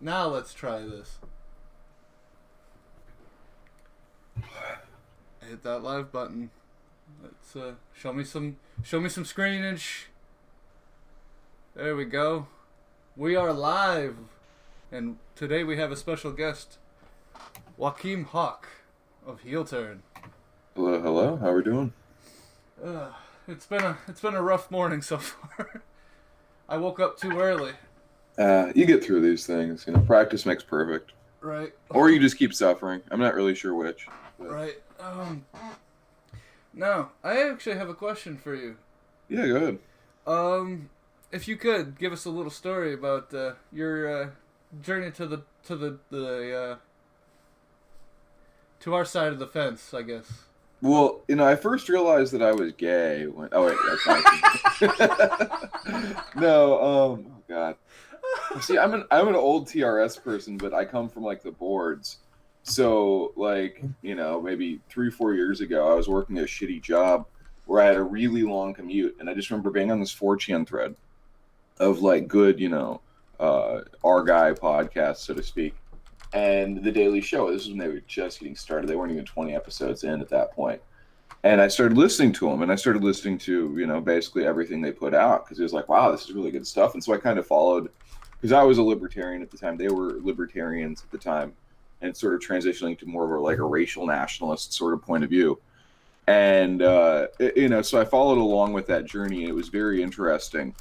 Now let's try this. Hit that live button. Let's show me some screenage. There we go. We are live, and today we have a special guest, Joachim Hoch of Heel Turn. Hello, hello. How we doing? It's been a rough morning so far. I woke up too early. You get through these things. Practice makes perfect. Right. Or you just keep suffering. I'm not really sure which. But... Right. Now, I actually have a question for you. Yeah, go ahead. If you could give us a little story about your journey to our side of the fence, I guess. Well, I first realized that I was gay when. Oh wait, that's not. No. Oh God. See, I'm an old TRS person, but I come from like the boards. So maybe 3-4 years ago, I was working a shitty job where I had a really long commute, and I just remember being on this 4chan thread of like good, our guy podcast, so to speak, and the Daily Show. This is when they were just getting started. They weren't even 20 episodes in at that point. And I started listening to them, and I started listening to, basically everything they put out, because it was like, wow, this is really good stuff. And so I kind of followed, because I was a libertarian at the time. They were libertarians at the time, and sort of transitioning to more of a racial nationalist sort of point of view. And, so I followed along with that journey. It was very interesting.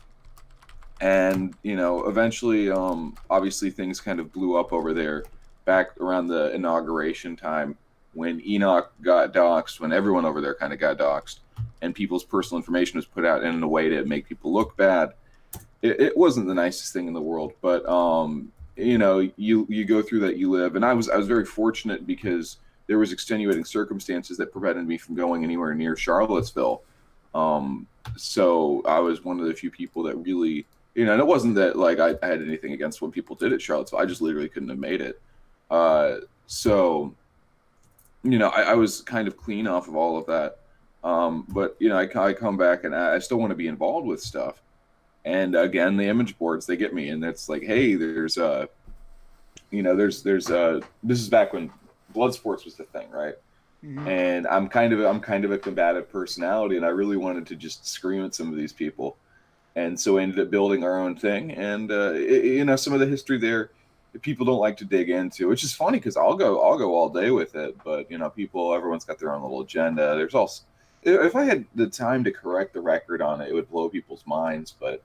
And, eventually, obviously things kind of blew up over there back around the inauguration time when Enoch got doxxed, when everyone over there kind of got doxxed, and people's personal information was put out in a way to make people look bad. It wasn't the nicest thing in the world, but, you go through that, you live. And I was very fortunate because there was extenuating circumstances that prevented me from going anywhere near Charlottesville. So I was one of the few people that really, and it wasn't that like I had anything against what people did at Charlottesville. I just literally couldn't have made it. So, I was kind of clean off of all of that. But I come back and I still want to be involved with stuff. And again, the image boards, they get me, and it's like, hey, there's this is back when blood sports was the thing, right? Mm-hmm. And I'm kind of a combative personality, and I really wanted to just scream at some of these people. And so we ended up building our own thing. And some of the history there, people don't like to dig into, which is funny because I'll go all day with it. But everyone's got their own little agenda. There's also, if I had the time to correct the record on it, it would blow people's minds. But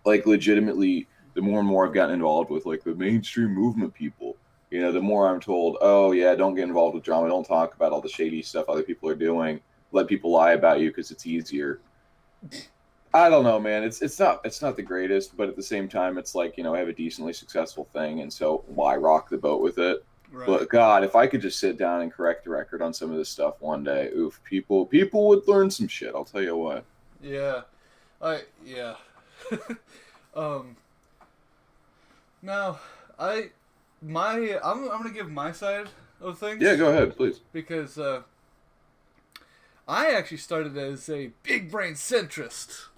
like legitimately, the more and more I've gotten involved with like the mainstream movement people, the more I'm told, oh yeah, don't get involved with drama. Don't talk about all the shady stuff other people are doing. Let people lie about you because it's easier. I don't know, man. It's not the greatest, but at the same time, it's like, I have a decently successful thing, and so why rock the boat with it? Right. But God, if I could just sit down and correct the record on some of this stuff one day, oof, people would learn some shit. I'll tell you what. Yeah, yeah. Now, I'm gonna give my side of things. Yeah, go ahead, please. Because I actually started as a big brain centrist,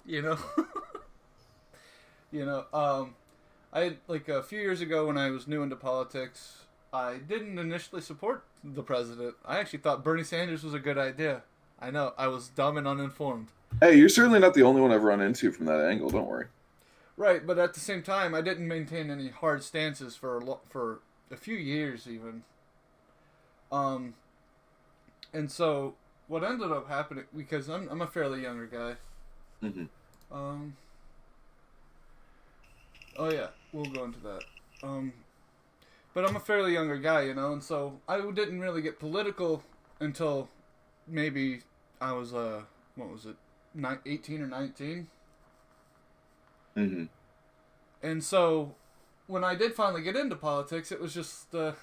I like a few years ago when I was new into politics, I didn't initially support the president. I actually thought Bernie Sanders was a good idea. I know, I was dumb and uninformed. Hey, you're certainly not the only one I've run into from that angle, don't worry. Right, but at the same time, I didn't maintain any hard stances for a few years even. And so what ended up happening, because I'm a fairly younger guy. Mm-hmm. Oh yeah, we'll go into that. But I'm a fairly younger guy, and so I didn't really get political until maybe I was 18 or 19. Mm-hmm. And so when I did finally get into politics, it was just I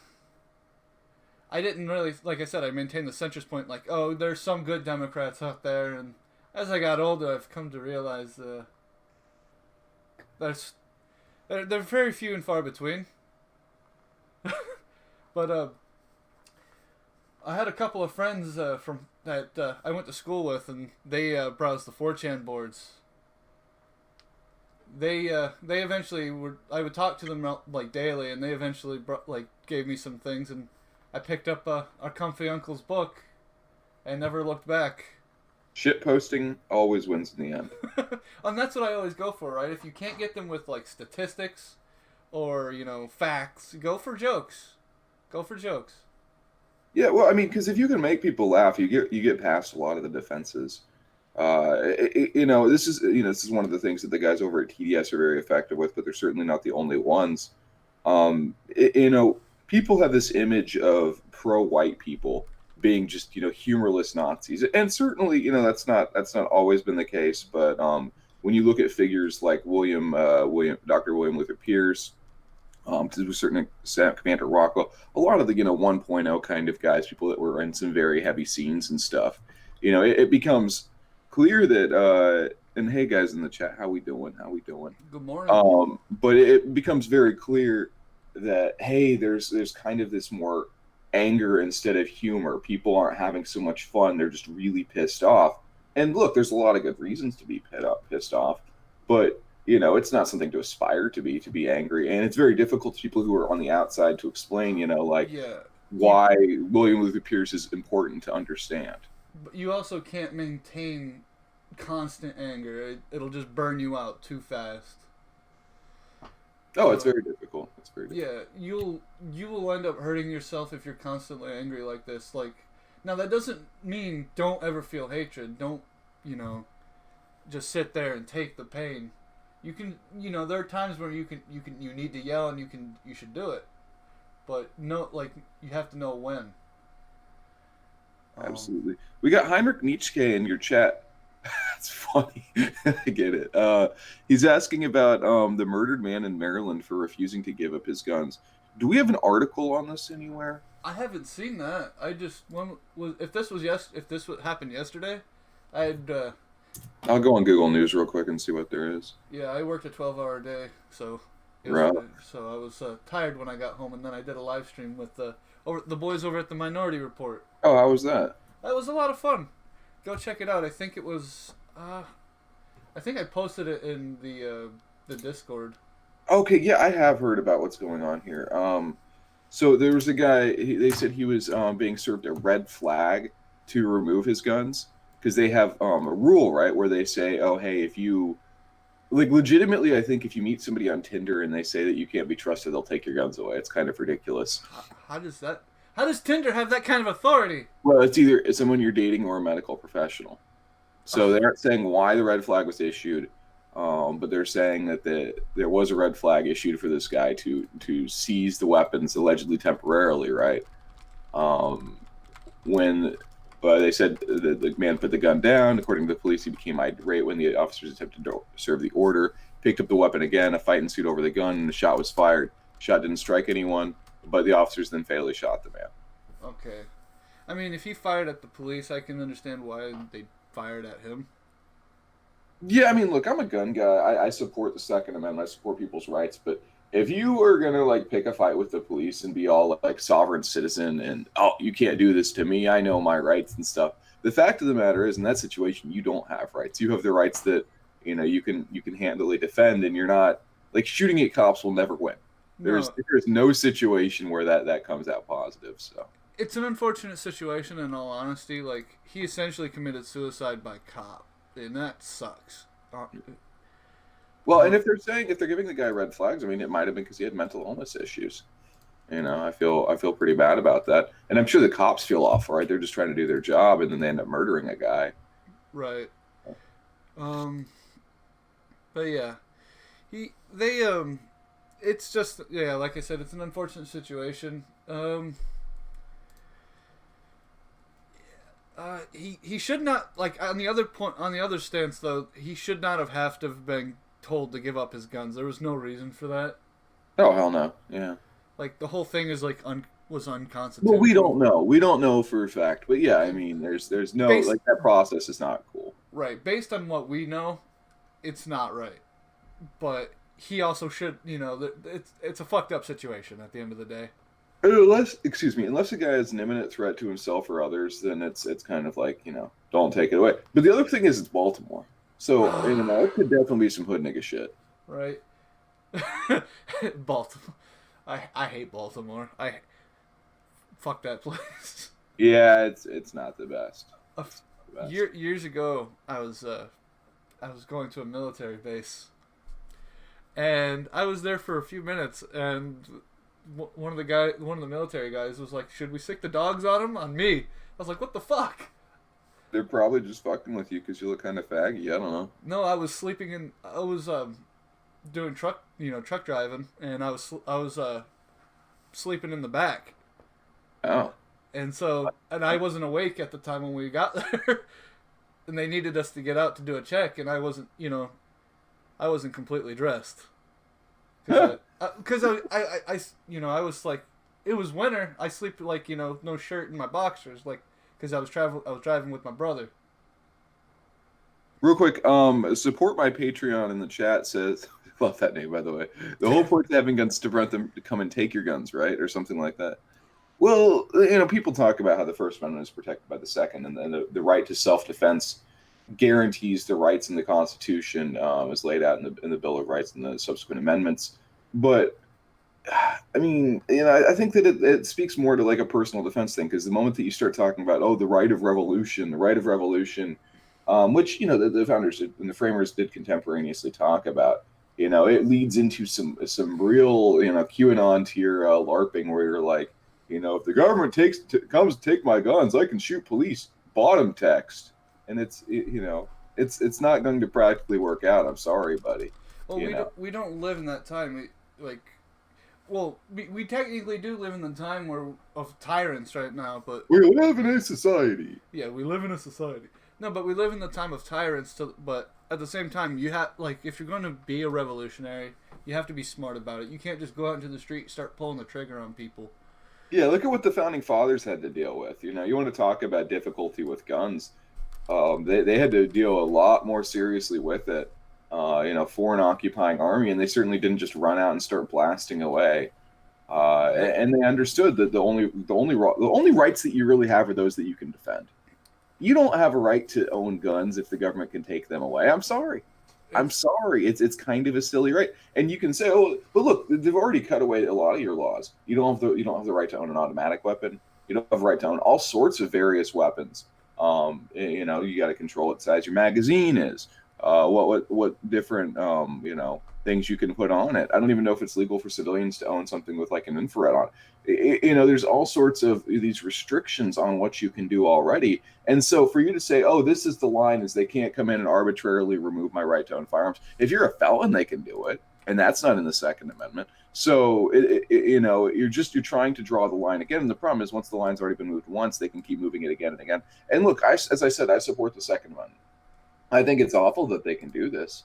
didn't really, like I said, I maintained the centrist point, like, oh, there's some good Democrats out there, and as I got older, I've come to realize they're very few and far between. But I had a couple of friends from that I went to school with, and they browsed the 4chan boards. they eventually were. I would talk to them like daily, and they eventually gave me some things, and I picked up our comfy uncle's book, and never looked back. Shit posting always wins in the end. And that's what I always go for, right? If you can't get them with like statistics or facts, go for jokes. Go for jokes. Yeah, well, I mean, because if you can make people laugh, you get past a lot of the defenses. This is one of the things that the guys over at TDS are very effective with, but they're certainly not the only ones. People have this image of pro-white people being just humorless Nazis, and certainly that's not always been the case. But when you look at figures like Dr. William Luther Pierce, to a certain extent, Commander Rockwell, a lot of the 1.0 kind of guys, people that were in some very heavy scenes and stuff, it becomes clear that and hey guys in the chat, how we doing? Good morning. But it becomes very clear that hey, there's kind of this more anger instead of humor. People aren't having so much fun; they're just really pissed off. And look, there's a lot of good reasons to be pissed off, but it's not something to aspire to be angry, and it's very difficult to people who are on the outside to explain, why William Luther Pierce is important to understand. But you also can't maintain constant anger. It'll just burn you out too fast. Oh, it's very difficult. Yeah, you will end up hurting yourself if you're constantly angry like this. Now that doesn't mean don't ever feel hatred. Don't, just sit there and take the pain. You can, there are times where you need to yell and you should do it. But you have to know when. Absolutely. We got Heinrich Nietzsche in your chat. That's funny. I get it. He's asking about the murdered man in Maryland for refusing to give up his guns. Do we have an article on this anywhere? I haven't seen that. I just if this happened yesterday, I'd. I'll go on Google News real quick and see what there is. Yeah, I worked a 12-hour day, so right. So I was tired when I got home, and then I did a live stream with the boys over at the Minority Report. Oh, how was that? That was a lot of fun. Go check it out. I think it was. I think I posted it in the Discord. Okay, yeah, I have heard about what's going on here. So there was a guy. They said he was being served a red flag to remove his guns because they have a rule, right, where they say, "Oh, hey, if you legitimately, I think if you meet somebody on Tinder and they say that you can't be trusted, they'll take your guns away." It's kind of ridiculous. How does Tinder have that kind of authority? Well, it's either someone you're dating or a medical professional. So they aren't saying why the red flag was issued, but they're saying that there was a red flag issued for this guy to seize the weapons allegedly temporarily, right? But they said the man put the gun down. According to the police, he became irate when the officers attempted to serve the order, picked up the weapon again, a fight ensued over the gun, and the shot was fired. The shot didn't strike anyone, but the officers then fatally shot the man. Okay. I mean, if he fired at the police, I can understand why they fired at him. Yeah, I mean, look, I'm a gun guy. I support the Second Amendment. I support people's rights. But if you are going to, pick a fight with the police and be all, sovereign citizen and, oh, you can't do this to me, I know my rights and stuff. The fact of the matter is, in that situation, you don't have rights. You have the rights that, you can handily defend, and you're not, shooting at cops will never win. There's no situation where that comes out positive, so. It's an unfortunate situation, in all honesty. He essentially committed suicide by cop, and that sucks. Well, and if they're giving the guy red flags, I mean, it might have been because he had mental illness issues. I feel pretty bad about that, and I'm sure the cops feel awful, right? They're just trying to do their job, and then they end up murdering a guy. Right. But yeah, it's just like I said, it's an unfortunate situation. He should not, on the other stance though, he should not have to have been told to give up his guns. There was no reason for that. Oh hell no, yeah. The whole thing is was unconstitutional. Well, we don't know for a fact, but yeah, I mean, there's no that process is not cool. Right, based on what we know, it's not right. But he also should, it's a fucked up situation at the end of the day. Unless the guy is an imminent threat to himself or others, then it's kind of don't take it away. But the other thing is it's Baltimore. So, it could definitely be some hood nigga shit. right? Baltimore. I hate Baltimore. Fuck that place. Yeah, it's not the best. It's not the best. Years ago, I was going to a military base, and I was there for a few minutes, and one of the military guys was like, "Should we sick the dogs on him?" On me. I was like, "What the fuck?" They're probably just fucking with you because you look kind of faggy. I don't know. No, I was doing truck driving, and I was sleeping in the back. Oh. And I wasn't awake at the time when we got there, and they needed us to get out to do a check, and I wasn't completely dressed. Because I was like, it was winter. I sleep like, no shirt and my boxers, like, because I was driving with my brother. Real quick, support my Patreon in the chat says, love that name by the way. The whole point of having guns to prevent them to come and take your guns, right, or something like that. Well, people talk about how the First Amendment is protected by the Second, and then the right to self-defense guarantees the rights in the Constitution, as laid out in the Bill of Rights and the subsequent amendments. But I mean, I think that it speaks more to like a personal defense thing, because the moment that you start talking about, the right of revolution, which the founders and the framers did contemporaneously talk about, it leads into some real QAnon tier LARPing where you're like, if the government comes to take my guns, I can shoot police. Bottom text, and it's not going to practically work out. I'm sorry, buddy. Well, we don't live in that time. We technically do live in the time of tyrants right now, but we live in a society. Yeah, we live in a society. No, but we live in the time of tyrants. But at the same time, you have if you're going to be a revolutionary, you have to be smart about it. You can't just go out into the street and start pulling the trigger on people. Yeah, look at what the founding fathers had to deal with. You want to talk about difficulty with guns. They had to deal a lot more seriously with it. Foreign occupying army, and they certainly didn't just run out and start blasting away. And they understood that the only rights that you really have are those that you can defend. You don't have a right to own guns if the government can take them away. I'm sorry. It's kind of a silly right. And you can say, but look, they've already cut away a lot of your laws. You don't have the right to own an automatic weapon. You don't have the right to own all sorts of various weapons. You got to control what size your magazine is. What different things you can put on it. I don't even know if it's legal for civilians to own something with like an infrared on. There's all sorts of these restrictions on what you can do already. And so for you to say, this is the line, is they can't come in and arbitrarily remove my right to own firearms. If you're a felon, they can do it, and that's not in the Second Amendment. So you're trying to draw the line again. And the problem is, once the line's already been moved once, they can keep moving it again and again. And look, as I said, I support the Second Amendment. I think it's awful that they can do this,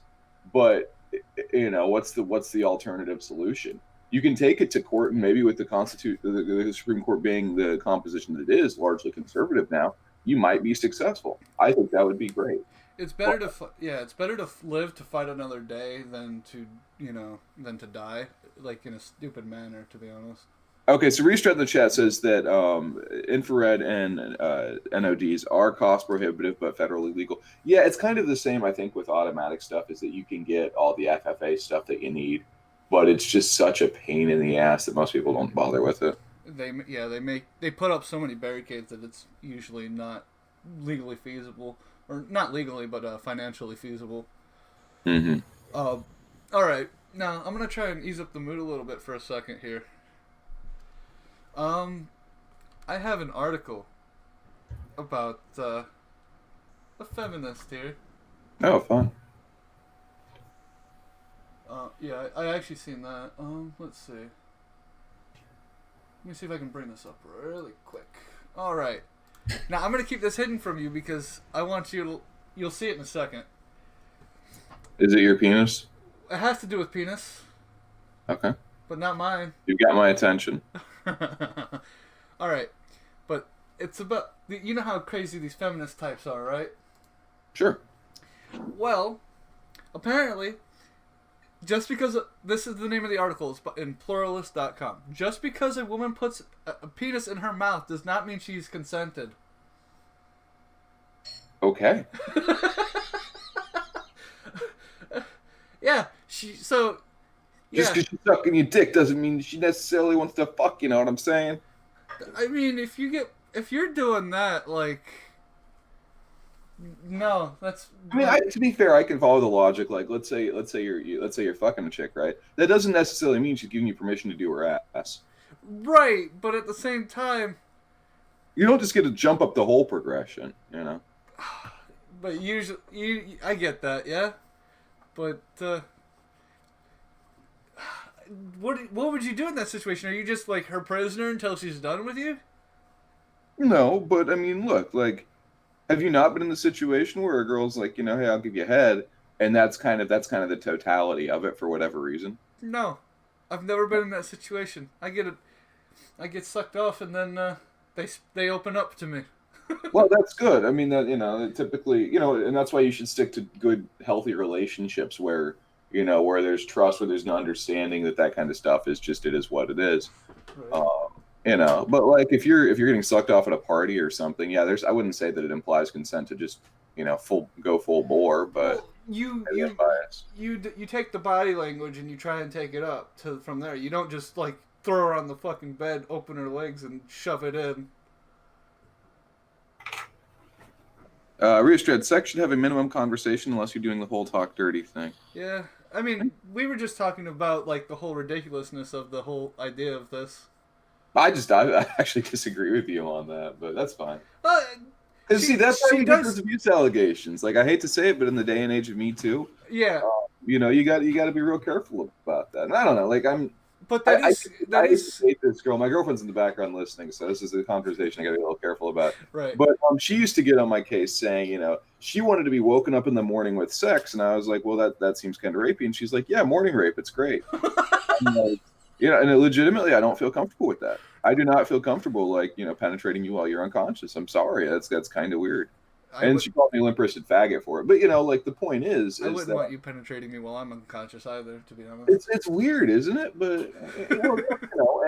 but what's the alternative solution? You can take it to court, and maybe with the Supreme Court being the composition that it is, largely conservative now, you might be successful. I think that would be great. It's better to live to fight another day than to die like in a stupid manner, to be honest. Okay, so Restrat in the chat says that infrared and NODs are cost prohibitive but federally legal. Yeah, it's kind of the same, I think, with automatic stuff, is that you can get all the FFA stuff that you need, but it's just such a pain in the ass that most people don't bother with it. They put up so many barricades that it's usually not legally feasible, or not legally, but financially feasible. Mm-hmm. All right, now I'm gonna try and ease up the mood a little bit for a second here. I have an article about a feminist here. Oh, fun. Yeah, I actually seen that. Let's see. Let me see if I can bring this up really quick. All right. Now I'm gonna keep this hidden from you because I want you'll see it in a second. Is it your penis? It has to do with penis. Okay. But not mine. You've got my attention. All right, but it's about how crazy these feminist types are, right? Sure. Well, apparently, just because this is the name of the article, it's in pluralist.com. Just because a woman puts a penis in her mouth does not mean she's consented. Okay. Yeah, So Just yeah, because she's sucking your dick doesn't mean she necessarily wants to fuck. You know what I'm saying? I mean, if you're doing that, like, no, I mean, to be fair, I can follow the logic. Like, let's say you're fucking a chick, right? That doesn't necessarily mean she's giving you permission to do her ass. right, but at the same time, You don't just get to jump up the whole progression, you know. but usually, I get that, yeah, but what would you do in that situation? Are you just like her prisoner until she's done with you? No, but I mean, look, like, have you not been in the situation where a girl's like, hey, I'll give you a head, and that's kind of the totality of it for whatever reason. No, I've never been in that situation. I get sucked off, and then they open up to me. Well, that's good. I mean, that typically, and that's why you should stick to good, healthy relationships where where there's trust, where there's an understanding that kind of stuff is just it is what it is. Right. Um, but like if you're getting sucked off at a party or something, yeah, I wouldn't say that it implies consent to just full bore, but Well, you maybe I'm you biased. you take the body language and you try and take it up to from there. You don't just like throw her on the fucking bed, open her legs, and shove it in. Restrad, sex should have a minimum conversation unless you're doing the whole talk dirty thing. Yeah, I mean, we were just talking about like the whole ridiculousness of the whole idea of this. I actually disagree with you on that, but that's fine. Uh, Because see, that's she how does. different abuse allegations. Like I hate to say it, but in the day and age of Me Too, Yeah, you got to be real careful about that. And I don't know, like but I, that I, is I that hate to is date this girl. My girlfriend's in the background listening, so this is a conversation I got to be a little careful about. right. But she used to get on my case saying, she wanted to be woken up in the morning with sex, and I was like, well, that seems kind of rapey. And she's like, yeah, morning rape, it's great. I'm like, and legitimately, I don't feel comfortable with that. I do not feel comfortable like penetrating you while you're unconscious. I'm sorry, that's kind of weird. I And would she called me a limp-wristed faggot for it. But like the point is I wouldn't that want you penetrating me while I'm unconscious either. To be honest. it's weird, isn't it? But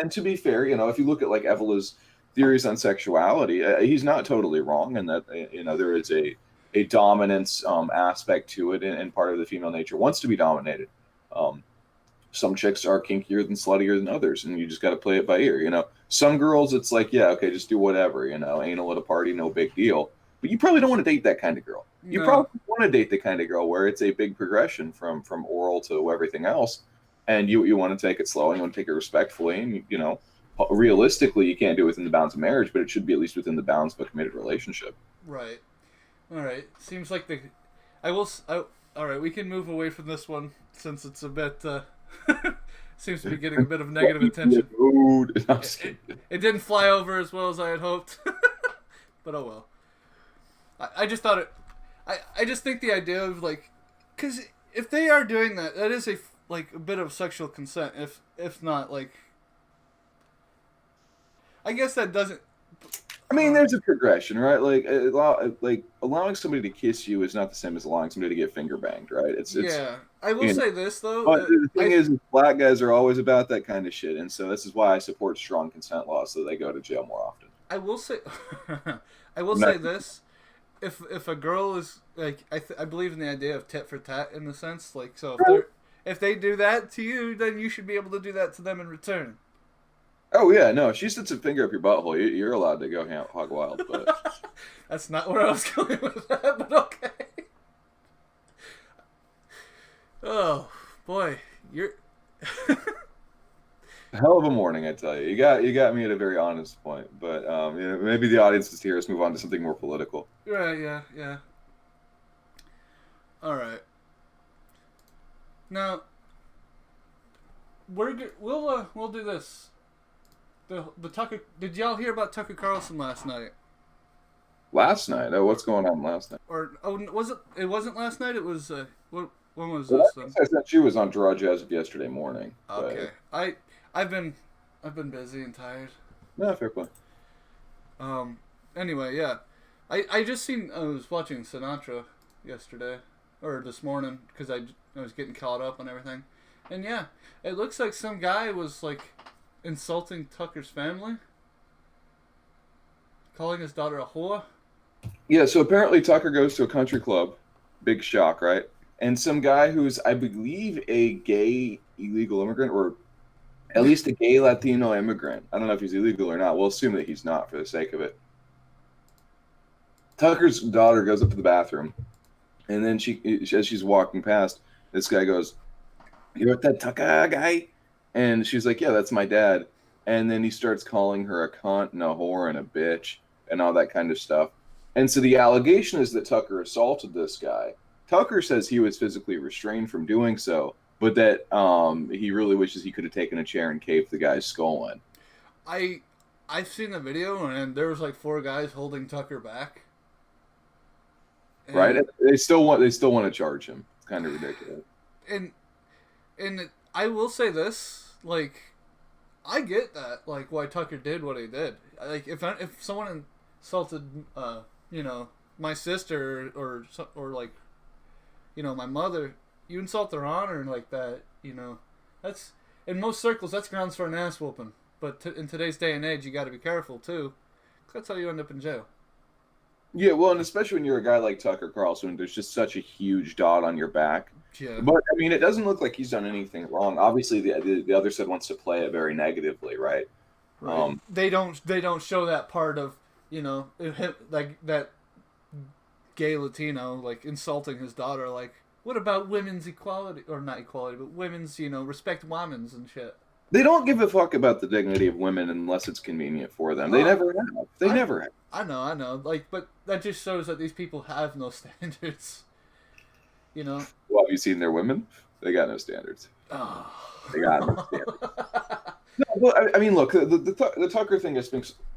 and to be fair, if you look at like Evola's theories on sexuality, he's not totally wrong in that there is a dominance aspect to it, and part of the female nature wants to be dominated. Some chicks are kinkier than sluttier than others, and you just got to play it by ear. Some girls, it's like, yeah, okay, just do whatever. Anal at a party, no big deal. But you probably don't want to date that kind of girl. You No. probably want to date the kind of girl where it's a big progression from oral to everything else, and you want to take it slow and you want to take it respectfully, and realistically, you can't do it within the bounds of marriage, but it should be at least within the bounds of a committed relationship. Right. All right. Seems like I will. All right. We can move away from this one since it's a bit. Seems to be getting a bit of negative attention. It didn't fly over as well as I had hoped, but oh well. I just thought it. I just think the idea of like, because if they are doing that, that is a bit of sexual consent. If not like, I guess that doesn't. I mean, there's a progression, right? Like allowing somebody to kiss you is not the same as allowing somebody to get finger banged, right? It's Yeah, I will say this though. But the thing is, black guys are always about that kind of shit, and so this is why I support strong consent laws, so they go to jail more often. I will say, I will say this: if a girl is like, I believe in the idea of tit for tat in the sense, like, so if they do that to you, then you should be able to do that to them in return. Oh yeah, no. If she sits a finger up your butthole, you're allowed to go hog wild. But that's not where I was going with that. But okay. Oh boy, you're hell of a morning, I tell you. You got me at a very honest point. But maybe the audience is here. Let's move on to something more political. Right? Yeah. All right. Now we'll do this. The Tucker. Did y'all hear about Tucker Carlson last night? Last night? Oh, what's going on last night? Or was it? It wasn't last night. It was. When was Well, this? I think I said she was on Drudge as of yesterday morning. Okay. I've been busy and tired. No, fair play. Anyway, yeah. I was watching Sinatra yesterday or this morning because I was getting caught up on everything, and yeah, it looks like some guy was like insulting Tucker's family, calling his daughter a whore. Yeah, so apparently Tucker goes to a country club. Big shock, right? and some guy who's, I believe, a gay illegal immigrant, or at least a gay Latino immigrant. I don't know if he's illegal or not. We'll assume that he's not for the sake of it. Tucker's daughter goes up to the bathroom, and then as she's walking past, this guy goes, "You with that Tucker guy?" And she's like, "Yeah, that's my dad." And then he starts calling her a cunt and a whore and a bitch and all that kind of stuff. And so the allegation is that Tucker assaulted this guy. Tucker says he was physically restrained from doing so, but that he really wishes he could have taken a chair and caved the guy's skull in. I've seen the video, and there was like 4 guys holding Tucker back. Right? They still want to charge him. It's kind of ridiculous. And I will say this, like, I get that, like, why Tucker did what he did. Like, if someone insulted, my sister or like, my mother, you insult their honor like that, that's, in most circles, that's grounds for an ass whooping. But in today's day and age, you got to be careful too, 'cause that's how you end up in jail. Yeah, well, and especially when you're a guy like Tucker Carlson, there's just such a huge dot on your back. Yeah. But I mean, it doesn't look like he's done anything wrong. Obviously, the other side wants to play it very negatively, right? Right. They don't show that part of like that gay Latino like insulting his daughter. Like, what about women's equality, or not equality, but women's respect women's and shit. They don't give a fuck about the dignity of women unless it's convenient for them. They never have. They never have. I know. Like, but that just shows that these people have no standards. Well, have you seen their women? They got no standards. Oh. They got no standards. No, well, I mean, look, the Tucker thing, I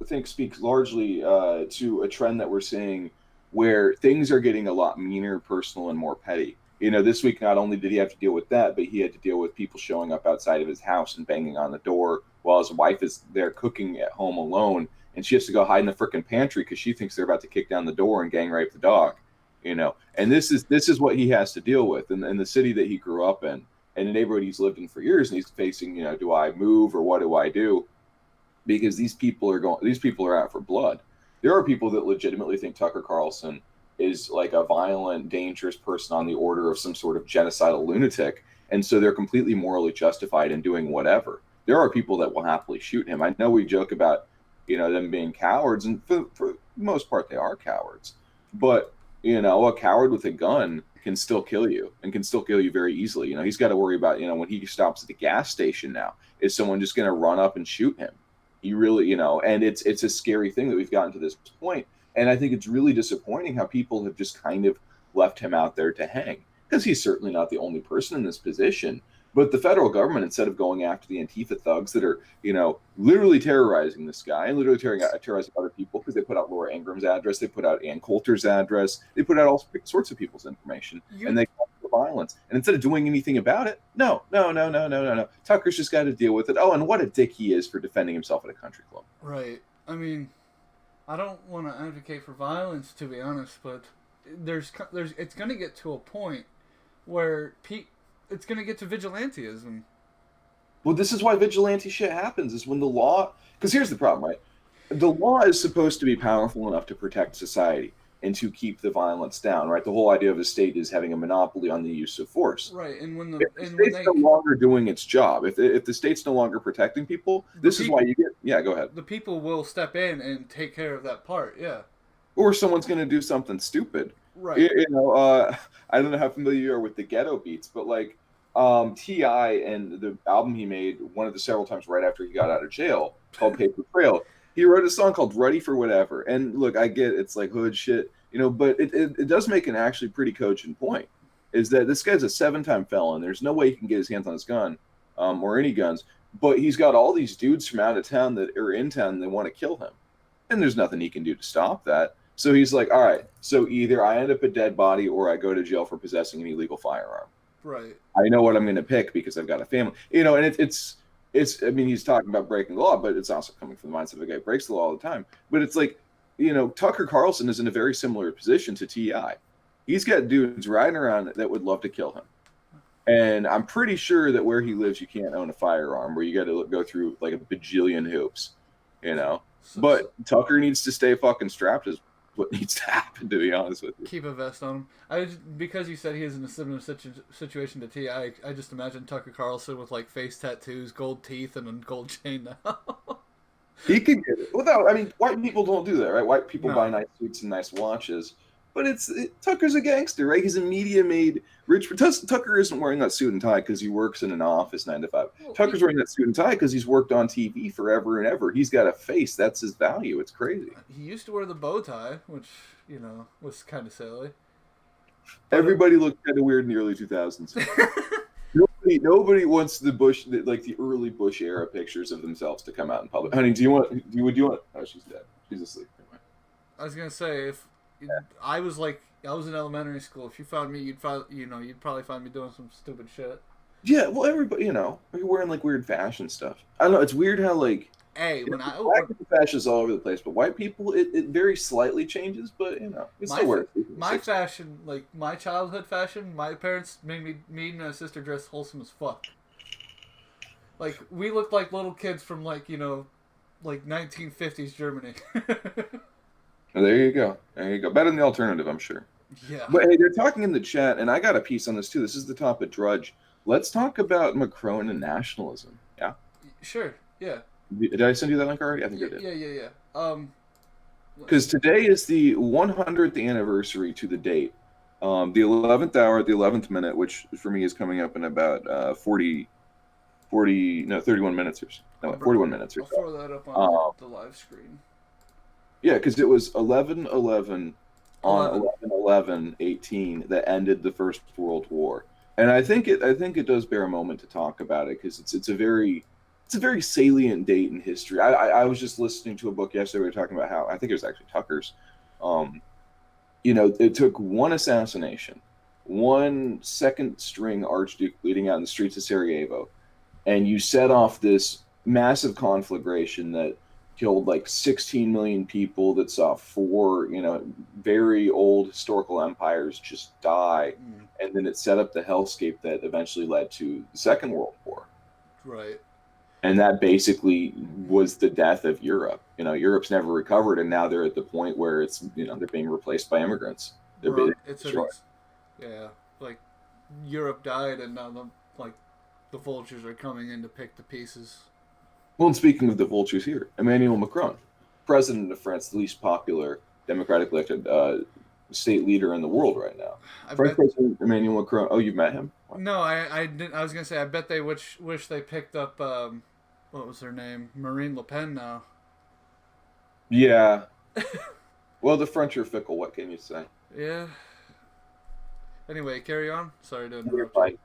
think speaks largely to a trend that we're seeing where things are getting a lot meaner, personal, and more petty. This week, not only did he have to deal with that, but he had to deal with people showing up outside of his house and banging on the door while his wife is there cooking at home alone, and she has to go hide in the frickin' pantry because she thinks they're about to kick down the door and gang rape the dog. And this is what he has to deal with in the city that he grew up in, and the neighborhood he's lived in for years, and he's facing, do I move or what do I do? Because these people are out for blood. There are people that legitimately think Tucker Carlson is like a violent, dangerous person on the order of some sort of genocidal lunatic, and so they're completely morally justified in doing whatever. There are people that will happily shoot him. I know we joke about, them being cowards, and for the most part, they are cowards. But a coward with a gun can still kill you, and can still kill you very easily. He's got to worry about, when he stops at the gas station now, is someone just going to run up and shoot him? He really, and it's a scary thing that we've gotten to this point. And I think it's really disappointing how people have just kind of left him out there to hang, because he's certainly not the only person in this position. But the federal government, instead of going after the Antifa thugs that are, literally terrorizing this guy and literally terrorizing other people, because they put out Laura Ingram's address, they put out Ann Coulter's address, they put out all sorts of people's information, and they call for violence. And instead of doing anything about it, no. Tucker's just got to deal with it. Oh, and what a dick he is for defending himself at a country club. Right. I mean, I don't want to advocate for violence, to be honest, but there's it's going to get to a point where it's going to get to vigilantism. Well, this is why vigilante shit happens, is when the law... Because here's the problem, right? The law is supposed to be powerful enough to protect society and to keep the violence down, right? The whole idea of a state is having a monopoly on the use of force. Right, and when the state's no longer doing its job, if the state's no longer protecting people, this is why you get... Yeah, go ahead. The people will step in and take care of that part, yeah. Or someone's going to do something stupid. Right. I don't know how familiar you are with the ghetto beats, but like T.I. and the album he made, one of the several times right after he got out of jail, called Paper Trail, he wrote a song called Ready for Whatever. And look, I get it's like hood shit, but it does make an actually pretty cogent point, is that this guy's a 7-time felon. There's no way he can get his hands on his gun or any guns, but he's got all these dudes from out of town that are in town and they want to kill him. And there's nothing he can do to stop that. So he's like, all right, so either I end up a dead body or I go to jail for possessing an illegal firearm. Right. I know what I'm going to pick because I've got a family. And it's I mean, he's talking about breaking the law, but it's also coming from the mindset of a guy who breaks the law all the time. But it's like, Tucker Carlson is in a very similar position to T.I. He's got dudes riding around that would love to kill him. And I'm pretty sure that where he lives, you can't own a firearm, where you got to go through like a bajillion hoops, But Tucker needs to stay fucking strapped as what needs to happen, to be honest with you. Keep a vest on him. Because you said he is in a similar situation to T. I just imagine Tucker Carlson with like face tattoos, gold teeth, and a gold chain now. He could get it without. I mean, white people don't do that, right? White people No. buy nice suits and nice watches, but Tucker's a gangster, right? He's a media-made rich. Tucker isn't wearing that suit and tie because he works in an office 9 to 5. Well, Tucker's wearing that suit and tie because he's worked on TV forever and ever. He's got a face. That's his value. It's crazy. He used to wear the bow tie, which was kind of silly. Everybody looked kind of weird in the early 2000s. Nobody wants the early Bush era pictures of themselves to come out in public. Honey, do you want? Oh, she's dead. She's asleep. Anyway. I was gonna say I was in elementary school. If you found me, you'd probably find me doing some stupid shit. Yeah, well, everybody, you're wearing like weird fashion stuff. I don't know. It's weird how like. Hey, black people fashion's all over the place, but white people, it very slightly changes. But it still works. My fashion, like my childhood fashion, my parents made me and my sister dress wholesome as fuck. Like we looked like little kids from like 1950s Germany. There you go. Better than the alternative, I'm sure. Yeah. But hey, they're talking in the chat, and I got a piece on this too. This is the top of Drudge. Let's talk about Macron and nationalism. Yeah. Sure. Yeah. Did I send you that link already? I think I did. Yeah. Because today is the 100th anniversary to the date. The 11th hour, the 11th minute, which for me is coming up in about 31 minutes or so. No, 41 minutes or so. I'll throw that up on the live screen. Yeah, because it was 11/11 on 11/11/18 that ended the First World War. And I think it does bear a moment to talk about it because it's a very salient date in history. I was just listening to a book yesterday. We were talking about how I think it was actually Tucker's. It took one assassination, one second string archduke bleeding out in the streets of Sarajevo, and you set off this massive conflagration that killed like 16 million people, that saw 4 very old historical empires just die, and then it set up the hellscape that eventually led to the Second World War. Right. And that basically was the death of Europe. Europe's never recovered, and now they're at the point where it's they're being replaced by immigrants. They're being destroyed. Like Europe died, and now the vultures are coming in to pick the pieces. Well, and speaking of the vultures here, Emmanuel Macron, president of France, the least popular democratically elected state leader in the world right now. French President Emmanuel Macron. Oh, you've met him? What? No, I didn't. I was gonna say I bet they wish they picked up what was her name, Marine Le Pen now. Yeah. Well, the French are fickle. What can you say? Yeah. Anyway, carry on. Sorry to interrupt you.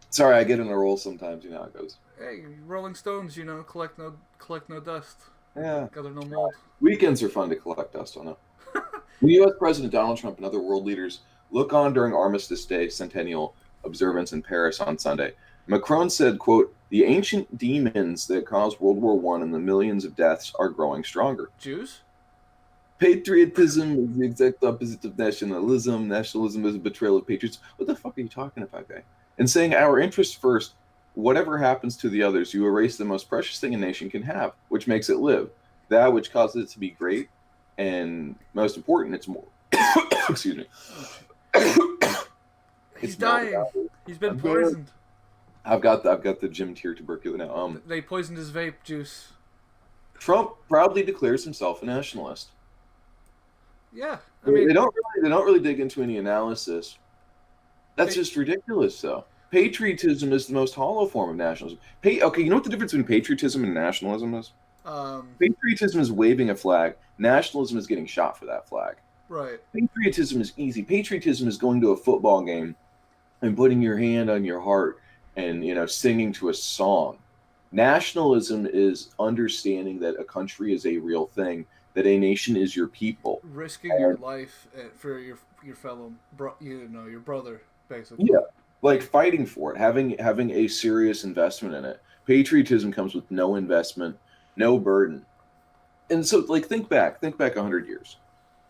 Sorry, I get in a roll sometimes. You know how it goes. Hey, Rolling Stones, collect no dust. Yeah. Gather no mold. Weekends are fun to collect dust on. The U.S. President Donald Trump and other world leaders look on during Armistice Day centennial observance in Paris on Sunday. Macron said, quote, "The ancient demons that caused World War I and the millions of deaths are growing stronger." Jews? Patriotism is the exact opposite of nationalism. Nationalism is a betrayal of patriots. What the fuck are you talking about, guy? And saying our interests first, whatever happens to the others, you erase the most precious thing a nation can have, which makes it live. That which causes it to be great, and most important, it's more. Excuse me. He's dying. He's been poisoned. I've got the Jim Tier tuberculosis now. They poisoned his vape juice. Trump proudly declares himself a nationalist. Yeah, I mean, they don't really dig into any analysis. That's just ridiculous, though. Patriotism is the most hollow form of nationalism. Okay, you know what the difference between patriotism and nationalism is? Patriotism is waving a flag. Nationalism is getting shot for that flag. Right. Patriotism is easy. Patriotism is going to a football game and putting your hand on your heart and singing to a song. Nationalism is understanding that a country is a real thing, that a nation is your people, risking your life for your fellow, your brother, basically. Yeah, like fighting for it, having a serious investment in it. Patriotism comes with no investment, no burden, and so think back 100 years.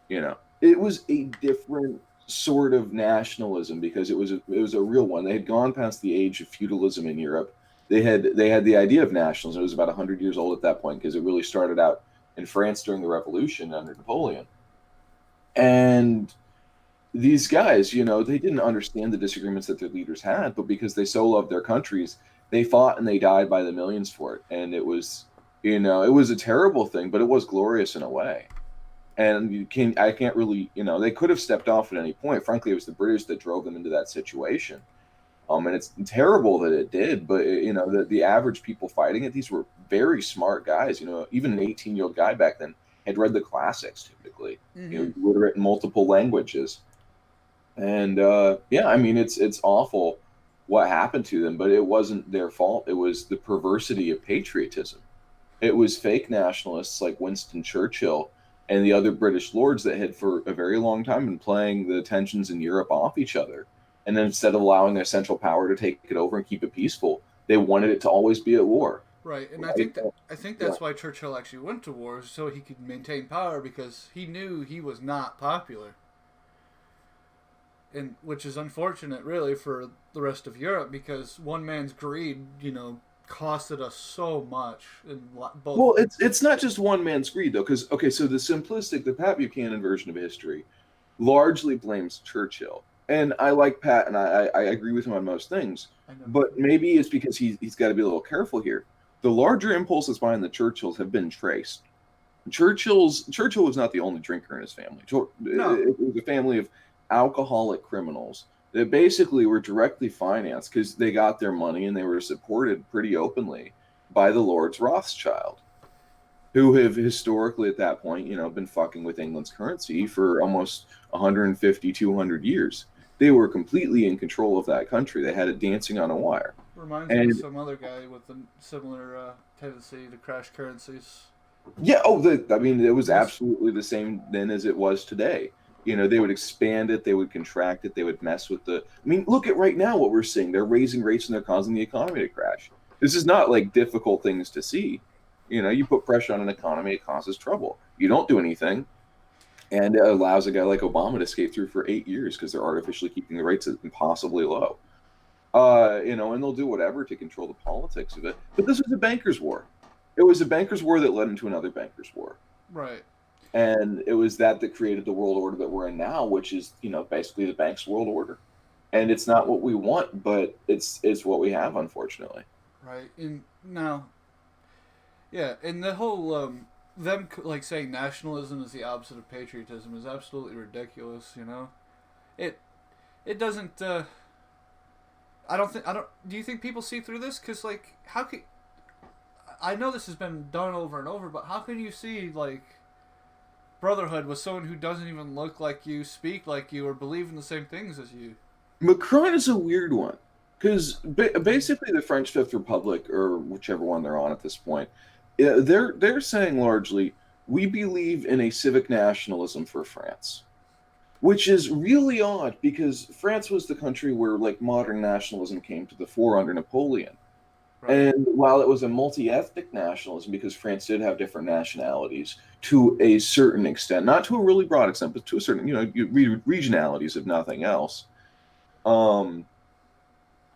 It was a different sort of nationalism because it was a real one. They had gone past the age of feudalism in Europe. They had the idea of nationalism. It was about 100 years old at that point because it really started out in France during the Revolution under Napoleon. And these guys, they didn't understand the disagreements that their leaders had, but because they so loved their countries, they fought and they died by the millions for it. And it was a terrible thing, but it was glorious in a way. And I can't really, they could have stepped off at any point. Frankly, it was the British that drove them into that situation. And it's terrible that it did, but the average people fighting it, these were very smart guys. Even an 18-year-old guy back then had read the classics typically, Mm-hmm. literate in multiple languages. And yeah, I mean, it's awful what happened to them, but it wasn't their fault. It was the perversity of patriotism. It was fake nationalists like Winston Churchill and the other British lords that had for a very long time been playing the tensions in Europe off each other. And then instead of allowing their central power to take it over and keep it peaceful, they wanted it to always be at war. Right, and Right? I think Yeah. that's why Churchill actually went to war, so he could maintain power, because he knew he was not popular, and which is unfortunate, really, for the rest of Europe, because one man's greed, costed us so much in both. Well, it's not just one man's greed though, because okay, so the Pat Buchanan version of history largely blames Churchill, and I like Pat, and I agree with him on most things, I know. but maybe it's because he's got to be a little careful here. The larger impulses behind the Churchills have been traced. Churchill was not the only drinker in his family. No. It was a family of alcoholic criminals that basically were directly financed because they got their money and they were supported pretty openly by the Lords Rothschild, who have historically at that point, been fucking with England's currency for almost 150, 200 years. They were completely in control of that country. They had it dancing on a wire. Reminds me of And some other guy with a similar tendency to crash currencies. yeah, I mean, it was Was absolutely the same then as it was today. They would expand it, they would contract it, they would mess with the. I mean, look at right now what we're seeing. They're raising rates and they're causing the economy to crash. This is not like difficult things to see. You put pressure on an economy, it causes trouble. You don't do anything, and it allows a guy like Obama to skate through for 8 years because they're artificially keeping the rates impossibly low. And they'll do whatever to control the politics of it. But this was a bankers' war. It was a bankers' war that led into another bankers' war, right. and it was that created the world order that we're in now, which is basically the bank's world order. And it's not what we want, but it's what we have, unfortunately. Right. And now, yeah, and the whole them like saying nationalism is the opposite of patriotism is absolutely ridiculous. It it doesn't. I don't think I don't. Do you think people see through this? Because like, how could I know this has been done over and over, but how can you see like brotherhood with someone who doesn't even look like you, speak like you, or believe in the same things as you? Macron is a weird one because basically the French Fifth Republic, or whichever one they're on at this point, yeah, they're saying largely we believe in a civic nationalism for France, which is really odd because France was the country where like modern nationalism came to the fore under Napoleon. Right. And while it was a multi-ethnic nationalism, because France did have different nationalities to a certain extent, not to a really broad extent, but to a certain, regionalities, if nothing else, um,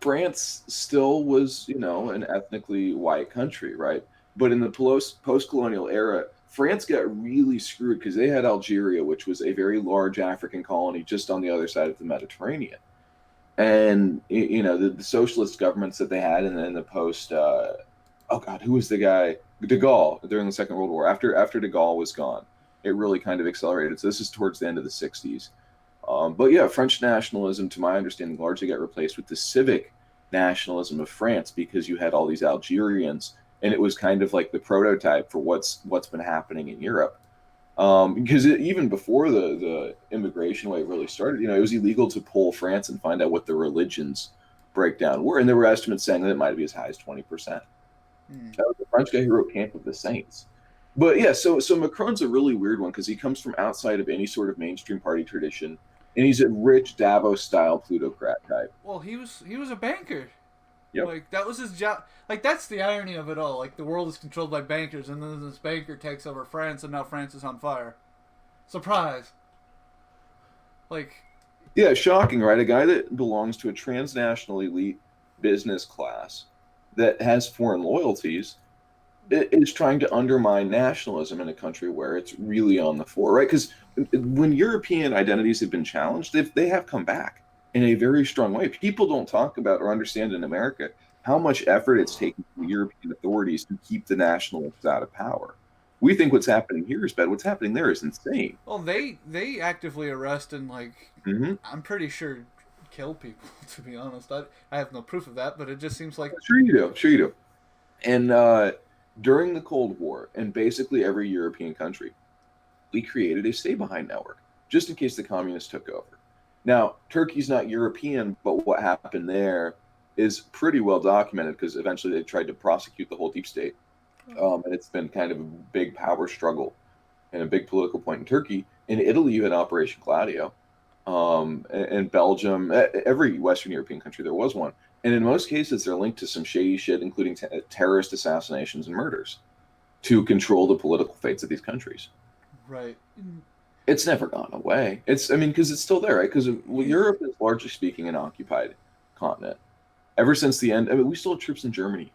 France still was, an ethnically white country, right? But in the post-colonial era, France got really screwed because they had Algeria, which was a very large African colony just on the other side of the Mediterranean. And the socialist governments that they had in the post oh god, who was the guy? De Gaulle during the Second World War. After De Gaulle was gone, it really kind of accelerated. So this is towards the end of the '60s. But yeah, French nationalism, to my understanding, largely got replaced with the civic nationalism of France because you had all these Algerians, and it was kind of like the prototype for what's been happening in Europe. Because even before the immigration wave really started, it was illegal to poll France and find out what the religions breakdown were, and there were estimates saying that it might be as high as 20%. Hmm. That was the French guy who wrote Camp of the Saints. But yeah, so Macron's a really weird one because he comes from outside of any sort of mainstream party tradition, and he's a rich Davos style plutocrat type. Well, he was a banker. Yep. Like that was his job. Like that's the irony of it all. Like the world is controlled by bankers, and then this banker takes over France, and now France is on fire. Surprise! Like, Yeah, shocking, right? A guy that belongs to a transnational elite business class that has foreign loyalties is trying to undermine nationalism in a country where it's really on the fore, right? Because when European identities have been challenged, they have come back in a very strong way. People don't talk about or understand in America how much effort it's taken for the European authorities to keep the nationalists out of power. We think what's happening here is bad. What's happening there is insane. Well, they actively arrest and like Hmm. I'm pretty sure kill people. To be honest, I have no proof of that, but it just seems like Sure you do. Sure you do. And during the Cold War, and basically every European country, we created a stay behind network just in case the communists took over. Now, Turkey's not European, but what happened there is pretty well documented because eventually they tried to prosecute the whole deep state. And it's been kind of a big power struggle and a big political point in Turkey. In Italy, you had Operation Gladio. In Belgium, every Western European country, there was one. And in most cases, they're linked to some shady shit, including terrorist assassinations and murders to control the political fates of these countries. right. It's never gone away. I mean, because it's still there, right? Because Europe is largely speaking an occupied continent. Ever since the end, I mean, we still have troops in Germany.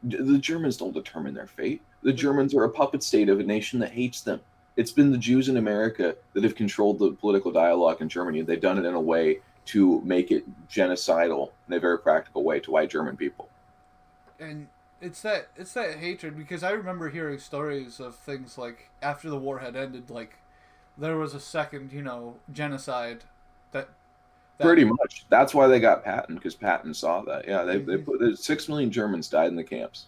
The Germans don't determine their fate. The Germans are a puppet state of a nation that hates them. It's been the Jews in America that have controlled the political dialogue in Germany, and they've done it in a way to make it genocidal in a very practical way to white German people. And it's that hatred because I remember hearing stories of things like after the war had ended, like there was a second, genocide that that Pretty much. That's why they got Patton, because Patton saw that. Yeah, they Mhm. put 6 million Germans died in the camps.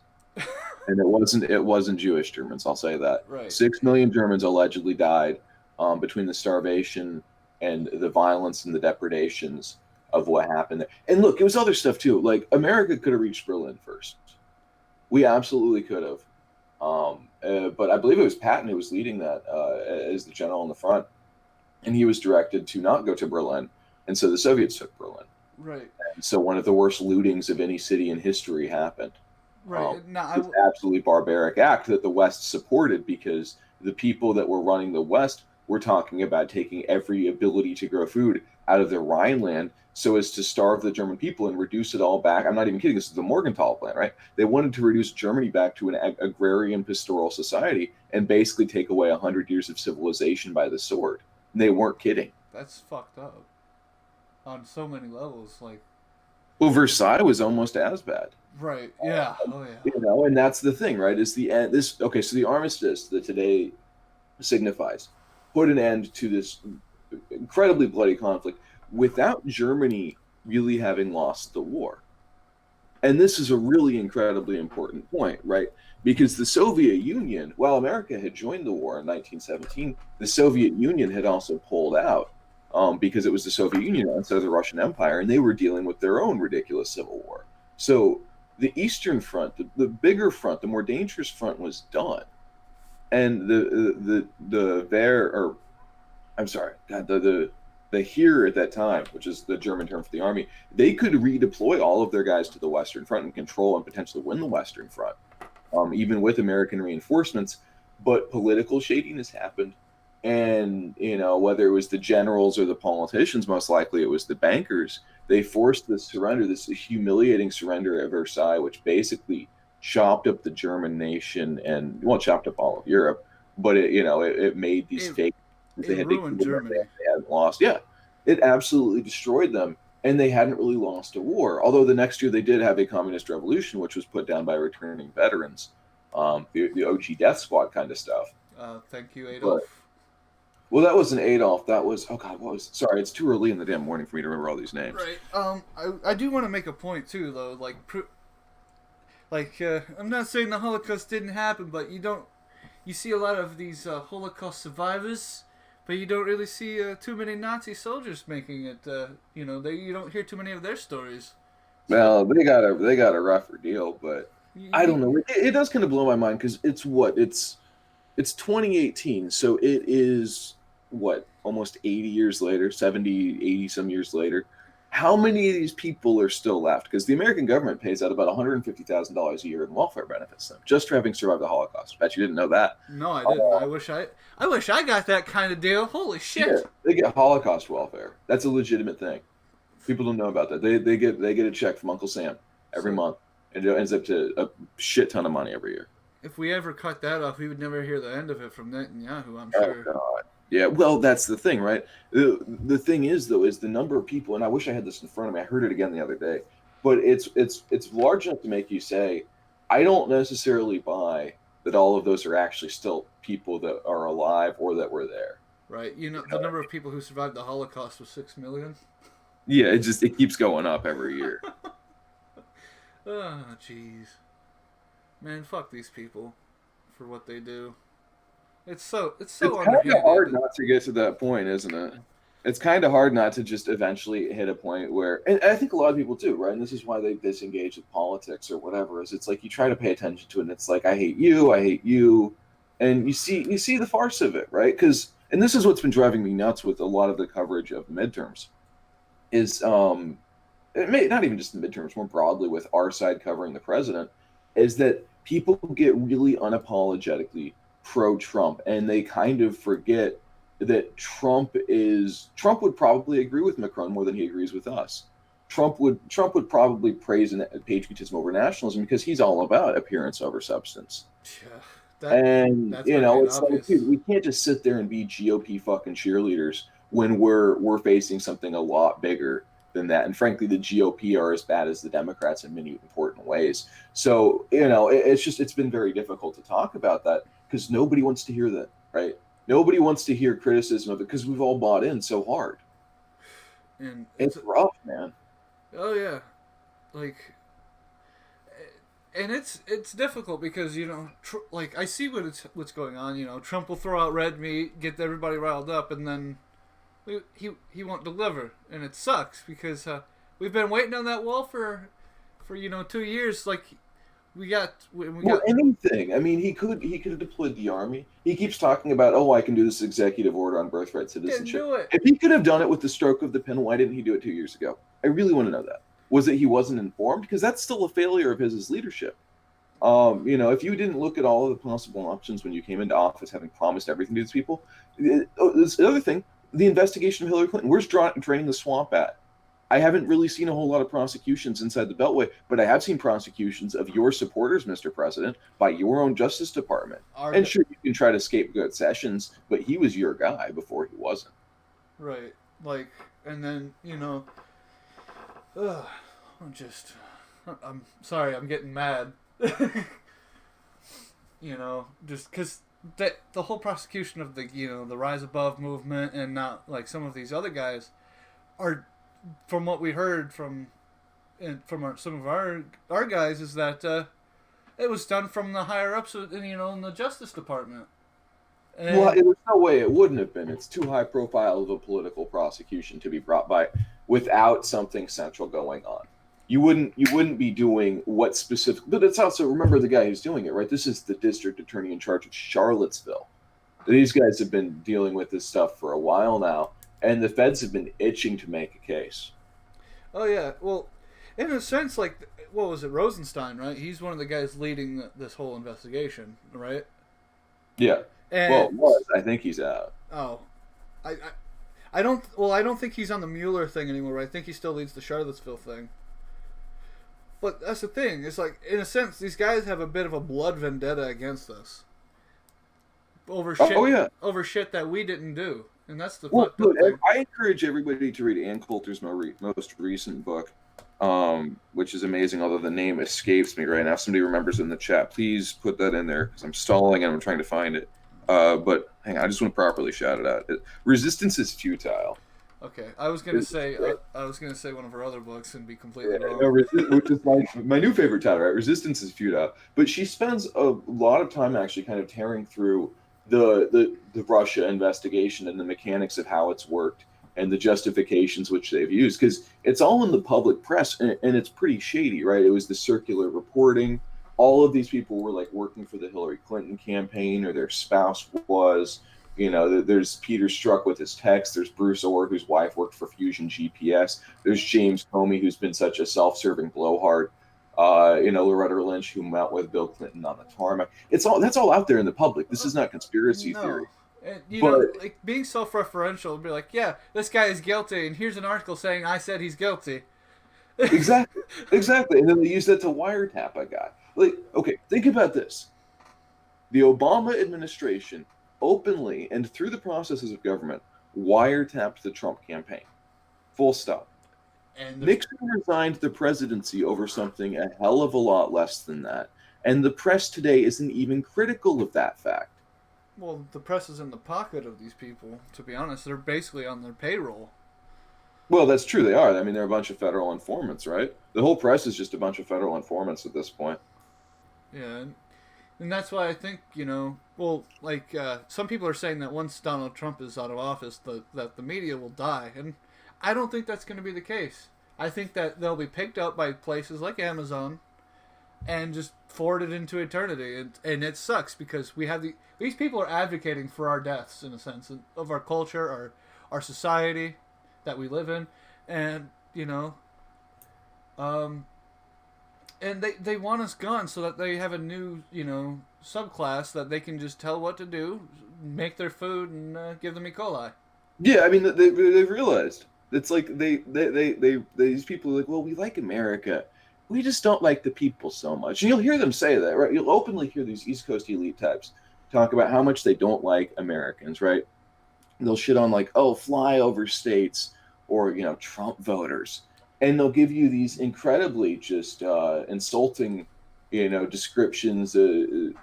And it wasn't Jewish Germans. I'll say that Right. 6 million Germans allegedly died between the starvation and the violence and the depredations of what happened there. And look, it was other stuff too. Like America could have reached Berlin first. We absolutely could have. But I believe it was Patton who was leading that as the general on the front, and he was directed to not go to Berlin, and so the Soviets took Berlin. Right. And so one of the worst lootings of any city in history happened. Right. Now This absolutely barbaric act that the West supported because the people that were running the West were talking about taking every ability to grow food out of the Rhineland so as to starve the German people and reduce it all back. I'm not even kidding. This is the Morgenthau plan, right? They wanted to reduce Germany back to an agrarian pastoral society and basically take away 100 years of civilization by the sword. And they weren't kidding. that's fucked up on so many levels. Like Well, Versailles was almost as bad. right. Yeah. Oh yeah. And that's the thing, right? Is the end this okay, so the armistice that today signifies put an end to this incredibly bloody conflict without Germany really having lost the war. And this is a really incredibly important point, right? Because the Soviet Union, while America had joined the war in 1917, the Soviet Union had also pulled out because it was the Soviet Union instead of the Russian Empire, and they were dealing with their own ridiculous civil war. So the Eastern Front, the bigger front, the more dangerous front, was done, and the there or I'm sorry, God, the here at that time, which is the German term for the army, they could redeploy all of their guys to the Western Front and control and potentially win the Western Front, even with American reinforcements. But political shadiness happened, and whether it was the generals or the politicians, most likely it was the bankers. They forced this surrender, this humiliating surrender at Versailles, which basically chopped up the German nation and well, chopped up all of Europe. But it made these It fake they it had to ruined Germany. they hadn't lost. Yeah, it absolutely destroyed them, and they hadn't really lost a war. Although the next year they did have a communist revolution, which was put down by returning veterans, the OG Death Squad kind of stuff. Thank you, But Adolf. well, that wasn't Adolf. That was oh god, what was? Sorry, it's too early in the damn morning for me to remember all these names. Right. I do want to make a point too, though. I'm not saying the Holocaust didn't happen, but you see a lot of these Holocaust survivors, but you don't really see too many Nazi soldiers making it. You don't hear too many of their stories. So Well, they got a rougher deal, but I you, don't know. It does kind of blow my mind because it's 2018, so it is what almost 80 years later, 70, 80 some years later. How many of these people are still left? Because the American government pays out about $150,000 a year in welfare benefits to them just for having survived the Holocaust. Bet you didn't know that. no, I didn't. Uh, I wish I got that kind of deal. Holy yeah, shit! they get Holocaust welfare. That's a legitimate thing. People don't know about that. They get a check from Uncle Sam every So month. and it ends up to a shit ton of money every year. If we ever cut that off, we would never hear the end of it from Netanyahu, I'm Oh sure. God. Yeah, well, that's the thing, right? The thing is, though, is the number of people, and I wish I had this in front of me. I heard it again the other day, but it's large enough to make you say, I don't necessarily buy that all of those are actually still people that are alive or that were there. Right? You You know, the know? number of people who survived the Holocaust was 6 million. Yeah, it keeps going up every year. Oh, jeez. Man, fuck these people for what they do. It's It's so kind of hard underhanded. not to get to that point, isn't it? It's kind of hard not to just eventually hit a point where, and I think a lot of people do, right? And this is why they disengage with politics or whatever. Is it's like you try to pay attention to it, and it's like I hate you, and you see the farce of it, right? Because and this is what's been driving me nuts with a lot of the coverage of midterms is it may not even just the midterms, more broadly with our side covering the president, is that people get really unapologetically pro-Trump, and they kind of forget that Trump would probably agree with Macron more than he agrees with us. Trump would probably praise patriotism over nationalism because he's all about appearance over substance. Yeah, that And that's pretty it's like, obvious. dude, we can't just sit there and be GOP fucking cheerleaders when we're facing something a lot bigger than that. And frankly, the GOP are as bad as the Democrats in many important ways. So it's been very difficult to talk about that because nobody wants to hear that, right? Nobody wants to hear criticism of it because we've all bought in so hard. And It's rough, man. oh yeah, like, and it's difficult because like I see what's going on. You know, Trump will throw out red meat, get everybody riled up, and then he won't deliver, and it sucks because we've been waiting on that wall for 2 years. Like we Well, got anything. I mean, he could have deployed the army. He keeps talking about, oh, I can do this executive order on birthright didn't citizenship. do it. If he could have done it with the stroke of the pen, why didn't he do it 2 years ago? I really want to know that. Was it he wasn't informed? Because that's still a failure of his as leadership. If you didn't look at all of the possible options when you came into office, having promised everything to these people, this the other thing, the investigation of Hillary Clinton. Where's draining the swamp at? I haven't really seen a whole lot of prosecutions inside the Beltway, but I have seen prosecutions of your supporters, Mr. President, by your own Justice Department. Our And sure, you can try to scapegoat Sessions, but he was your guy before he wasn't. right, like, and then I'm just, I'm sorry, I'm getting mad. Just because the whole prosecution of the Rise Above movement and not like some of these other guys are, from what we heard from some of our guys, is that it was done from the higher ups in the Justice Department. Well, And there's no way it wouldn't have been. It's too high profile of a political prosecution to be brought by without something central going on. You wouldn't be doing what specific, but it's also remember the guy who's doing it, right? This is the district attorney in charge of Charlottesville. These guys have been dealing with this stuff for a while now, and the feds have been itching to make a case. oh yeah, well, in a sense, like what was it, Rosenstein, right? He's one of the guys leading this whole investigation, right? Yeah. Well, And it was. I think he's out. oh, I, I I don't think he's on the Mueller thing anymore. I think he still leads the Charlottesville thing. But that's the thing. It's like, in a sense, these guys have a bit of a blood vendetta against us over shit. Oh yeah. Over shit that we didn't do, and that's the Well, fucked up good. thing. I encourage everybody to read Ann Coulter's most recent book, which is amazing. Although the name escapes me right now. If somebody remembers in the chat, please put that in there because I'm stalling and I'm trying to find it. But hang on, I just want to properly shout it out. Resistance is futile. Okay, I was gonna say one of her other books and be completely wrong. No, which is my new favorite title, right? Resistance is futile. But she spends a lot of time actually kind of tearing through the Russia investigation and the mechanics of how it's worked and the justifications which they've used because it's all in the public press and it's pretty shady, right? It was the circular reporting. All of these people were like working for the Hillary Clinton campaign or their spouse was. There's Peter Strzok with his text. There's Bruce Orr, whose wife worked for Fusion GPS. There's James Comey, who's been such a self-serving blowhard. Loretta Lynch, who met with Bill Clinton on the tarmac. That's all out there in the public. This is not conspiracy theory. And, But like being self-referential, be like, yeah, this guy is guilty, and here's an article saying I said he's guilty. Exactly, exactly. And then they use that to wiretap a guy. Like, okay, think about this. The Obama administration openly and through the processes of government wiretapped the Trump campaign. Full stop. And there's Nixon resigned the presidency over something a hell of a lot less than that. And the press today isn't even critical of that fact. well, the press is in the pocket of these people. To be honest, they're basically on their payroll. Well, that's true. They are. I mean, they're a bunch of federal informants, right? The whole press is just a bunch of federal informants at this point. Yeah, and that's why I think well, like some people are saying that once Donald Trump is out of office, that the media will die, and I don't think that's going to be the case. I think that they'll be picked up by places like Amazon and just forwarded into eternity, and it sucks because we have these people are advocating for our deaths in a sense of our culture, our society that we live in, and um, and they want us gone so that they have a new subclass that they can just tell what to do, make their food, and give them E. coli. Yeah, I mean, they've realized it's like these people are like, well, we like America, we just don't like the people so much. And you'll hear them say that, right? You'll openly hear these East Coast elite types talk about how much they don't like Americans, right? They'll shit on like, oh, flyover states or Trump voters, and they'll give you these incredibly just insulting descriptions,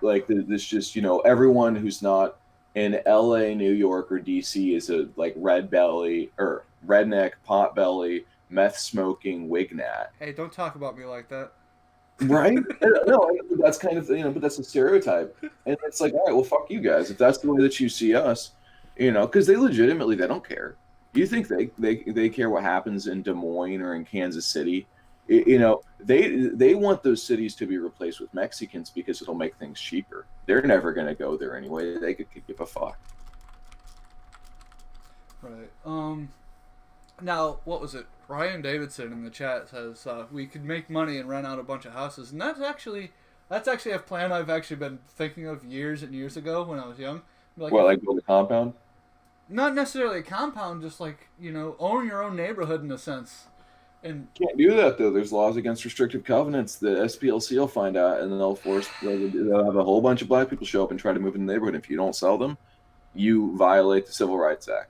like this just everyone who's not in LA, New York, or DC is a like red belly or redneck potbelly meth smoking wignat. Hey, don't talk about me like that. Right? No, that's kind of but that's a stereotype, and it's like, all right, well, fuck you guys if that's the way that you see us, because they legitimately they don't care. You think they care what happens in Des Moines or in Kansas City? They want those cities to be replaced with Mexicans because it'll make things cheaper. They're never going to go there anyway. They could give a fuck. Right. Now, what was it? Ryan Davidson in the chat says we could make money and rent out a bunch of houses, and that's actually a plan I've actually been thinking of years and years ago when I was young. Like, What, like build a compound? not necessarily a compound, just like own your own neighborhood in a sense. And Can't do that though. There's laws against restrictive covenants. The SPLC will find out, and then they'll have a whole bunch of black people show up and try to move in the neighborhood. If you don't sell them, you violate the Civil Rights Act.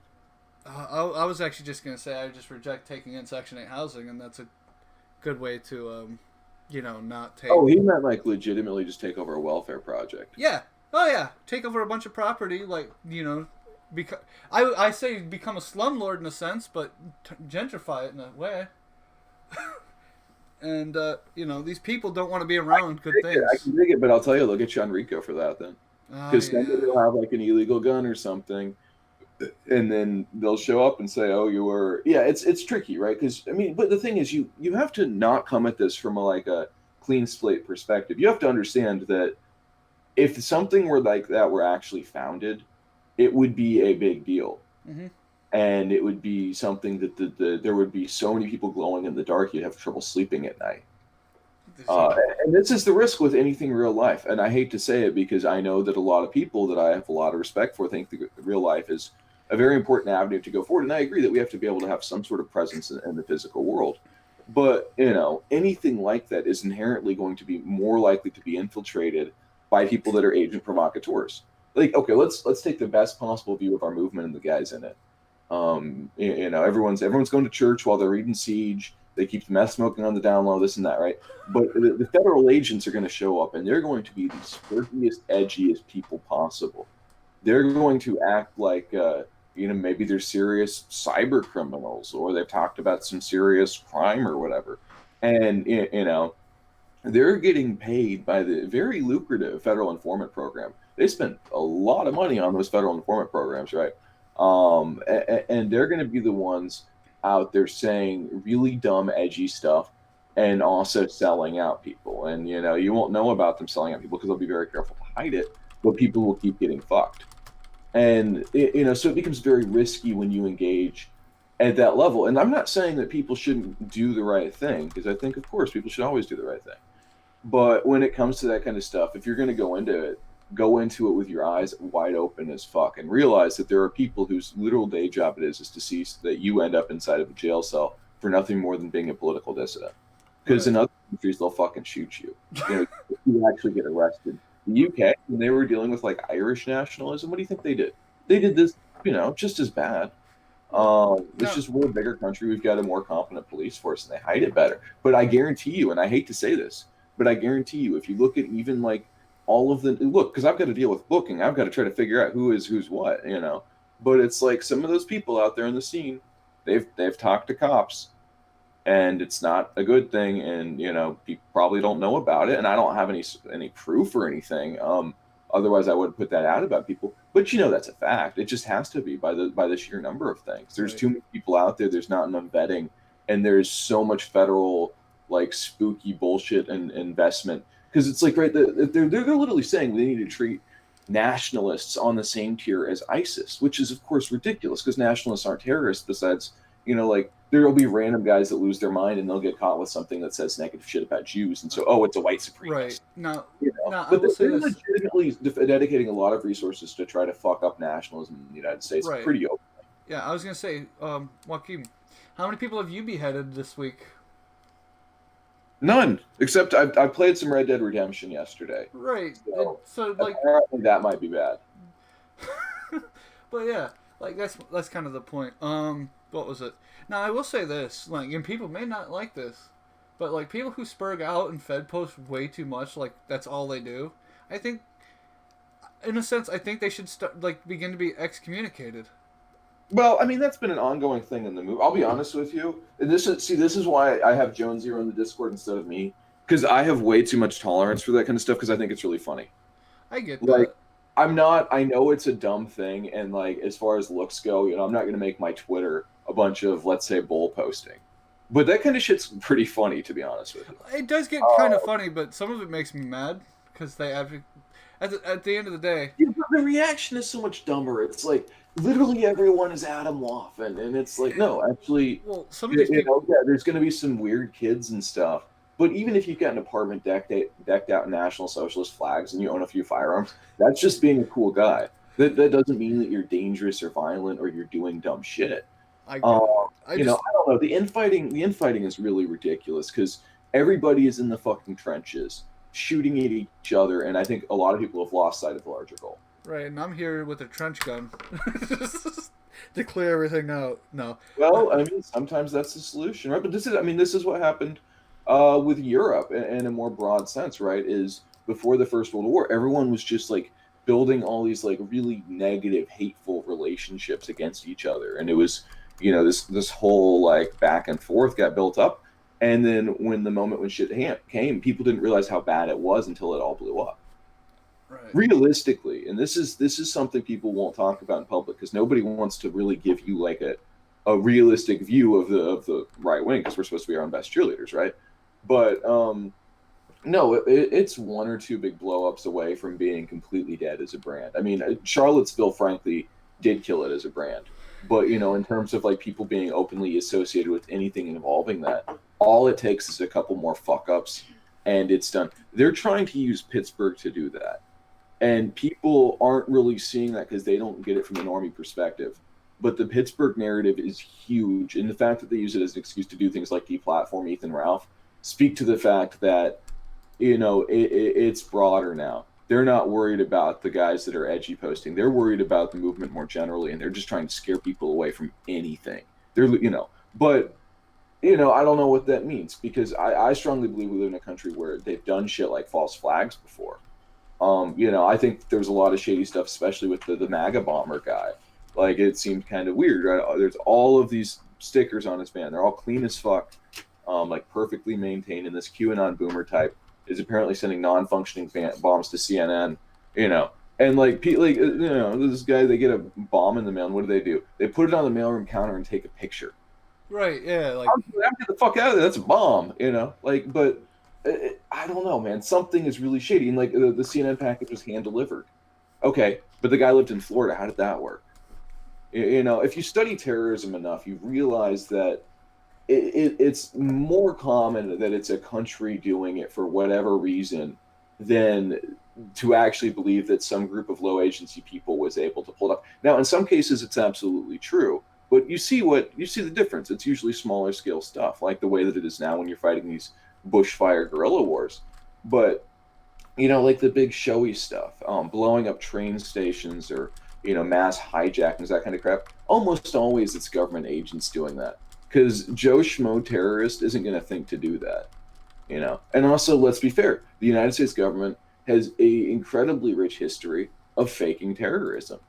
I was actually just gonna say I just reject taking in Section 8 housing, and that's a good way to not take. Oh, he meant like legitimately just take over a welfare project. Yeah. Oh yeah. Take over a bunch of property, like because I say become a slumlord in a sense, but gentrify it in a way. And these people don't want to be around good things. I can dig it, but I'll tell you, they'll get you on RICO for that then, because somebody will have like an illegal gun or something, and then they'll show up and say, "Oh, you were." Yeah, it's tricky, right? Because I mean, but the thing is, you have to not come at this from a clean slate perspective. You have to understand that if something were like that were actually founded, it would be a big deal. Mm-hmm. And it would be something that there would be so many people glowing in the dark, you'd have trouble sleeping at night. And this is the risk with anything real life. And I hate to say it because I know that a lot of people that I have a lot of respect for think that real life is a very important avenue to go forward. And I agree that we have to be able to have some sort of presence in the physical world. But, anything like that is inherently going to be more likely to be infiltrated by people that are agent provocateurs. Like, okay, let's take the best possible view of our movement and the guys in it. Everyone's going to church while they're reading Siege. They keep meth smoking on the down low, this and that, right? But the federal agents are going to show up, and they're going to be the spurtiest, edgiest people possible. They're going to act like, maybe they're serious cyber criminals, or they've talked about some serious crime or whatever. And, they're getting paid by the very lucrative federal informant program. They spent a lot of money on those federal informant programs, right? And they're going to be the ones out there saying really dumb, edgy stuff, and also selling out people. And you won't know about them selling out people because they'll be very careful to hide it, but people will keep getting fucked. And so it becomes very risky when you engage at that level. And I'm not saying that people shouldn't do the right thing, because I think, of course, people should always do the right thing. But when it comes to that kind of stuff, if you're going to go into it with your eyes wide open as fuck, and realize that there are people whose literal day job it is to see that you end up inside of a jail cell for nothing more than being a political dissident. Because in other countries, they'll fucking shoot you. You actually get arrested. The UK, when they were dealing with like Irish nationalism, what do you think they did? They did this, just as bad. It's just we're a bigger country. We've got a more competent police force, and they hide it better. But I guarantee you, and I hate to say this, but I guarantee you, if you look at even like all of the because I've got to deal with booking, I've got to try to figure out who's what, But it's like some of those people out there in the scene, they've talked to cops, and it's not a good thing, and people probably don't know about it, and I don't have any proof or anything. Otherwise, I would put that out about people. But that's a fact. It just has to be by the sheer number of things. There's too many people out there. There's not enough vetting, and there's so much federal like spooky bullshit and investment. Because it's like they're literally saying they need to treat nationalists on the same tier as ISIS, which is of course ridiculous because nationalists aren't terrorists. Besides, like there will be random guys that lose their mind and they'll get caught with something that says negative shit about Jews, and so it's a white supremacist. Right. Now, but they're legitimately dedicating a lot of resources to try to fuck up nationalism in the United States. Right. Pretty open. Yeah, I was gonna say, Joachim, how many people have you beheaded this week? None, except I played some Red Dead Redemption yesterday. Right. So like apparently that might be bad. But yeah, like that's kind of the point. What was it? Now I will say this, like, and people may not like this, but like people who spurg out and fed post way too much, like that's all they do. I think, in a sense, they should begin to be excommunicated. Well, I mean, that's been an ongoing thing in the movie. I'll be honest with you. And this is why I have Jonesy on the Discord instead of me, because I have way too much tolerance for that kind of stuff because I think it's really funny. I get like, that. I know it's a dumb thing, and like as far as looks go, I'm not going to make my Twitter a bunch of, let's say, bull posting. But that kind of shit's pretty funny, to be honest with you. It does get kind of funny, but some of it makes me mad because they at the end of the day. Yeah, but the reaction is so much dumber. It's like literally everyone is Adam Woff, and it's like, no, actually, well, some of these people, there's going to be some weird kids and stuff. But even if you've got an apartment decked out in National Socialist flags and you own a few firearms, that's just being a cool guy. That doesn't mean that you're dangerous or violent or you're doing dumb shit. I don't know. The infighting is really ridiculous because everybody is in the fucking trenches shooting at each other, and I think a lot of people have lost sight of the larger goal. Right, and I'm here with a trench gun to clear everything out. No. Well, I mean, sometimes that's the solution, right? But this is what happened with Europe in a more broad sense, right? Is before the First World War, everyone was just like building all these like really negative, hateful relationships against each other, and it was, this whole like back and forth got built up, and then when the moment when shit came, people didn't realize how bad it was until it all blew up. Right. Realistically, and this is something people won't talk about in public because nobody wants to really give you like a realistic view of the right wing because we're supposed to be our own best cheerleaders, right? But no, it's one or two big blow-ups away from being completely dead as a brand. I mean, Charlottesville, frankly, did kill it as a brand. But, in terms of like people being openly associated with anything involving that, all it takes is a couple more fuck-ups and it's done. They're trying to use Pittsburgh to do that. And people aren't really seeing that because they don't get it from a normie perspective. But the Pittsburgh narrative is huge. And the fact that they use it as an excuse to do things like deplatform Ethan Ralph speak to the fact that, it's broader now. They're not worried about the guys that are edgy posting. They're worried about the movement more generally, and they're just trying to scare people away from anything. But, I don't know what that means because I strongly believe we live in a country where they've done shit like false flags before. I think there's a lot of shady stuff, especially with the MAGA bomber guy. Like, it seemed kind of weird, right? There's all of these stickers on his van. They're all clean as fuck, like perfectly maintained. And this QAnon boomer type is apparently sending non-functioning bombs to CNN, And this guy, they get a bomb in the mail, and what do? They put it on the mailroom counter and take a picture. Right, yeah. Like, get the fuck out of there. That's a bomb, But I don't know, man. Something is really shady. And, like, the CNN package was hand-delivered. Okay, but the guy lived in Florida. How did that work? If you study terrorism enough, you realize that it's more common that it's a country doing it for whatever reason than to actually believe that some group of low agency people was able to pull it off. Now, in some cases, it's absolutely true. But you see the difference. It's usually smaller scale stuff, like the way that it is now when you're fighting these bushfire guerrilla wars. But like the big showy stuff, blowing up train stations or mass hijackings, that kind of crap. Almost always, it's government agents doing that because Joe Schmo terrorist isn't going to think to do that. And also, let's be fair, the United States government has a incredibly rich history of faking terrorism.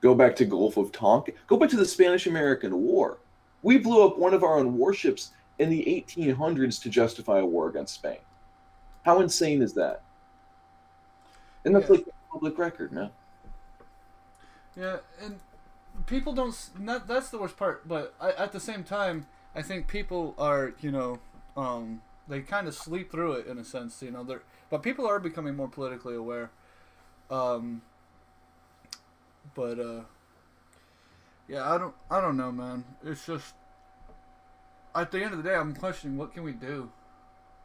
Go back to Gulf of Tonkin. Go back to the Spanish-American War. We blew up one of our own warships in the 1800s to justify a war against Spain. How insane is that? And that's Yeah. like public record, man. Yeah, and people don't. That's the worst part. But at the same time, I think people are, they kind of sleep through it in a sense. But people are becoming more politically aware. Um, but yeah, I don't know, man. It's just at the end of the day, I'm questioning what can we do.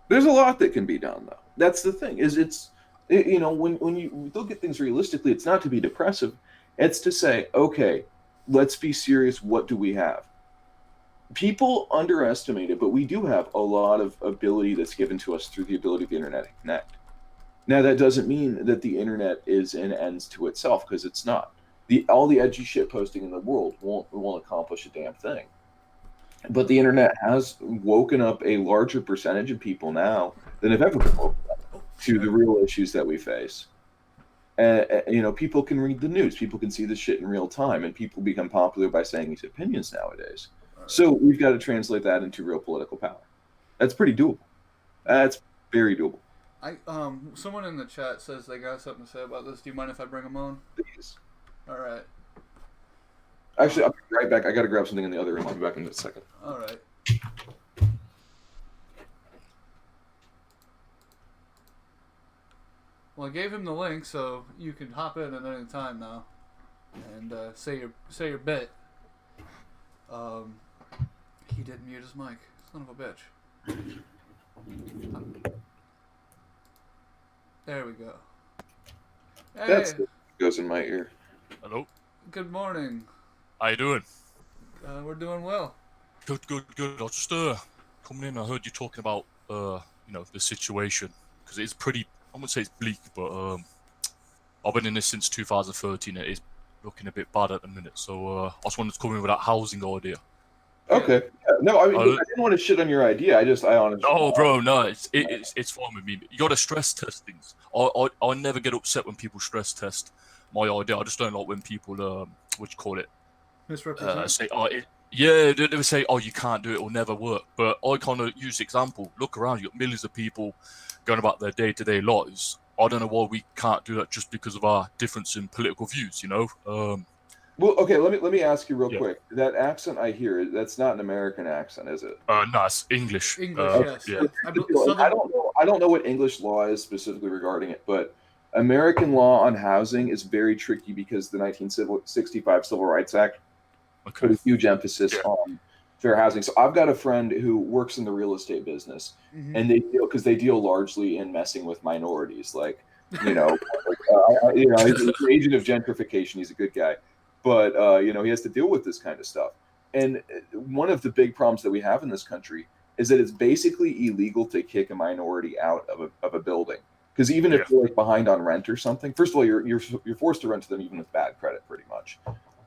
There's a lot that can be done, though. That's the thing. When you look at things realistically, it's not to be depressive. It's to say, okay, let's be serious. What do we have? People underestimate it, but we do have a lot of ability that's given to us through the ability of the internet to connect. Now, that doesn't mean that the internet is an ends to itself, because it's not. All the edgy shit posting in the world won't accomplish a damn thing. But the internet has woken up a larger percentage of people now than have ever been woken up to the real issues that we face. People can read the news, people can see the shit in real time, and people become popular by saying these opinions nowadays. So we've got to translate that into real political power. That's pretty doable. That's very doable. Someone in the chat says they got something to say about this. Do you mind if I bring them on? Please. All right. Actually, I'll be right back. I got to grab something in the other room. I'll be back in a second. All right. Well, I gave him the link, so you can hop in at any time now, and say your bit. He didn't mute his mic. Son of a bitch. There we go. Hey. That's what goes in my ear. Hello. Good morning. How you doing? We're doing well. Good. I was just coming in. I heard you talking about the situation, because it's pretty. I wouldn't say it's bleak, but I've been in this since 2013. It is looking a bit bad at the minute. So I just wanted to come in with that housing idea. Okay. Yeah, no, I mean, I didn't want to shit on your idea. I honestly. No, bro, no, it's fine with me. You got to stress test things. I never get upset when people stress test my idea. I just don't like when people what you call it, Misrepresent. say they would say, oh, you can't do it, it'll never work. But I kind of use the example. Look around, you got millions of people going about their day-to-day lives. I don't know why we can't do that just because of our difference in political views, Well, okay, let me ask you real quick. That accent I hear, that's not an American accent, is it? No, it's English. English, yes. Yeah. I don't know what English law is specifically regarding it, but American law on housing is very tricky because the 1965 Civil Rights Act put a huge emphasis on fair housing. So I've got a friend who works in the real estate business, and they deal largely in messing with minorities, like he's an agent of gentrification. He's a good guy. But he has to deal with this kind of stuff. And one of the big problems that we have in this country is that it's basically illegal to kick a minority out of a building. Because even if they're like behind on rent or something, first of all, you're forced to rent to them even with bad credit, pretty much.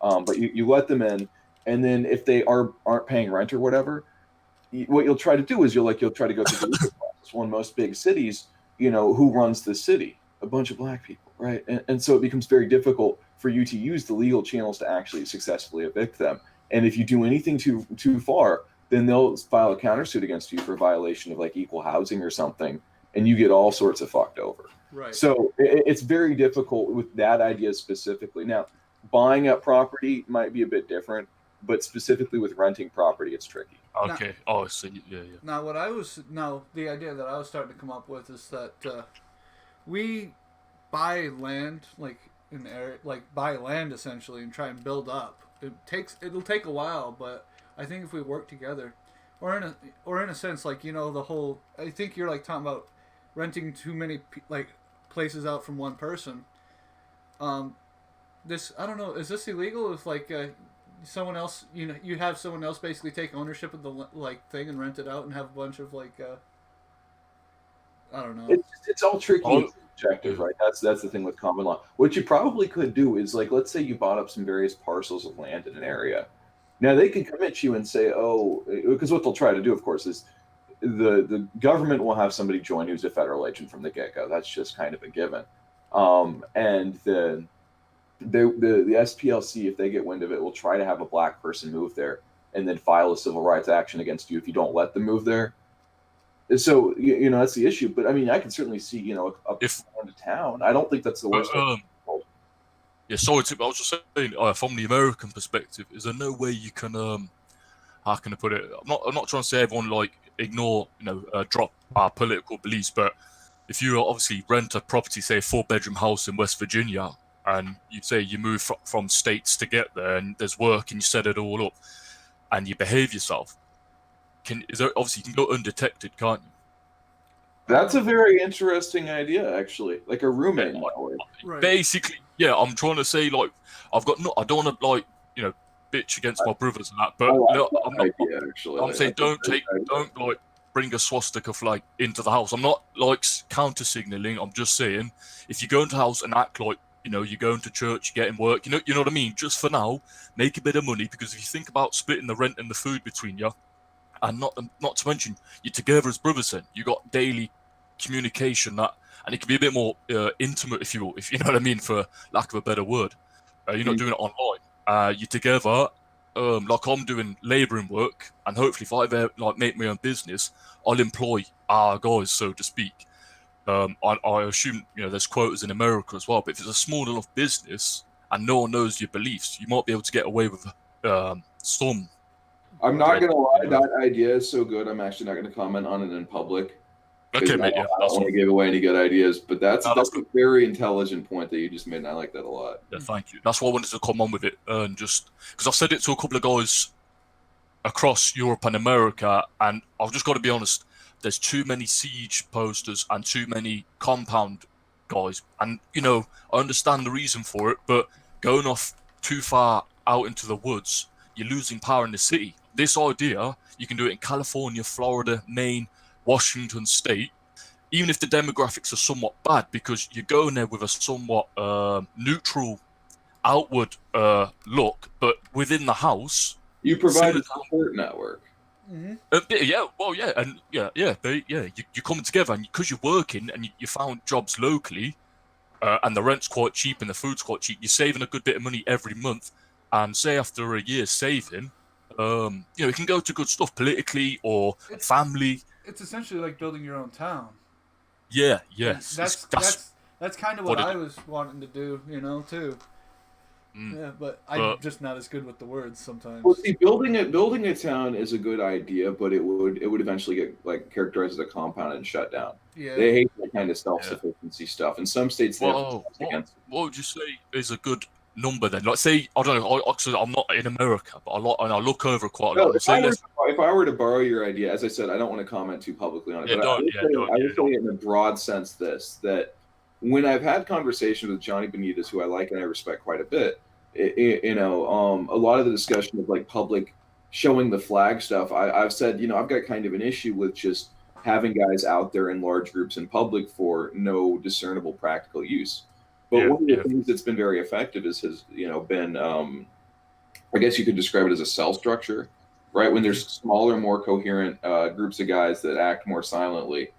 But you let them in, and then if they aren't paying rent or whatever, what you'll try to do is you'll try to go to the legal process. One of most big cities, who runs the city? A bunch of black people, right? And so it becomes very difficult for you to use the legal channels to actually successfully evict them. And if you do anything too far, then they'll file a countersuit against you for violation of like equal housing or something, and you get all sorts of fucked over. Right. So it's very difficult with that idea specifically. Now, buying up property might be a bit different, but specifically with renting property, it's tricky. Okay. So yeah. Now, the idea that I was starting to come up with is that we buy land, like in the area, like buy land essentially, and try and build up. It'll take a while, but I think if we work together, or in a sense, like the whole. I think you're like talking about renting too many places out from one person. This I don't know. Is this illegal? If someone else, you have someone else basically take ownership of the thing and rent it out and have a bunch of I don't know. It's all tricky Oh, and subjective, right? That's the thing with common law. What you probably could do is like, let's say you bought up some various parcels of land in an area. Now they can come at you and say, oh, because what they'll try to do, of course, is the government will have somebody join who's a federal agent from the get-go. That's just kind of a given. And the SPLC, if they get wind of it, will try to have a black person move there and then file a civil rights action against you if you don't let them move there. So that's the issue. But I mean, I can certainly see if going to town. I don't think that's the worst. yeah, sorry, I was just saying from the American perspective, is there no way you can how can I put it? I'm not trying to say everyone ignore drop our political beliefs, but if you obviously rent a property, say a 4-bedroom house in West Virginia, and you say you move from states to get there, and there's work, and you set it all up, and you behave yourself, obviously you can go undetected, can't you? That's a very interesting idea, actually. Like a roommate. Right. Basically, yeah. I'm trying to say I don't want to bitch against my brothers and that, but I'm saying don't bring a swastika flag into the house. I'm not counter signaling. I'm just saying if you go into the house and act like you're going to church, you're getting work, you know what I mean. Just for now, make a bit of money, because if you think about splitting the rent and the food between you, and not to mention you're together as brothers, then you got daily communication and it can be a bit more intimate, if you know what I mean, for lack of a better word. You're not doing it online. You're together, like I'm doing labouring work, and hopefully if I ever make my own business, I'll employ our guys, so to speak. I assume there's quotas in America as well, but if it's a small enough business and no one knows your beliefs, you might be able to get away with some. I'm not gonna lie, that idea is so good. I'm actually not gonna comment on it in public. Okay, mate. Yeah, I don't want to give away any good ideas, but that's a very intelligent point that you just made, and I like that a lot. Yeah, thank you. That's why I wanted to come on with it, and just because I've said it to a couple of guys across Europe and America, and I've just got to be honest. There's too many siege posters and too many compound guys, and I understand the reason for it, but going off too far out into the woods, you're losing power in the city. This idea, you can do it in California, Florida, Maine, Washington State, even if the demographics are somewhat bad, because you're going there with a somewhat neutral outward look, but within the house, you provide a support network. Mm-hmm. You're coming together, and because you're working and you found jobs locally, and the rent's quite cheap and the food's quite cheap, you're saving a good bit of money every month. And say after a year saving, it can go to good stuff politically or family. It's essentially like building your own town. Yeah, yes. That's kind of what I was wanting to do, too. Yeah, but I'm just not as good with the words sometimes. Well, see, building a town is a good idea, but it would eventually get characterized as a compound and shut down. Yeah. They hate that kind of self-sufficiency stuff. In some states, what would you say is a good number then? Like, say, I don't know. I'm not in America, but I look over quite a lot. If I were to borrow your idea, as I said, I don't want to comment too publicly on it. But I would say in a broad sense that when I've had conversations with Johnny Benitez, who I like and I respect quite a bit, a lot of the discussion of public showing the flag stuff, I've said, I've got kind of an issue with just having guys out there in large groups in public for no discernible practical use. But one of the things that's been very effective has been, I guess you could describe it as a cell structure, right? When there's smaller, more coherent groups of guys that act more silently,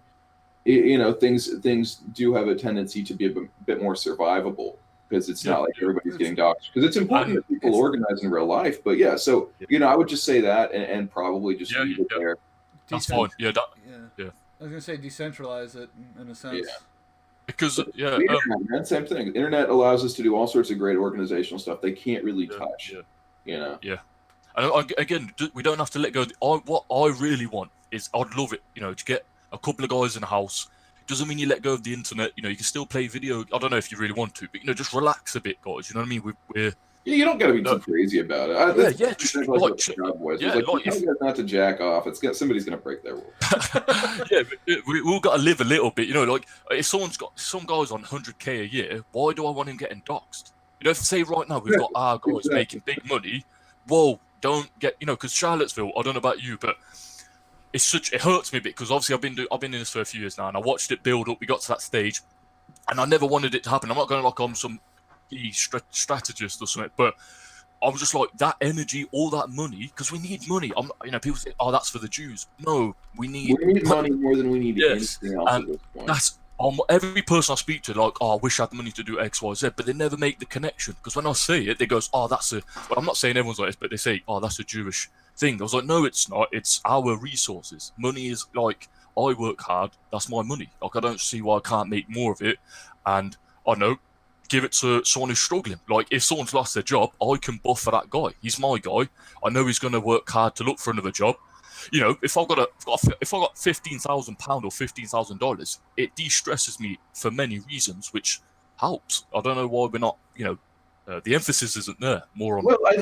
things do have a tendency to be a bit more survivable, because it's not like everybody's getting doxxed. Because it's important that people organize in real life. But I would just say that and probably just leave it there. That's fine. Yeah. I was gonna say decentralize it in a sense. Yeah. Because the internet, man, same thing. The internet allows us to do all sorts of great organizational stuff they can't really touch. Yeah. And again, we don't have to let go. What I really want is, I'd love it, to get a couple of guys in a house. It doesn't mean you let go of the internet. You can still play video. I don't know if you really want to, but just relax a bit, guys. You know what I mean? We're you don't got to be too crazy about it. Just not to jack off. Somebody's going to break their rule. We all got to live a little bit. If someone's got some guys on 100K a year, why do I want him getting doxxed? If say right now we've got our guys making big money, whoa, don't get, because Charlottesville, I don't know about you, but it hurts me a bit because obviously I've been in this for a few years now, and I watched it build up. We got to that stage, and I never wanted it to happen. I'm not going like I'm some strategist or something, but I was just like, that energy, all that money, because we need money. People say, oh, that's for the Jews. No, we need money more than we need yes, anything else and at this point. that's every person I speak to, like, oh, I wish I had the money to do X, Y, Z, but they never make the connection. Because when I say it, they goes, oh, that's a. Well, I'm not saying everyone's like this, but they say, oh, that's a Jewish thing. I was like, no, it's not. It's our resources. Money is like, I work hard. That's my money. Like, I don't see why I can't make more of it. And I know, give it to someone who's struggling. Like, if someone's lost their job, I can buffer that guy. He's my guy. I know he's going to work hard to look for another job. If I got £15,000 or $15,000, it de-stresses me for many reasons, which helps. I don't know why we're not, the emphasis isn't there more on. Well, I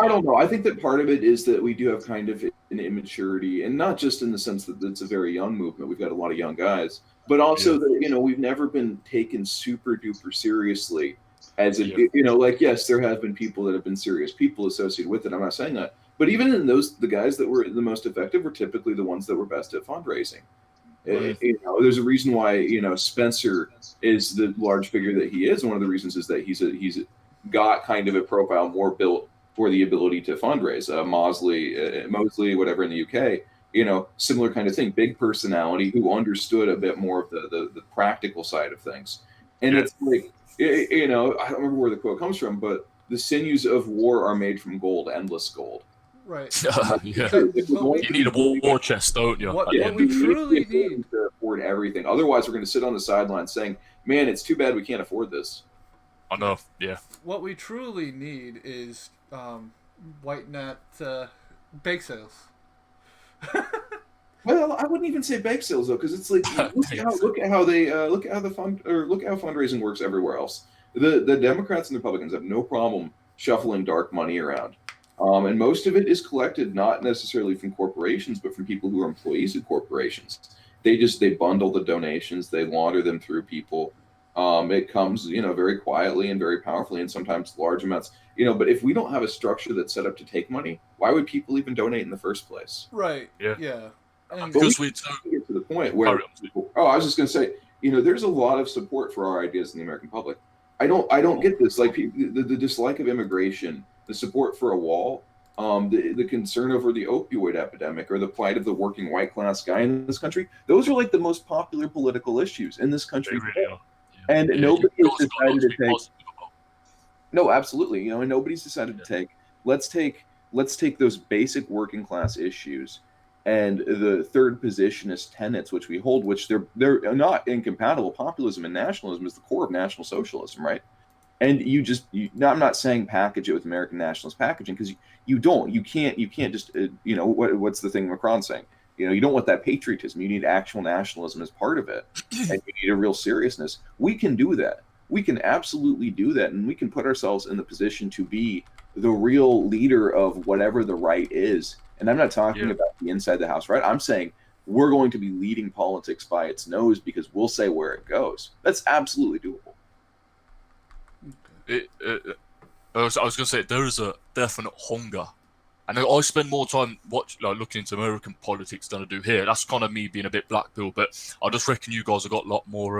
don't know. I think that part of it is that we do have kind of an immaturity, and not just in the sense that it's a very young movement. We've got a lot of young guys, but also that we've never been taken super duper seriously as yes, there have been people that have been serious people associated with it. I'm not saying that. But even in the guys that were the most effective were typically the ones that were best at fundraising. There's a reason why Spencer is the large figure that he is. And one of the reasons is that he's got kind of a profile more built for the ability to fundraise. Mosley, whatever in the UK, similar kind of thing. Big personality who understood a bit more of the practical side of things. And it's like, I don't remember where the quote comes from, but the sinews of war are made from gold, endless gold. Right. You need a war chest, don't you? What we truly need to afford everything. Otherwise, we're going to sit on the sidelines saying, "Man, it's too bad we can't afford this." I know. Yeah. What we truly need is white nat bake sales. Well, I wouldn't even say bake sales though, because it's like look at how fundraising works everywhere else. The Democrats and the Republicans have no problem shuffling dark money around. And most of it is collected not necessarily from corporations, but from people who are employees of corporations. They bundle the donations, they launder them through people. It comes, very quietly and very powerfully, and sometimes large amounts. But if we don't have a structure that's set up to take money, why would people even donate in the first place? Right. Yeah. And because we get to the point where I was just going to say, there's a lot of support for our ideas in the American public. I don't get this. Like the dislike of immigration, the support for a wall, the concern over the opioid epidemic, or the plight of the working white class guy in this country. Those are like the most popular political issues in this country. They really are. And nobody has decided to take. No, absolutely. And nobody's decided to take. Let's take those basic working class issues, and the third positionist tenets which we hold, which they're not incompatible. Populism and nationalism is the core of National Socialism, right? And I'm not saying package it with American nationalist packaging, because you can't just what's the thing Macron's saying? You don't want that patriotism. You need actual nationalism as part of it, and you need a real seriousness. We can do that. We can absolutely do that, and we can put ourselves in the position to be the real leader of whatever the right is. And I'm not talking about the inside the house right. I'm saying we're going to be leading politics by its nose, because we'll say where it goes. That's absolutely doable. I was going to say, there is a definite hunger. And I spend more time looking into American politics than I do here. That's kind of me being a bit black pill, but I just reckon you guys have got a lot more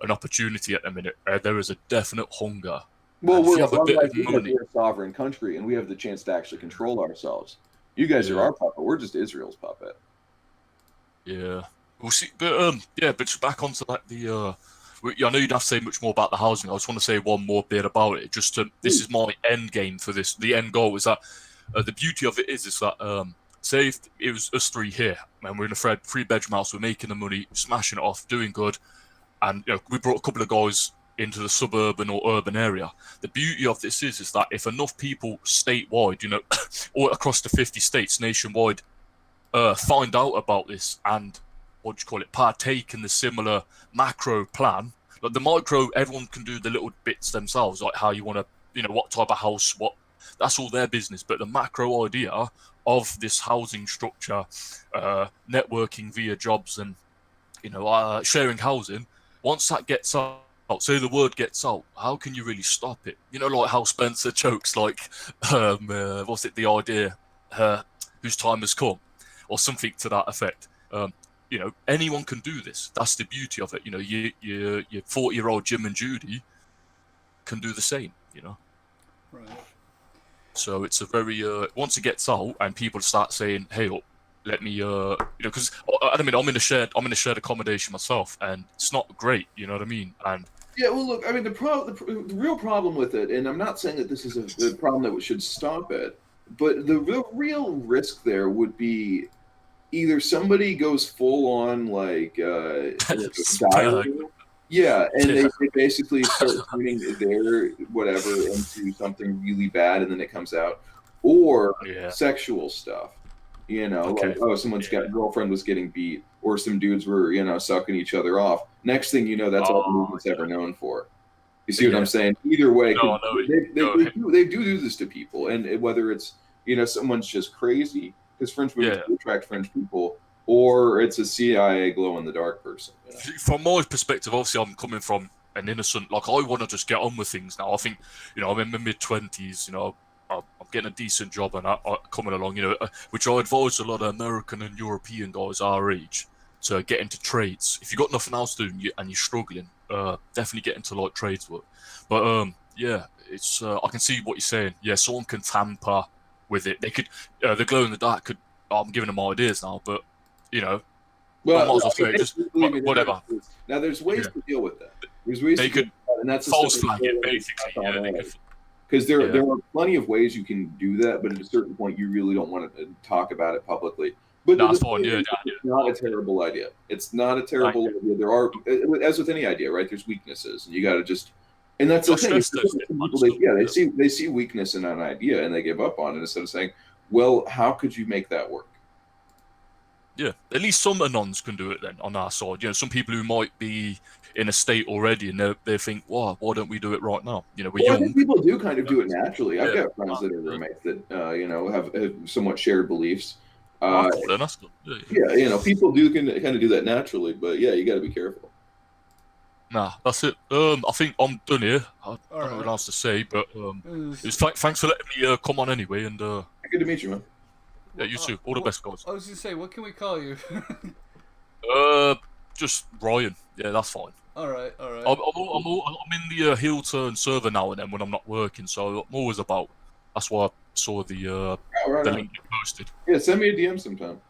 an opportunity at the minute. There is a definite hunger. Well, we're a sovereign country, and we have the chance to actually control ourselves. You guys are our puppet. We're just Israel's puppet. Yeah. We'll see. But but just back onto the. I know you'd have to say much more about the housing. I just want to say one more bit about it. This is my end game for this. The end goal is that the beauty of it is that say if it was us three here, and we're in a three-bedroom house, we're making the money, smashing it off, doing good, and we brought a couple of guys into the suburban or urban area. The beauty of this is that if enough people statewide, or across the 50 states nationwide, find out about this and partake in the similar macro plan. Like the micro, everyone can do the little bits themselves, like how you want to, what type of house, that's all their business. But the macro idea of this housing structure, networking via jobs and, sharing housing, once that gets out say the word gets out, how can you really stop it? You know, like how Spencer jokes, like, what's it, the idea, whose time has come, or something to that effect. You know, anyone can do this. That's the beauty of it. You know, your 40-year-old Jim and Judy can do the same. You know. Right. So it's a very once it gets out and people start saying, "Hey, look, let me," you know, because I mean, I'm in a shared accommodation myself, and it's not great. You know what I mean? And Yeah, well, look, I mean, the real problem with it, and I'm not saying that this is a problem that should stop it, but the real risk there would be either somebody goes full on like diary, yeah, and yeah, they basically start turning their whatever into something really bad, and then it comes out, or yeah, sexual stuff. You know, like, okay, oh, someone's got girlfriend was getting beat, or some dudes were, sucking each other off. Next thing you know, that's all the oh, movement's ever known for. You see what I'm yeah. saying? Either way, No, 'cause I know. Go they ahead. do this to people, and whether it's someone's just crazy because French movies Yeah. do attract French people, or it's a CIA glow in the dark person. From my perspective, obviously, I'm coming from an innocent. Like, I want to just get on with things now. I think, I'm in my mid-20s. I'm getting a decent job and I'm coming along. Which I advise a lot of American and European guys our age to get into trades. If you've got nothing else to do and you're struggling, definitely get into like trades work. But yeah, it's I can see what you're saying. Yeah, someone can tamper with it. They could, the glow in the dark could. I'm giving them ideas now, but you know, I might Well, as well say just believe me, whatever. now there's ways Yeah. to deal with that. There's ways They to deal could with that, and that's the false stuff flag it basically. Yeah, they could. because Yeah. there are plenty of ways you can do that, but at a certain point, you really don't want to talk about it publicly. But That's the fine. thing Yeah, is, yeah, it's not a terrible idea. It's not a terrible idea. There are, as with any idea, right? There's weaknesses, and you got to just. And that's the Don't thing. stress those Some things. people, they see weakness in an idea and they give up on it instead of saying, "Well, how could you make that work?" Yeah, at least some anons can do it then on our side. Some people who might be in a state already and they think, "Wow, why don't we do it right now?" We're Well, I young. think people do kind of do it naturally. I've Yeah. got friends that are roommates that have somewhat shared beliefs. Oh, cool. Then that's good. Yeah, people do kind of do that naturally, but yeah, you got to be careful. Nah, that's it. I think I'm done here. I don't know what right. else to say, but thanks for letting me come on anyway, and Good to meet you, man. yeah, you too. All the best, guys. I was gonna say, what can we call you? Just Ryan. Yeah, that's fine. All right. I'm in the heel turn server now and then when I'm not working, so I'm always about. That's why I saw the link you posted. Yeah, send me a DM sometime.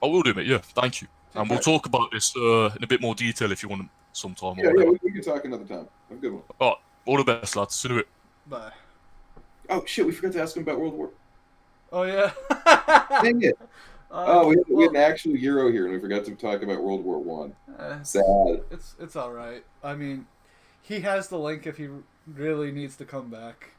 I will do, mate. Yeah, thank you. And we'll talk about this in a bit more detail if you want sometime. Yeah, or whatever. we can talk another time. Have a good one. All right, all the best, lads. See you in a bit. Bye. Oh shit, we forgot to ask him about World War. Oh yeah. Dang it. We had an actual Euro here, and we forgot to talk about World War One. Sad. It's all right. I mean, he has the link if he really needs to come back.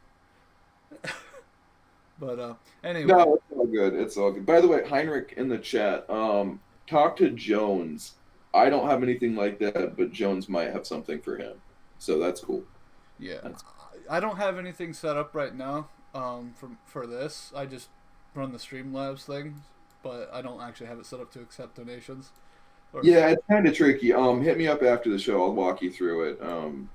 But anyway. No, it's all good. It's all good. By the way, Heinrich in the chat, talk to Jones. I don't have anything like that, but Jones might have something for him. So that's cool. Yeah. I don't have anything set up right now for this. I just run the Streamlabs thing, but I don't actually have it set up to accept donations. Yeah, it's kind of tricky. Hit me up after the show. I'll walk you through it.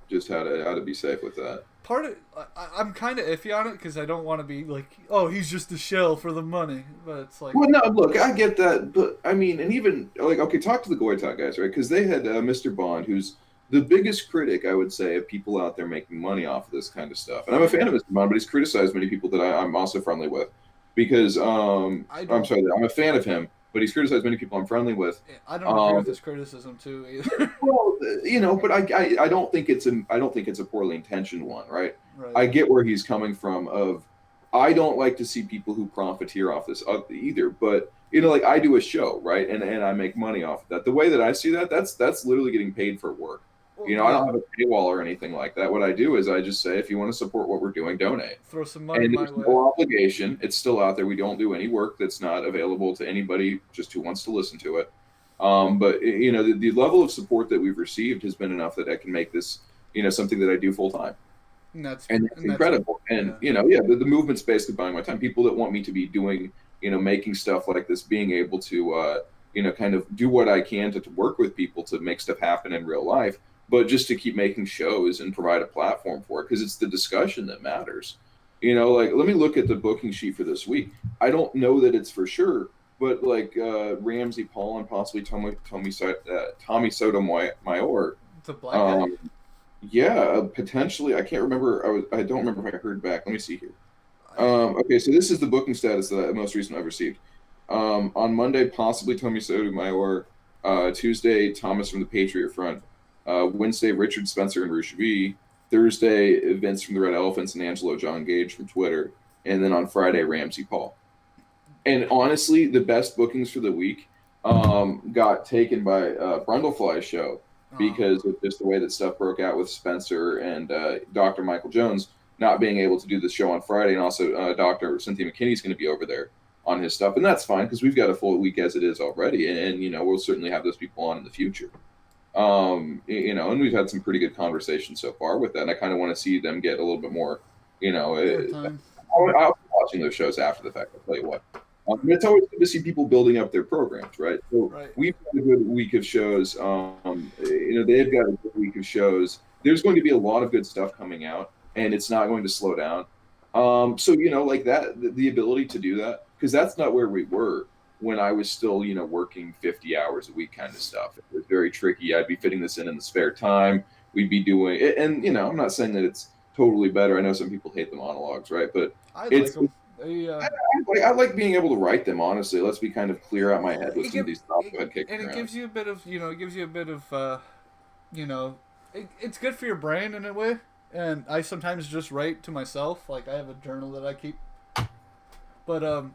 Just how to be safe with that. I'm kind of iffy on it because I don't want to be like, oh, he's just a shell for the money. But it's like, well, no, look, I get that, but I mean, and even like, okay, talk to the Goy Talk guys, right? Because they had Mr. Bond, who's the biggest critic, I would say, of people out there making money off of this kind of stuff. And I'm a fan of Mr. Bond, but he's criticized many people that I'm also friendly with because I'm sorry, I'm a fan of him. But he's criticized many people I'm friendly with. I don't agree with his criticism too either. Well, but I don't think it's a poorly intentioned one, right? I get where he's coming from. I don't like to see people who profiteer off this either. But like I do a show, right, and I make money off of that. The way that I see that, that's literally getting paid for work. I don't have a paywall or anything like that. What I do is I just say, if you want to support what we're doing, donate. Throw some money my way. And there's no obligation. It's still out there. We don't do any work that's not available to anybody just who wants to listen to it. But the level of support that we've received has been enough that I can make this, something that I do full time. And that's incredible. And the movement's basically buying my time. People that want me to be doing, making stuff like this, being able to, kind of do what I can to work with people to make stuff happen in real life. but just to keep making shows and provide a platform for it, because it's the discussion that matters. Like, let me look at the booking sheet for this week. I don't know that it's for sure, but like Ramsey Paul and possibly Tommy Sotomayor. The black guy? Yeah, potentially. I can't remember. I don't remember if I heard back. Let me see here. Okay, so this is the booking status that most recent I've received. On Monday, possibly Tommy Sotomayor. Tuesday, Thomas from the Patriot Front. Wednesday, Richard Spencer and Rush V. Thursday, Vince from the Red Elephants and Angelo John Gage from Twitter. And then on Friday, Ramsey Paul. And honestly, the best bookings for the week got taken by Brundlefly's show because of just the way that stuff broke out with Spencer and Dr. Michael Jones not being able to do the show on Friday. And also Dr. Cynthia McKinney's going to be over there on his stuff. And that's fine because we've got a full week as it is already. And we'll certainly have those people on in the future. And we've had some pretty good conversations so far with that. And I kind of want to see them get a little bit more, I'll be watching those shows after the fact. I'll tell you what. It's always good to see people building up their programs, right? So we've got a good week of shows. They've got a good week of shows. There's going to be a lot of good stuff coming out, and it's not going to slow down. Like that, the ability to do that, because that's not where we were when I was still, working 50 hours a week kind of stuff. It was very tricky. I'd be fitting this in the spare time. We'd be doing it. And, I'm not saying that it's totally better. I know some people hate the monologues, right? But I like them. I like being able to write them, honestly. Let's be kind of clear out my head with some of these thoughts I've kicked around. And it gives you a bit of, it's good for your brain in a way. And I sometimes just write to myself. Like, I have a journal that I keep. But,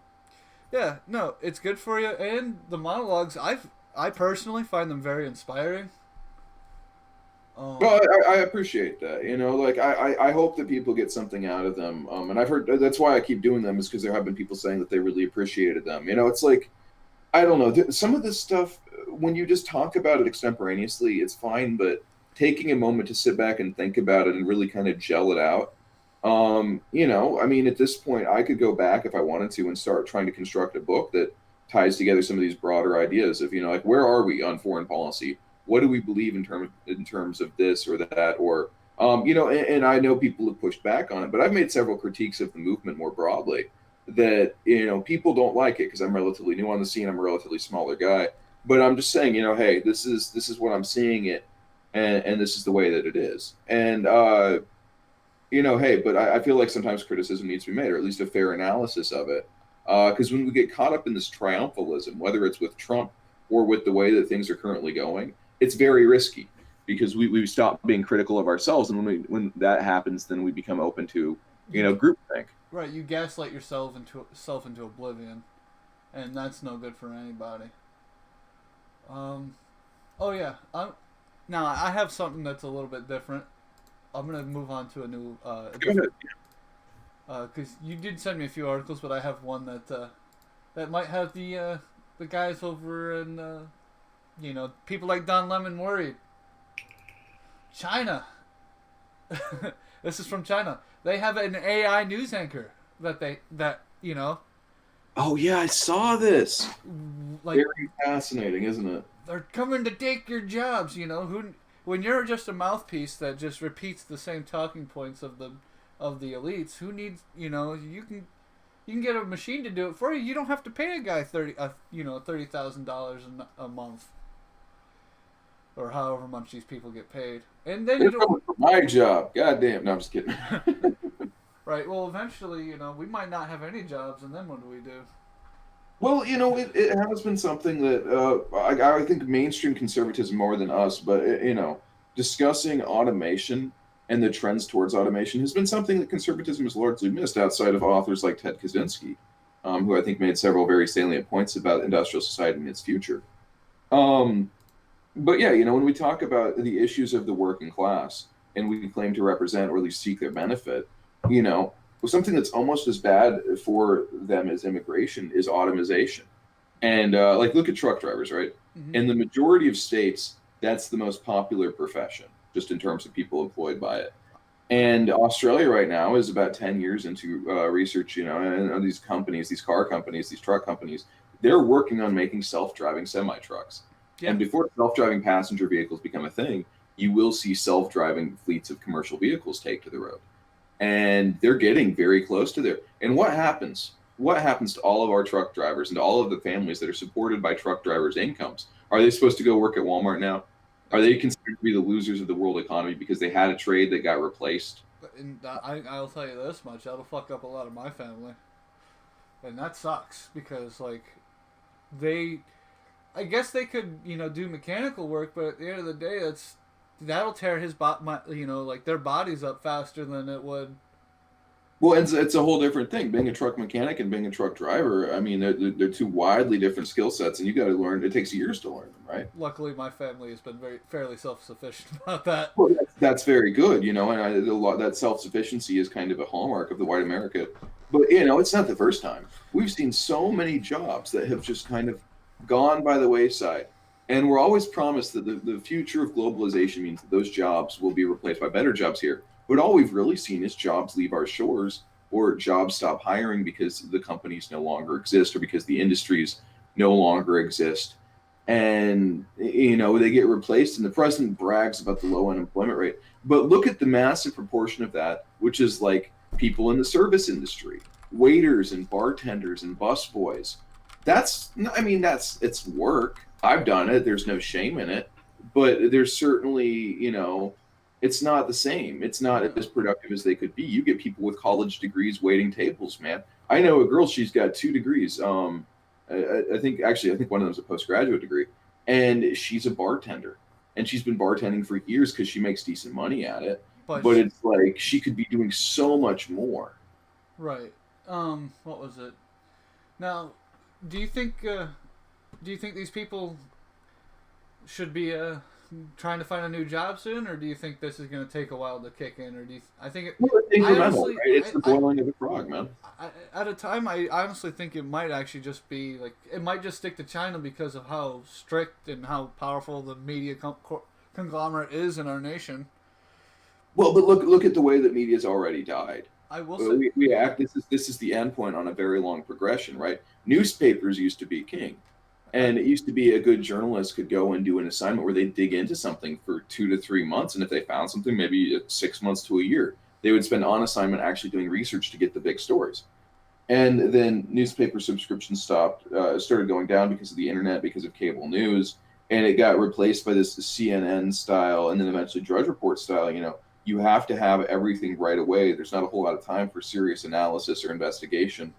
yeah, no, it's good for you. And the monologues, I personally find them very inspiring. Well, I appreciate that. I hope that people get something out of them. And I've heard that's why I keep doing them is because there have been people saying that they really appreciated them. It's like, I don't know, some of this stuff, when you just talk about it extemporaneously, it's fine. But taking a moment to sit back and think about it and really kind of gel it out. At this point, I could go back if I wanted to and start trying to construct a book that ties together some of these broader ideas of, like, where are we on foreign policy? What do we believe in terms of this or that? Or, and I know people have pushed back on it, but I've made several critiques of the movement more broadly that, people don't like it because I'm relatively new on the scene. I'm a relatively smaller guy, but I'm just saying, hey, this is what I'm seeing it. And this is the way that it is. And, hey, but I feel like sometimes criticism needs to be made, or at least a fair analysis of it. Because when we get caught up in this triumphalism, whether it's with Trump or with the way that things are currently going, it's very risky because we stop being critical of ourselves. And when that happens, then we become open to, groupthink. Right. You gaslight yourself into oblivion. And that's no good for anybody. Oh, yeah. Now, I have something that's a little bit different. I'm going to move on to a new... Because you did send me a few articles, but I have one that might have the guys over in, people like Don Lemon worried. China. This is from China. They have an AI news anchor that. Oh, yeah, I saw this. Like, very fascinating, isn't it? They're coming to take your jobs, when you're just a mouthpiece that just repeats the same talking points of the elites, who needs, you can get a machine to do it for you. You don't have to pay a guy $30,000 a month, or however much these people get paid. And then they're coming for my job. God damn. No, I'm just kidding. Right. Well, eventually, we might not have any jobs, and then what do we do? Well, it has been something that I think mainstream conservatism more than us, but discussing automation and the trends towards automation has been something that conservatism has largely missed outside of authors like Ted Kaczynski, who I think made several very salient points about industrial society and its future. But yeah, when we talk about the issues of the working class and we claim to represent or at least seek their benefit, something that's almost as bad for them as immigration is automation. And look at truck drivers, right? Mm-hmm. In the majority of states, that's the most popular profession, just in terms of people employed by it. And Australia right now is about 10 years into research, and these companies, these car companies, these truck companies, they're working on making self-driving semi-trucks. Yeah. And before self-driving passenger vehicles become a thing, you will see self-driving fleets of commercial vehicles take to the road. And they're getting very close to there. And what happens? What happens to all of our truck drivers and to all of the families that are supported by truck drivers' incomes? Are they supposed to go work at Walmart now? Are they considered to be the losers of the world economy because they had a trade that got replaced? And I'll tell you this much: that'll fuck up a lot of my family, and that sucks because like they, I guess they could do mechanical work, but at the end of the day, that'll tear like their bodies up faster than it would. Well, it's a whole different thing. Being a truck mechanic and being a truck driver, I mean, they're two widely different skill sets, and you got to learn. It takes years to learn them, right? Luckily, my family has been fairly self-sufficient about that. Well, that's very good, and a lot that self-sufficiency is kind of a hallmark of the white America. But it's not the first time. We've seen so many jobs that have just kind of gone by the wayside, and we're always promised that the future of globalization means that those jobs will be replaced by better jobs here. But all we've really seen is jobs leave our shores or jobs stop hiring because the companies no longer exist or because the industries no longer exist. And, they get replaced. And the president brags about the low unemployment rate. But look at the massive proportion of that, which is like people in the service industry, waiters and bartenders and busboys. It's work. I've done it. There's no shame in it. But there's certainly, it's not the same. It's not as productive as they could be. You get people with college degrees waiting tables, man. I know a girl, she's got 2 degrees. I think one of them's a postgraduate degree, and she's a bartender. And she's been bartending for years because she makes decent money at it. But it's like she could be doing so much more. Right. What was it? Now, do you think these people should be trying to find a new job soon, or do you think this is going to take a while to kick in, or do you? I think it. Well, it's incremental, right? It's the boiling of the frog, man. At a time, I honestly think it might actually just be like it might just stick to China because of how strict and how powerful the media conglomerate is in our nation. Well, but look at the way that media's already died. I will say this is the end point on a very long progression, right? Newspapers used to be king. And it used to be a good journalist could go and do an assignment where they dig into something for 2 to 3 months. And if they found something, maybe 6 months to a year, they would spend on assignment actually doing research to get the big stories. And then newspaper subscriptions started going down because of the internet, because of cable news. And it got replaced by this CNN style and then eventually Drudge Report style. You have to have everything right away. There's not a whole lot of time for serious analysis or investigation.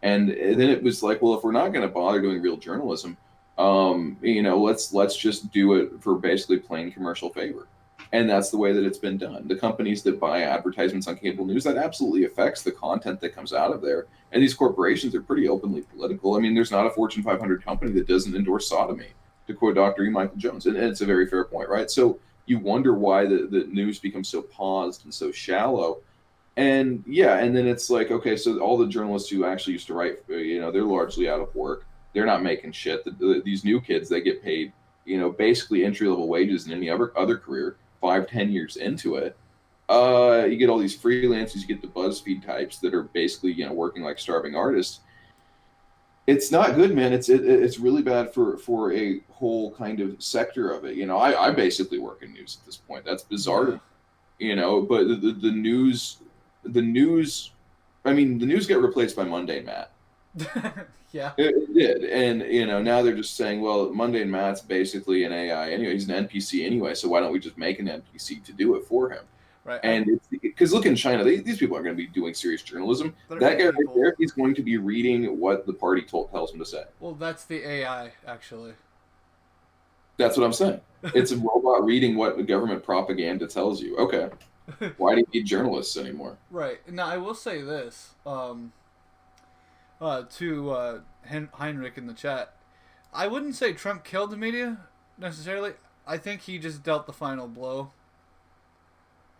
And then it was like, well, if we're not going to bother doing real journalism, let's just do it for basically plain commercial favor. And that's the way that it's been done. The companies that buy advertisements on cable news, that absolutely affects the content that comes out of there. And these corporations are pretty openly political. I mean, there's not a Fortune 500 company that doesn't endorse sodomy, to quote Dr. E. Michael Jones. And it's a very fair point, right? So you wonder why the news becomes so paused and so shallow. And then it's like, okay, so all the journalists who actually used to write, they're largely out of work. They're not making shit. These new kids, they get paid, basically entry-level wages in any other career, 5-10 years into it. You get all these freelancers, you get the BuzzFeed types that are basically, working like starving artists. It's not good, man. It's really bad for a whole kind of sector of it. I basically work in news at this point. That's bizarre, but the news. The news got replaced by Mundane Matt. Yeah. It did. And, now they're just saying, well, Mundane Matt's basically an AI anyway. He's an NPC anyway, so why don't we just make an NPC to do it for him? Right. And because look in China, these people aren't going to be doing serious journalism. That guy right there, he's going to be reading what the party tells him to say. Well, that's the AI, actually. That's what I'm saying. It's a robot reading what the government propaganda tells you. Okay. Why do you need journalists anymore? Right. Now, I will say this to Heinrich in the chat. I wouldn't say Trump killed the media, necessarily. I think he just dealt the final blow.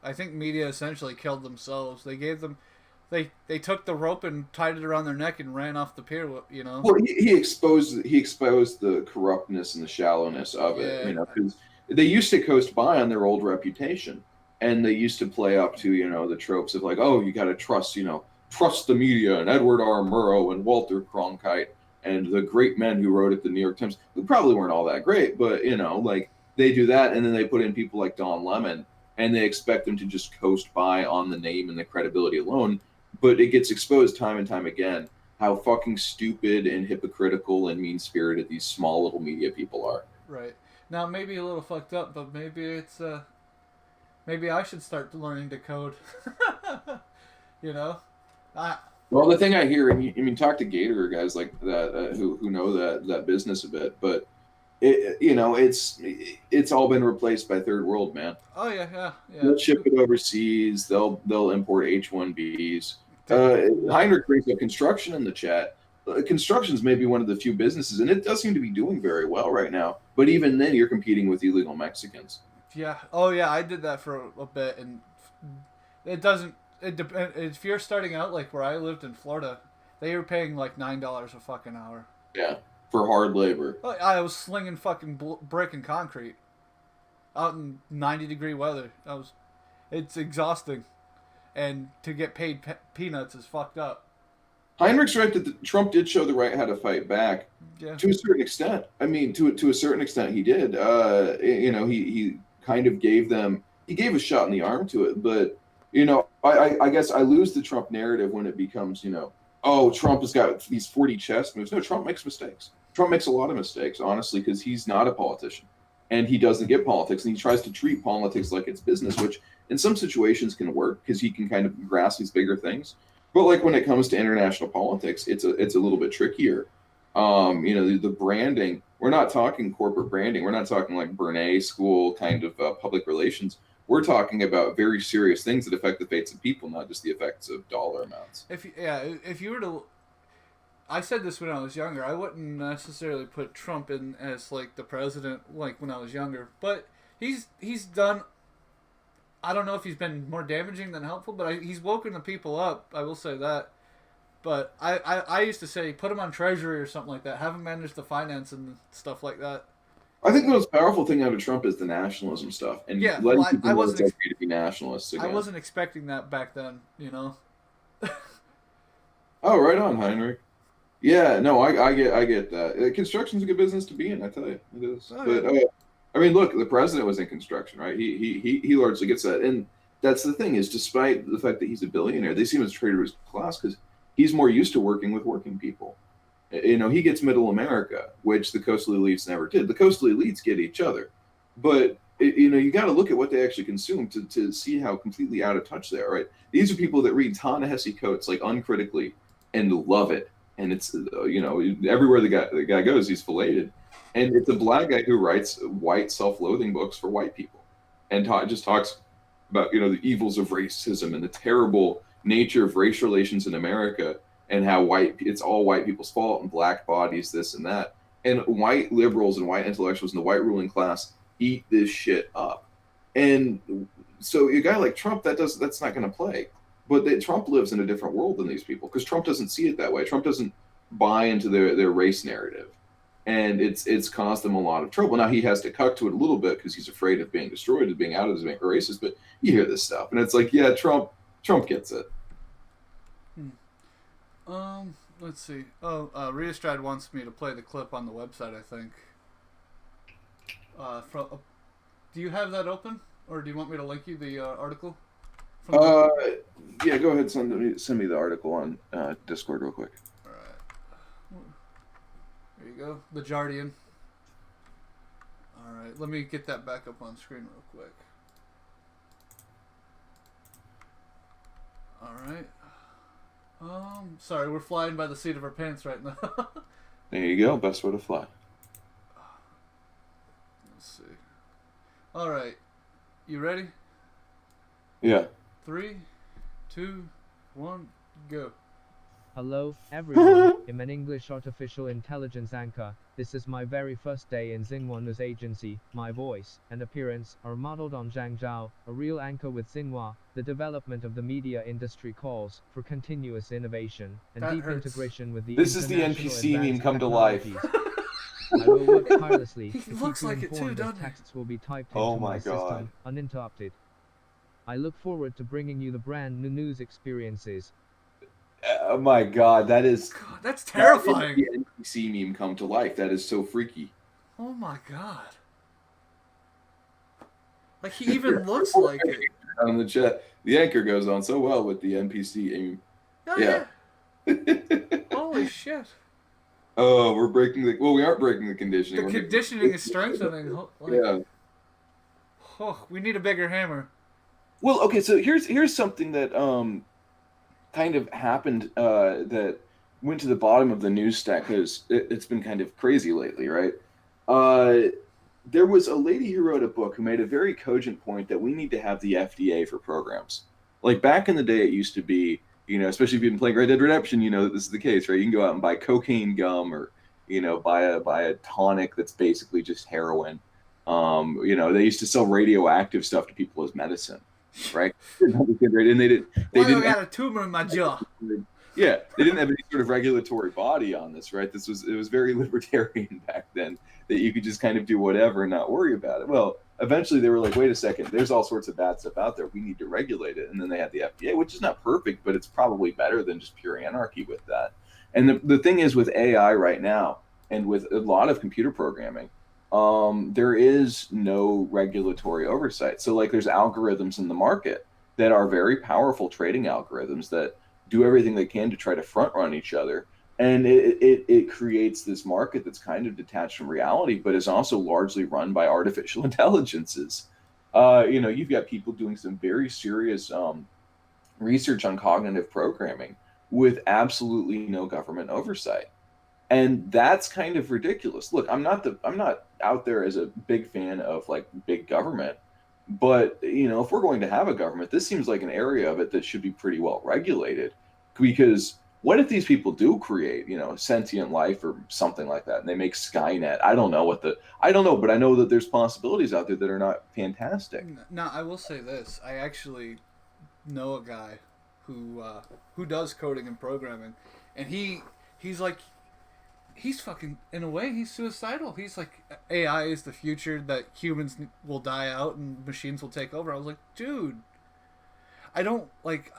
I think media essentially killed themselves. They gave them... They took the rope and tied it around their neck and ran off the pier, Well, he exposed the corruptness and the shallowness of it, because they used to coast by on their old reputation. And they used to play up to, the tropes of like, oh, you got to trust the media and Edward R. Murrow and Walter Cronkite and the great men who wrote at the New York Times, who probably weren't all that great, but, they do that, and then they put in people like Don Lemon, and they expect them to just coast by on the name and the credibility alone. But it gets exposed time and time again how fucking stupid and hypocritical and mean-spirited these small little media people are. Right. Now, maybe a little fucked up, but maybe it's maybe I should start learning to code. You know, I Well, the thing I hear, and I mean, talk to Gator guys like that who know that business a bit, but it's all been replaced by third world, man. oh yeah. They'll ship it overseas. They'll import H-1Bs. Yeah. Heinrich brings up construction in the chat. Construction's maybe one of the few businesses, and it does seem to be doing very well right now. But even then, you're competing with illegal Mexicans. Yeah. Oh yeah, I did that for a bit, and it doesn't. It depends. If you're starting out like where I lived in Florida, they were paying like $9 a fucking hour. Yeah, for hard labor. I was slinging fucking brick and concrete out in 90-degree weather. It's exhausting, and to get paid peanuts is fucked up. Heinrich's right that Trump did show the right how to fight back. Yeah. To a certain extent. I mean, to a certain extent, he did. He kind of gave a shot in the arm to it. But I guess I lose the Trump narrative when it becomes, oh, Trump has got these 40 chess moves. No, Trump makes mistakes. Trump makes a lot of mistakes, honestly, because he's not a politician, and he doesn't get politics, and he tries to treat politics like it's business, which in some situations can work because he can kind of grasp these bigger things. But like when it comes to international politics, it's a little bit trickier. The branding. We're not talking corporate branding. We're not talking like Bernay School kind of public relations. We're talking about very serious things that affect the fates of people, not just the effects of dollar amounts. If you were to, I said this when I was younger. I wouldn't necessarily put Trump in as like the president like when I was younger, but he's done. I don't know if he's been more damaging than helpful, but he's woken the people up. I will say that. But I used to say put him on Treasury or something like that. Have him manage the finance and stuff like that. I think the most powerful thing out of Trump is the nationalism stuff, and yeah, letting well, people know it's okay to be nationalists again. I wasn't expecting that back then, Oh, right on, Heinrich. Yeah, no, I get that. Construction's a good business to be in, I tell you, it is. Oh, but yeah. I mean, look, the president was in construction, right? He largely gets that, and that's the thing is, despite the fact that he's a billionaire, they see him as a traitor to his class because he's more used to working with working people. He gets middle America, which the coastal elites never did. The coastal elites get each other, but you got to look at what they actually consume to see how completely out of touch they are. Right? These are people that read Ta-Nehisi Coates like uncritically and love it, and it's everywhere the guy goes, he's filleted, and it's a black guy who writes white self-loathing books for white people, and just talks about the evils of racism and the terrible nature of race relations in America. And how it's all white people's fault, and black bodies, this and that. And white liberals and white intellectuals and the white ruling class eat this shit up. And so a guy like Trump, that's not going to play. But Trump lives in a different world than these people because Trump doesn't see it that way. Trump doesn't buy into their race narrative. And it's caused them a lot of trouble. Now he has to cut to it a little bit because he's afraid of being destroyed, of being out as being racist. But you hear this stuff, and it's like, yeah, Trump gets it. Let's see. Oh, Reastrad wants me to play the clip on the website, I think. Do you have that open? Or do you want me to link you the article? Yeah, go ahead, send me the article on Discord real quick. Alright. There you go. The Jardian. Alright, let me get that back up on screen real quick. Alright. Sorry, we're flying by the seat of our pants right now. There you go. Best way to fly. Let's see. All right. You ready? Yeah. 3, 2, 1, go. Hello, everyone. I'm an English artificial intelligence anchor. This is my very first day in Xinhua News Agency. My voice and appearance are modeled on Zhang Zhao, a real anchor with Xinhua. The development of the media industry calls for continuous innovation and That deep hurts. integration with the This is the international NPC meme advanced come to life. technologies. I will work tirelessly He to keep looks you like it too, informed as doesn't he? texts will be typed Oh into my my God. system, uninterrupted. I look forward to bringing you the brand new news experiences. Oh my God, that is God, that's terrifying. The NPC meme come to life. That is so freaky. Oh my God. Like he even looks like it. On the chat, the anchor goes on so well with the NPC aim. Oh Yeah. yeah. Holy shit. Oh, we're breaking the. Well, we aren't breaking the conditioning. The We're making- conditioning is strengthening. Like, Yeah. oh, we need a bigger hammer. Well, okay. So here's something that kind of happened that went to the bottom of the news stack because it's been kind of crazy lately, right? Uh, there was a lady who wrote a book who made a very cogent point that we need to have the FDA for programs. Like back in the day, it used to be, especially if you've been playing Red Dead Redemption, that this is the case, right? You can go out and buy cocaine gum or, buy a tonic that's basically just heroin. They used to sell radioactive stuff to people as medicine, right? And they Why do I didn't got a tumor in my jaw? yeah, they didn't have any sort of regulatory body on this, right? It was very libertarian back then that you could just kind of do whatever and not worry about it. Well, eventually they were like, wait a second, there's all sorts of bad stuff out there. We need to regulate it. And then they had the FDA, which is not perfect, but it's probably better than just pure anarchy with that. And the thing is with AI right now and with a lot of computer programming, there is no regulatory oversight. So like there's algorithms in the market that are very powerful trading algorithms that do everything they can to try to front run each other. And it creates this market that's kind of detached from reality, but is also largely run by artificial intelligences. You've got people doing some very serious research on cognitive programming with absolutely no government oversight. And that's kind of ridiculous. Look, I'm not out there as a big fan of like big government, but if we're going to have a government, this seems like an area of it that should be pretty well regulated. Because what if these people do create, sentient life or something like that, and they make Skynet? I don't know, but I know that there's possibilities out there that are not fantastic. Now, I will say this: I actually know a guy who does coding and programming, and he's like. He's fucking, in a way, he's suicidal. He's like, AI is the future, that humans will die out and machines will take over. I was like, dude, I don't, like,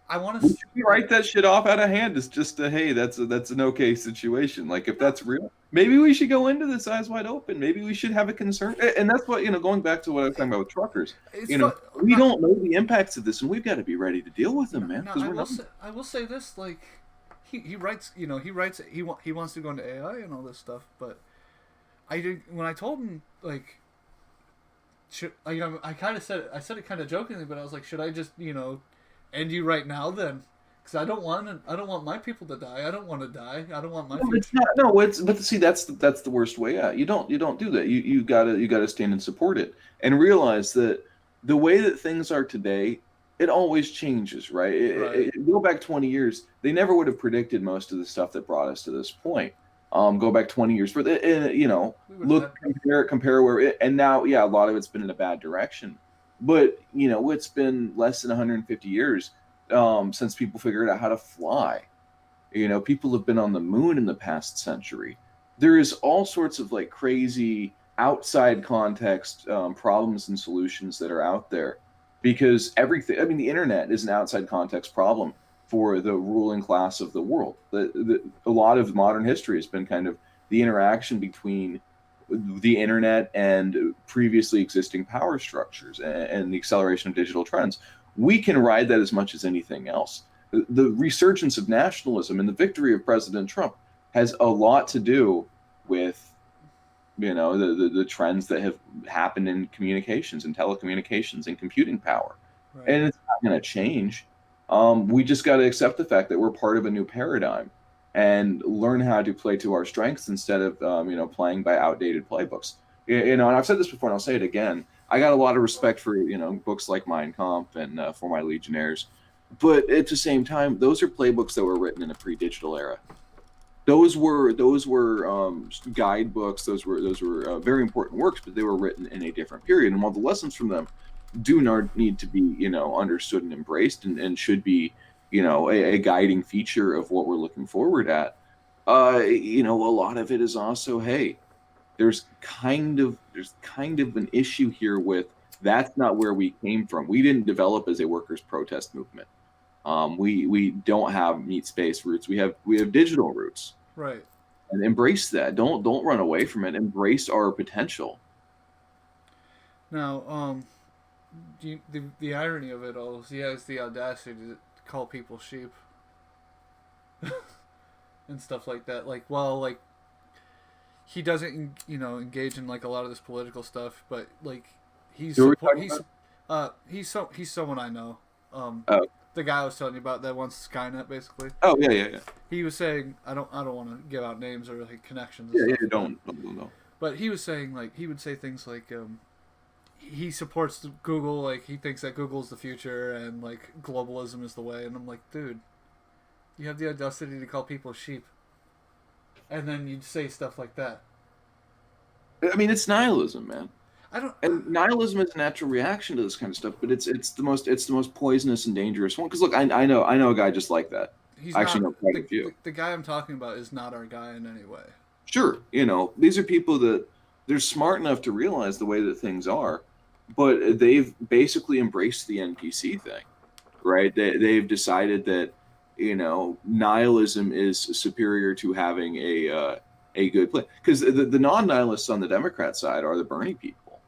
I want to... You write that shit off out of hand as just hey, that's an okay situation. Like, if that's real, maybe we should go into this eyes wide open. Maybe we should have a concern. And that's what, going back to what I was talking about with truckers, we don't know the impacts of this, and we've got to be ready to deal with them, man. No, I will say this, like... He writes, he wants to go into AI and all this stuff, but when I told him, like, I kind of said it kind of jokingly, but I was like, should I just, end you right now then? Because I don't want my people to die. I don't want to die. I don't want my future. But see, that's the worst way out. You don't do that. You gotta stand and support it and realize that the way that things are today, it always changes, right? Go back 20 years, they never would have predicted most of the stuff that brought us to this point. Go back 20 years for look, compare and now, yeah, a lot of it's been in a bad direction, but it's been less than 150 years since people figured out how to fly. People have been on the moon in the past century. There is all sorts of like crazy outside context problems and solutions that are out there. Because everything, the internet is an outside context problem for the ruling class of the world. A lot of modern history has been kind of the interaction between the internet and previously existing power structures and the acceleration of digital trends. We can ride that as much as anything else. The resurgence of nationalism and the victory of President Trump has a lot to do with the trends that have happened in communications and telecommunications and computing power. Right. And it's not going to change. We just got to accept the fact that we're part of a new paradigm and learn how to play to our strengths instead of, playing by outdated playbooks. And I've said this before and I'll say it again. I got a lot of respect for, books like Mein Kampf and For My Legionnaires. But at the same time, those are playbooks that were written in a pre-digital era. Those were guidebooks. Those were very important works, but they were written in a different period. And while the lessons from them do not need to be, understood and embraced, and should be, a guiding feature of what we're looking forward at, a lot of it is also, hey, there's kind of an issue here with that's not where we came from. We didn't develop as a workers' protest movement. We don't have meat space roots. We have digital roots. Right. And embrace that. Don't run away from it. Embrace our potential. Now, the irony of it all is he has the audacity to call people sheep and stuff like that. Like, well, like he doesn't, engage in like a lot of this political stuff, but like Who are we talking he's someone I know. Oh. The guy I was telling you about that wants Skynet, basically. Oh yeah. He was saying, I don't want to give out names or like connections. Yeah, And stuff, don't. But he was saying like he would say things like he supports Google, like he thinks that Google's the future and like globalism is the way, and I'm like, dude, you have the audacity to call people sheep, and then you'd say stuff like that. I mean, it's nihilism, man. I don't. And nihilism is a natural reaction to this kind of stuff, but it's the most poisonous and dangerous one. Because look, I know a guy just like that. He's I actually not, know quite a few. the guy I'm talking about is not our guy in any way. Sure, these are people that they're smart enough to realize the way that things are, but they've basically embraced the NPC thing, right? They've decided that nihilism is superior to having a good plan. Because the non-nihilists on the Democrat side are the Bernie people.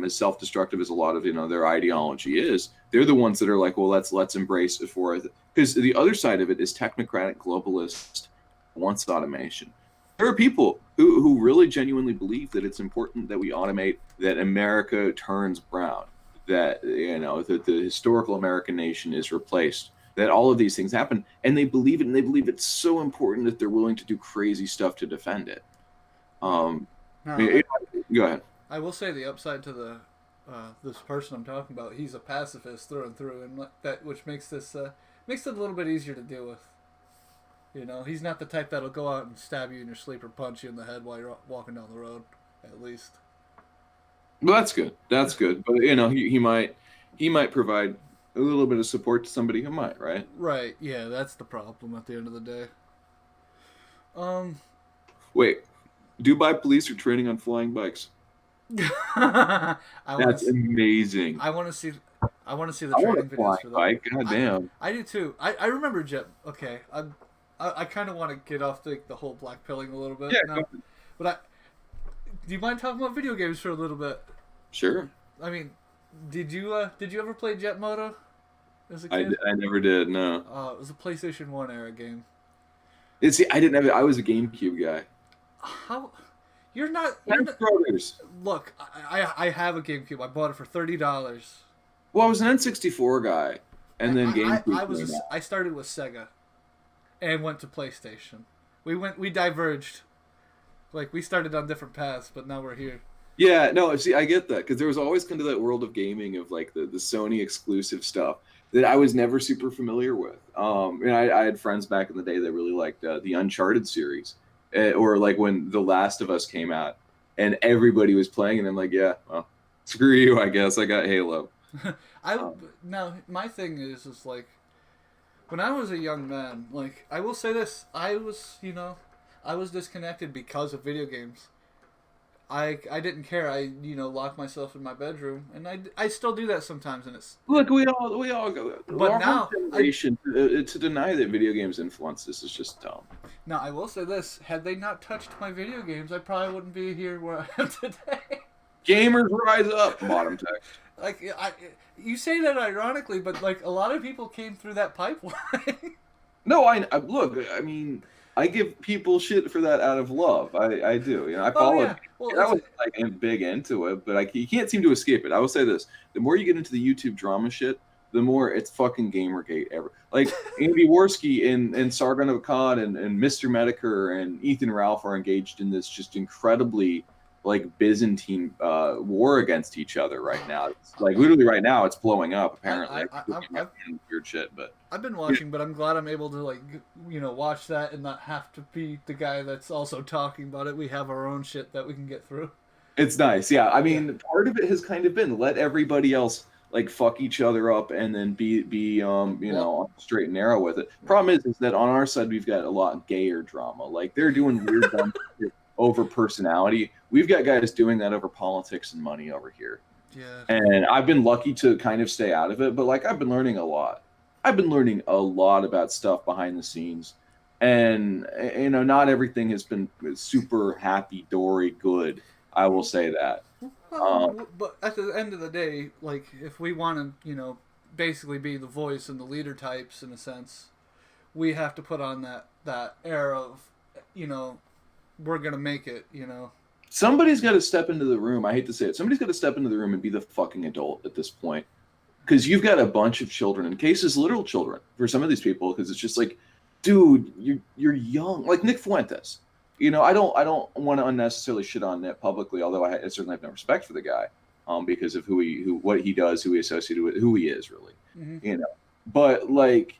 As self-destructive as a lot of their ideology is, they're the ones that are like, well, let's embrace it for it. Because the other side of it is technocratic globalist wants automation. There are people who really genuinely believe that it's important that we automate, that America turns brown, that that the historical American nation is replaced, that all of these things happen, and they believe it, and they believe it's so important that they're willing to do crazy stuff to defend it. Now, Go ahead. I will say the upside to the this person I'm talking about, he's a pacifist through and through, and that which makes this makes it a little bit easier to deal with. He's not the type that'll go out and stab you in your sleep or punch you in the head while you're walking down the road, at least. Well, that's good. That's good. But he might provide a little bit of support to somebody who might, right? Right. Yeah, that's the problem at the end of the day. Wait, Dubai police are training on flying bikes. That's amazing. I want to see the training videos for that. Bike. God damn. I do too. I remember Jet. Okay, I kind of want to get off the whole black pilling a little bit. Yeah. Now, but do you mind talking about video games for a little bit? Sure. I mean, did you ever play Jet Moto as a kid? I never did. No. It was a PlayStation 1 era game. See, I didn't have it. I was a GameCube guy. How? You're not. Brothers. Look, I have a GameCube. I bought it for $30. Well, I was an N64 guy, and then GameCube. I started with Sega, and went to PlayStation. We diverged. Like, we started on different paths, but now we're here. Yeah, no, see, I get that, because there was always kind of that world of gaming of like the Sony exclusive stuff that I was never super familiar with. And I had friends back in the day that really liked the Uncharted series, or like when The Last of Us came out, and everybody was playing, and I'm like, yeah, well, screw you, I guess. I got Halo. Now my thing is like, when I was a young man, like, I will say this, I was disconnected because of video games. I didn't care. I locked myself in my bedroom, and I still do that sometimes, and it's look, we all go. But now to deny that video games influence this is just dumb. Now I will say this: had they not touched my video games, I probably wouldn't be here where I am today. Gamers rise up, bottom text. Like, you say that ironically, but like a lot of people came through that pipeline. No, I look. I mean, I give people shit for that out of love. I do. I follow. Oh, yeah. Well, I was like big you can't seem to escape it. I will say this: the more you get into the YouTube drama shit, the more it's fucking Gamergate ever. Like Andy Worski and Sargon of Akkad and Mr. Medicare and Ethan Ralph are engaged in this just incredibly like Byzantine war against each other right now. It's like literally right now it's blowing up apparently. I'm weird shit, but I've been watching, but I'm glad I'm able to like watch that and not have to be the guy that's also talking about it. We have our own shit that we can get through. It's nice, yeah. I mean, part of it has kind of been let everybody else like fuck each other up and then be on straight and narrow with it. Problem is that on our side we've got a lot of gayer drama. Like they're doing weird dumb shit over personality. We've got guys doing that over politics and money over here. Yeah. And I've been lucky to kind of stay out of it, but like I've been learning a lot. I've been learning a lot about stuff behind the scenes. And not everything has been super happy, dory good. I will say that. But at the end of the day, like, if we want to, basically be the voice and the leader types in a sense, we have to put on that air of, we're gonna make it. Somebody's got to step into the room. I hate to say it. Somebody's got to step into the room and be the fucking adult at this point, because you've got a bunch of children, in cases literal children for some of these people. Because it's just like, dude, you're young. Like Nick Fuentes. I don't want to unnecessarily shit on Nick publicly, although I certainly have no respect for the guy, because of what he does, who he associated with, who he is really. Mm-hmm. But like,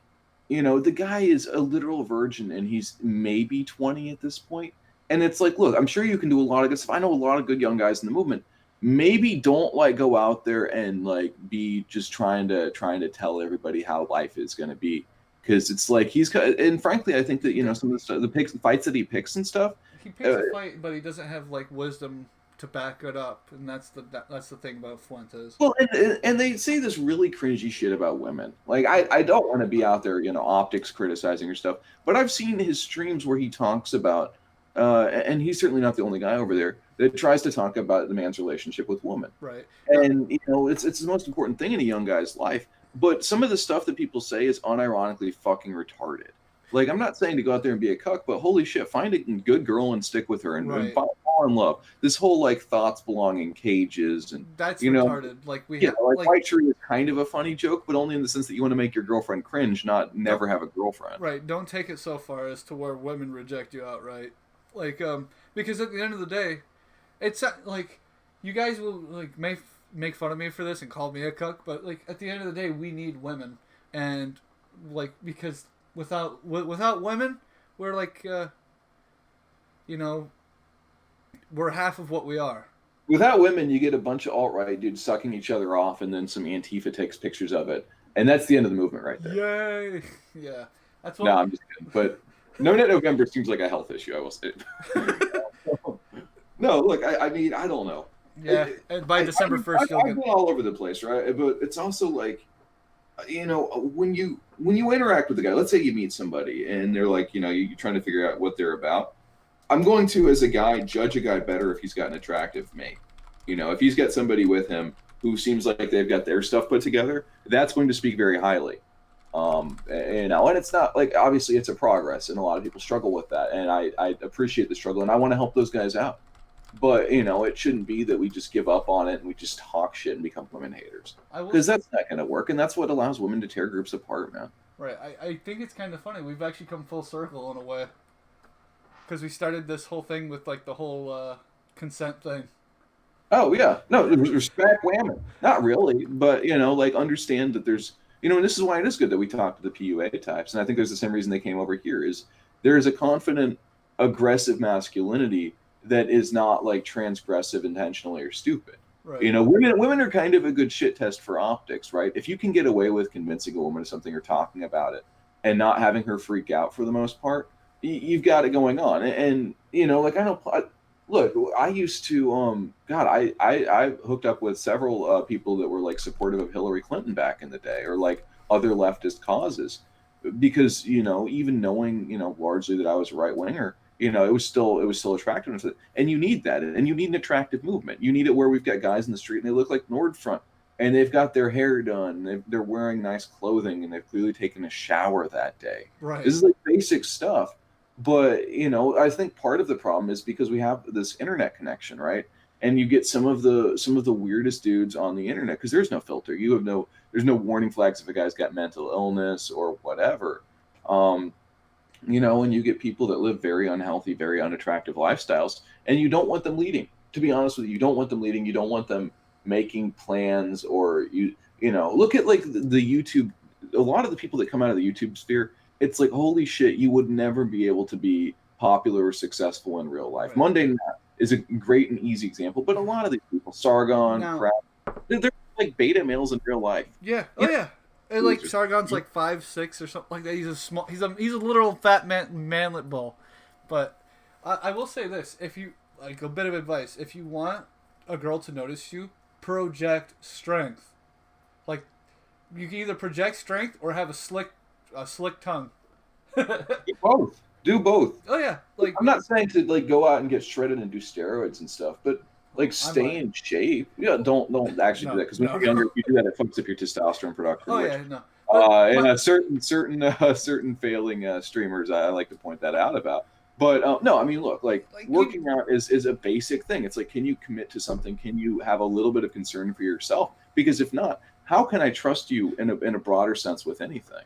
the guy is a literal virgin, and he's maybe 20 at this point. And it's like, look, I'm sure you can do a lot of good stuff. I know a lot of good young guys in the movement. Maybe don't like go out there and like be just trying to tell everybody how life is going to be, because it's like and frankly, I think that some of the stuff, the fights that he picks and stuff. He picks a fight, but he doesn't have like wisdom to back it up, and that's the thing about Fuentes. Well, and they say this really cringy shit about women. Like I don't want to be out there, optics criticizing or stuff, but I've seen his streams where he talks about. And he's certainly not the only guy over there that tries to talk about the man's relationship with woman. Right. And it's the most important thing in a young guy's life. But some of the stuff that people say is unironically fucking retarded. Like, I'm not saying to go out there and be a cuck, but holy shit, find a good girl and stick with her and fall in love. This whole like thoughts belong in cages and that's retarded. Like White Tree is kind of a funny joke, but only in the sense that you want to make your girlfriend cringe, not never have a girlfriend. Right. Don't take it so far as to where women reject you outright. Like, because at the end of the day, it's like, you guys will like make fun of me for this and call me a cuck, but like at the end of the day, we need women, and like because without women, we're like, we're half of what we are. Without women, you get a bunch of alt-right dudes sucking each other off, and then some Antifa takes pictures of it, and that's the end of the movement right there. Yay! Yeah, that's what. No, I'm just kidding, but. No Net November seems like a health issue, I will say. No, look, I mean, I don't know. Yeah, and by December 1st, I've been all over the place, right? But it's also like, when you interact with a guy, let's say you meet somebody and they're like, you're trying to figure out what they're about. I'm going to, as a guy, judge a guy better if he's got an attractive mate. If he's got somebody with him who seems like they've got their stuff put together, that's going to speak very highly. And it's not like, obviously it's a progress, and a lot of people struggle with that, and I appreciate the struggle, and I want to help those guys out, but it shouldn't be that we just give up on it and we just talk shit and become women haters, because that's not going to work, and that's what allows women to tear groups apart, man. Right. I think it's kind of funny, we've actually come full circle in a way, because we started this whole thing with like the whole consent thing. Oh yeah, no, respect women, not really, but like understand that there's and this is why it is good that we talk to the PUA types. And I think there's the same reason they came over here, is there is a confident, aggressive masculinity that is not like transgressive intentionally or stupid. Right. Women are kind of a good shit test for optics, right? If you can get away with convincing a woman of something or talking about it and not having her freak out for the most part, you've got it going on. And like I know. Look, I used to, I hooked up with several people that were like supportive of Hillary Clinton back in the day, or like other leftist causes, because even knowing largely that I was a right winger, it was still attractive, and you need that, and you need an attractive movement. You need it where we've got guys in the street and they look like Nordfront, and they've got their hair done, they're wearing nice clothing, and they've clearly taken a shower that day. Right. This is like basic stuff. But I think part of the problem is because we have this internet connection, right? And you get some of the weirdest dudes on the internet, because there's no filter. There's no warning flags if a guy's got mental illness or whatever. And you get people that live very unhealthy, very unattractive lifestyles, and you don't want them leading. To be honest with you, you don't want them leading. You don't want them making plans, or look at like the YouTube. A lot of the people that come out of the YouTube sphere, it's like, holy shit, you would never be able to be popular or successful in real life. Right. Monday Night is a great and easy example, but a lot of these people, Sargon, they're like beta males in real life. Yeah. Oh yeah. And like Sargon's like 5'6" or something like that. He's a literal fat manlet bull. But I will say this: if you like a bit of advice, if you want a girl to notice you, project strength. Like you can either project strength or have a slick tongue. Do both. Oh yeah, like I'm not saying to like go out and get shredded and do steroids and stuff, but Like, stay in shape. Yeah, don't actually do that, because when you're younger, if you do that, it fucks up your testosterone production. Oh Which, yeah, no. But and certain failing streamers, I like to point that out about. But no, I mean, look, like, like working out is a basic thing. It's like, can you commit to something? Can you have a little bit of concern for yourself? Because if not, how can I trust you in a broader sense with anything?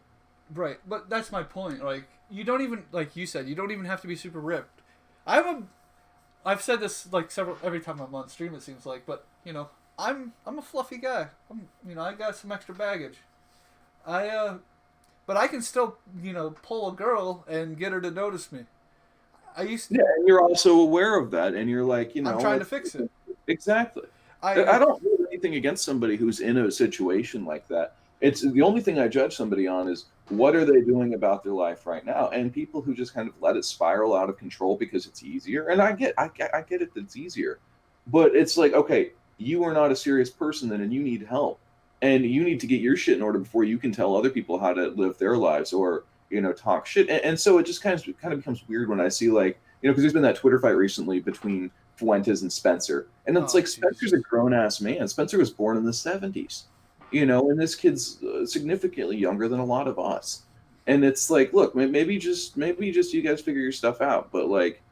right, but that's my point. Like you don't even like you said, you don't even have to be super ripped. I've said this like every time I'm on stream, it seems like, but you know, I'm a fluffy guy. I got some extra baggage. But I can still pull a girl and get her to notice me. Yeah, and you're also aware of that, and you're like, I'm trying to fix it. Exactly. I don't have anything against somebody who's in a situation like that. It's the only thing I judge somebody on is what are they doing about their life right now, and people who just kind of let it spiral out of control because it's easier. And I get it that it's easier, but it's like, okay, you are not a serious person then, and you need help, and you need to get your shit in order before you can tell other people how to live their lives or talk shit. And so it just kind of becomes weird when I see, like, because there's been that Twitter fight recently between Fuentes and Spencer. And it's like, Spencer's a grown-ass man. Spencer was born in the 70s, and this kid's significantly younger than a lot of us. And it's like, look, maybe just you guys figure your stuff out. But, like,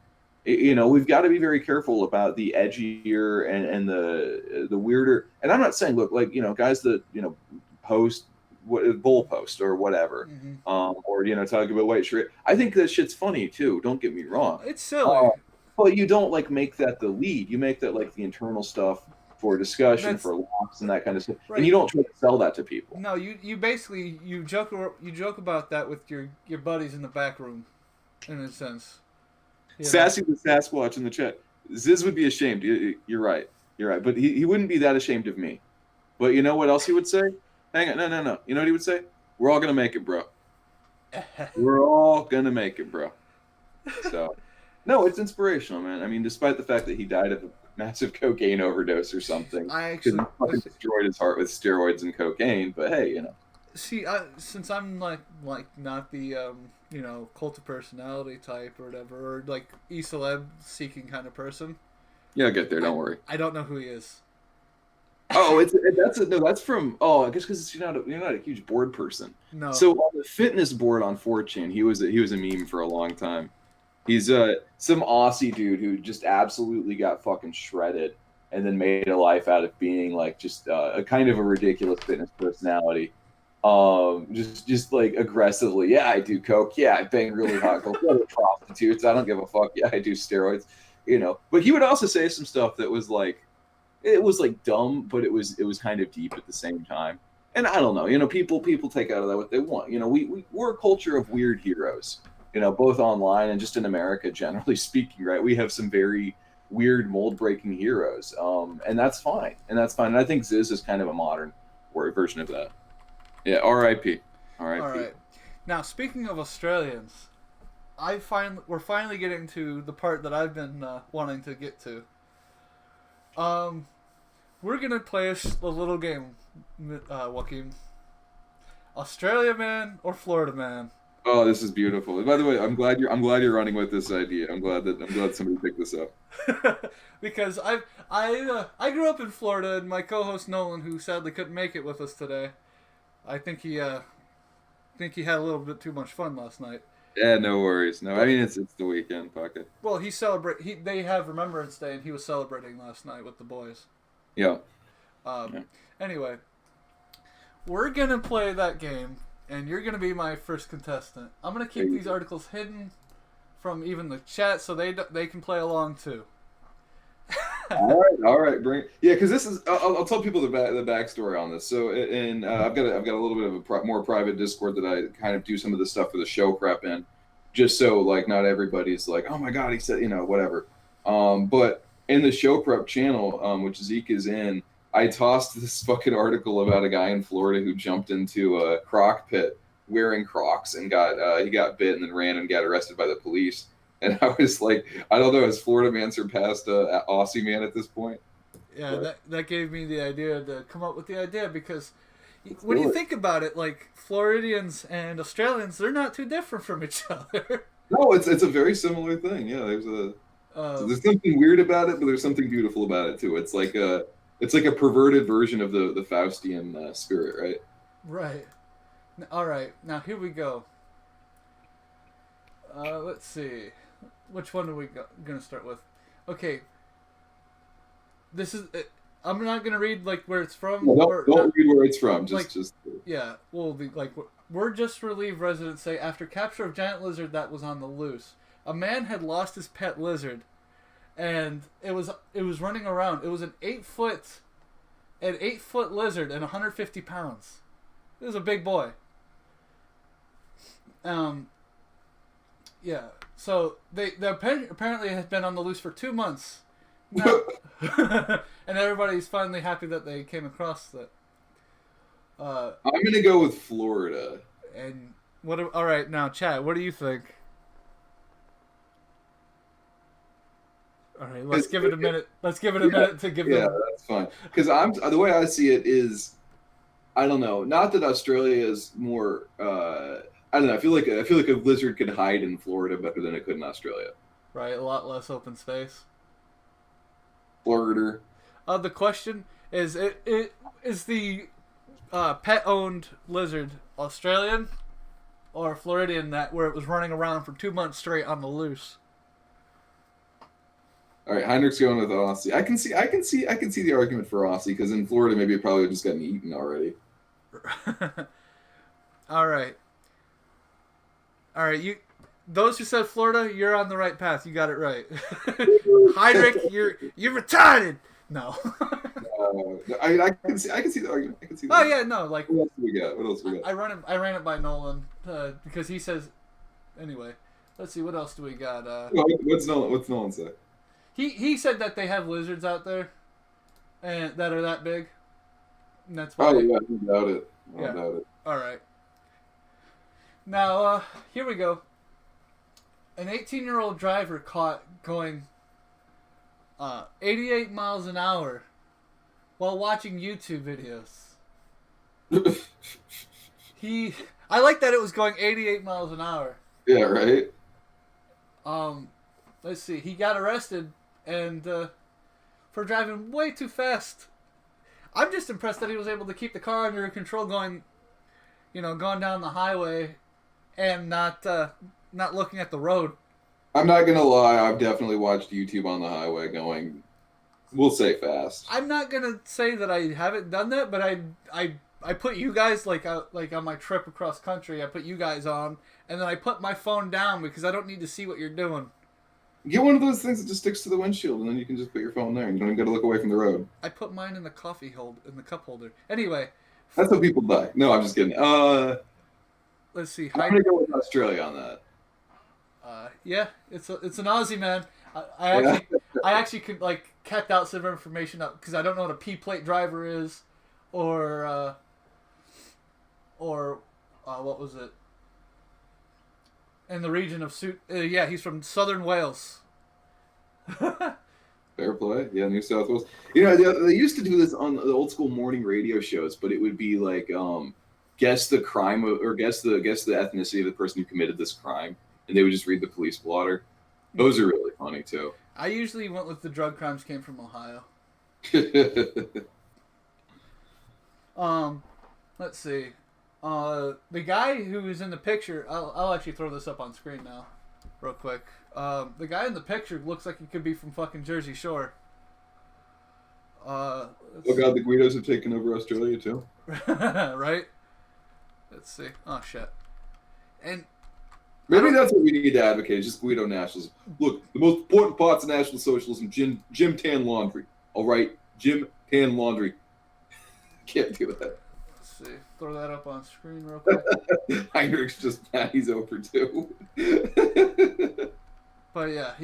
we've got to be very careful about the edgier and the weirder. And I'm not saying, look, like, guys that, post bull post or whatever, or talk about white shirt. I think that shit's funny too. Don't get me wrong. It's silly. But you don't like make that the lead. You make that like the internal stuff for discussion, for laughs, and that kind of stuff. Right. And you don't try to sell that to people. No, you basically you joke about that with your buddies in the back room, in a sense. Sassy the Sasquatch in the chat. Ziz would be ashamed. You're right. But he wouldn't be that ashamed of me. But you know what else he would say? Hang on, no. You know what he would say? We're all gonna make it, bro. We're all gonna make it, bro. So. No, it's inspirational, man. I mean, despite the fact that he died of a massive cocaine overdose or something, I actually fucking destroyed his heart with steroids and cocaine. But hey, See, since I'm like not the cult of personality type or whatever, or like celeb seeking kind of person. Yeah, I'll get there. Don't worry. I don't know who he is. Oh, that's from. Oh, I guess because you're not a huge board person. No. So on the fitness board on 4chan, he was a meme for a long time. He's some Aussie dude who just absolutely got fucking shredded and then made a life out of being like just a kind of a ridiculous fitness personality. Just like aggressively, yeah, I do coke, yeah, I bang really hot girls, prostitutes, I don't give a fuck, yeah, I do steroids, But he would also say some stuff that was like, it was like dumb, but it was kind of deep at the same time. And I don't know, people take out of that what they want. We're a culture of weird heroes. Both online and just in America, generally speaking, right? We have some very weird mold-breaking heroes, and that's fine. And I think Ziz is kind of a modern version of that. Yeah, R.I.P. R.I.P. All right. Now, speaking of Australians, we're finally getting to the part that I've been wanting to get to. We're gonna play a little game, Joachim. Australia man or Florida man? Oh, this is beautiful. By the way, I'm glad you're running with this idea. I'm glad somebody picked this up. Because I grew up in Florida, and my co-host Nolan, who sadly couldn't make it with us today, I think he had a little bit too much fun last night. Yeah, no worries. No, I mean it's the weekend, pocket. Well, they have Remembrance Day, and he was celebrating last night with the boys. Yeah. Anyway, we're gonna play that game. And you're going to be my first contestant. I'm going to keep these articles hidden from even the chat so they can play along too. All right, because this is. I'll tell people the backstory on this. So, and I've got a little bit of a more private Discord that I kind of do some of the stuff for the show prep in, just so like not everybody's like, oh my god, he said whatever. But in the show prep channel, which Zeke is in, I tossed this fucking article about a guy in Florida who jumped into a croc pit wearing Crocs and he got bit and then ran and got arrested by the police. And I was like, I don't know, has Florida man surpassed Aussie man at this point? Yeah, that gave me the idea to come up with the idea because when you think about it, like Floridians and Australians, they're not too different from each other. No, it's a very similar thing. Yeah, there's So there's something weird about it, but there's something beautiful about it too. It's like a perverted version of the Faustian spirit, right? Right. All right. Now here we go. Let's see. Which one are we gonna start with? Okay. This is. I'm not gonna read like where it's from. No, or don't not, read where it's from. like, Just. Yeah. Well, we're just relieved residents say after capture of giant lizard that was on the loose, a man had lost his pet lizard, and it was running around. It was an 8-foot lizard and 150 pounds. It was a big boy. Yeah. So they apparently has been on the loose for 2 months. Now, and everybody's finally happy that they came across that. I'm gonna go with Florida. And all right, now Chad, what do you think? All right, let's give it a minute. Let's give it a minute to give Yeah, them. that's fine. Because the way I see it is, I don't know. Not that Australia is more. I don't know. I feel like a lizard could hide in Florida better than it could in Australia. Right, a lot less open space. Florida. The question is, is the pet-owned lizard Australian or Floridian where it was running around for 2 months straight on the loose? All right, Heinrich's going with Aussie. I can see the argument for Aussie because in Florida maybe it probably just gotten eaten already. All right. Those who said Florida, you're on the right path. You got it right. Heinrich, you're retarded. No. I can see the argument. Oh yeah, no. Like, what else do we got? I ran it by Nolan because he says. Anyway, let's see. What else do we got? What's Nolan say? He said that they have lizards out there, and that are that big. And that's why. Oh yeah, I doubt it. I doubt it. All right. Now here we go. An 18-year-old driver caught going 88 miles an hour while watching YouTube videos. I like that it was going 88 miles an hour. Yeah, right. Let's see. He got arrested and for driving way too fast. I'm just impressed that he was able to keep the car under control going down the highway and not looking at the road. I'm not gonna lie, I've definitely watched YouTube on the highway going, we'll say fast. I'm not gonna say that I haven't done that, but I put you guys like on my trip across country. I put you guys on, and then I put my phone down because I don't need to see what you're doing. Get one of those things that just sticks to the windshield, and then you can just put your phone there, and you don't even got to look away from the road. I put mine in the cup holder. Anyway, that's how people die. No, I'm just kidding. Let's see. I'm gonna go with Australia on that. Yeah, it's an Aussie, man. I actually could kept out some information up because I don't know what a P plate driver is, or what was it? In the region of yeah, he's from Southern Wales. Fair play. Yeah, New South Wales. They used to do this on the old school morning radio shows, but it would be like guess the crime or guess the ethnicity of the person who committed this crime, and they would just read the police blotter. Those are really funny too. I usually went with the drug crimes came from Ohio. Let's see. The guy who is in the picture, I'll actually throw this up on screen now, real quick. The guy in the picture looks like he could be from fucking Jersey Shore. Oh god, the Guidos have taken over Australia too. Right? Let's see. Oh shit. And maybe that's what we need to advocate, just Guido nationalism. Look, the most important parts of National Socialism, Jim Tan laundry. All right? Jim Tan laundry. Can't do that. Let's see. Throw that up on screen real quick. Heinrich's just mad he's over too. But yeah,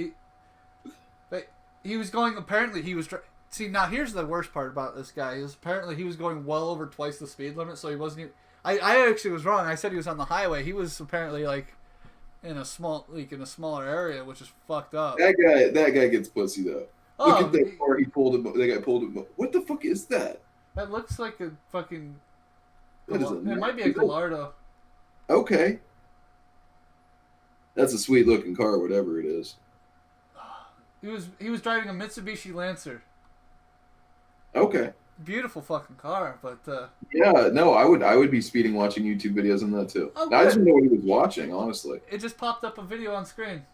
he was going, apparently he was, see now here's the worst part about this guy, is apparently he was going well over twice the speed limit, so he wasn't even, I actually was wrong. I said he was on the highway. He was apparently in a smaller area, which is fucked up. That guy gets pussy though. Oh, look at that car he pulled him. That guy pulled him. What the fuck is that? That looks like a fucking. What is it might be a Gallardo. Okay. That's a sweet looking car, whatever it is. He was driving a Mitsubishi Lancer. Okay. Beautiful fucking car, but Yeah, no, I would be speeding watching YouTube videos on that too. Oh, I just good. didn't know what he was watching, honestly. it just popped up a video on screen.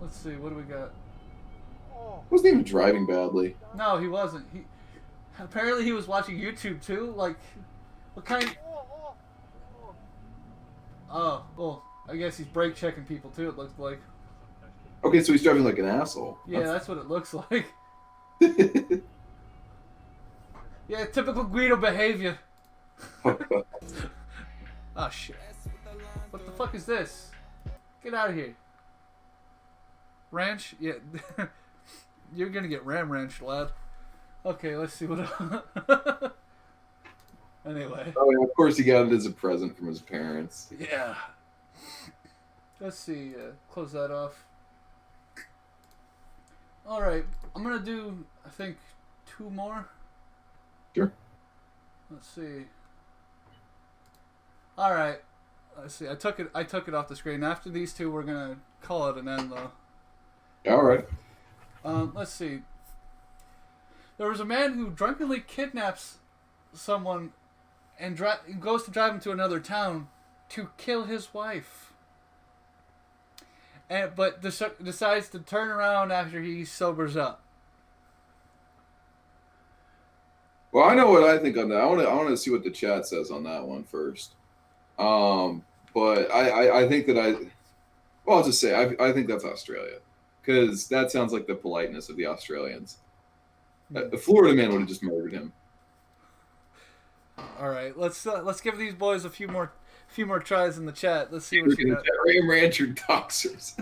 Let's see, what do we got? Wasn't even driving badly. No, he wasn't. He apparently he was watching YouTube too. Like, what kind? Oh, well, I guess he's brake checking people too. It looks like. Okay, so he's driving like an asshole. Yeah, that's what it looks like. Yeah, typical Guido behavior. Oh shit! What the fuck is this? Get out of here. Ranch? Yeah. You're gonna get ranched, lad. Okay, let's see what. Anyway. Oh, yeah, of course he got it as a present from his parents. Yeah. Let's see. Close that off. Alright, I'm gonna do, I think, 2 more. Sure. Let's see. Alright. Let's see. I took it off the screen. After these 2, we're gonna call it an end, though. Alright. Let's see. There was a man who drunkenly kidnaps someone and goes to drive him to another town to kill his wife. But decides to turn around after he sobers up. Well, I know what I think on that. I want to see what the chat says on that one first. But I think that well, I'll just say I think that's Australia, because that sounds like the politeness of the Australians. The Florida man would have just murdered him. All right, let's give these boys a few more tries in the chat. Let's see what you got. Ram Rancher doxers.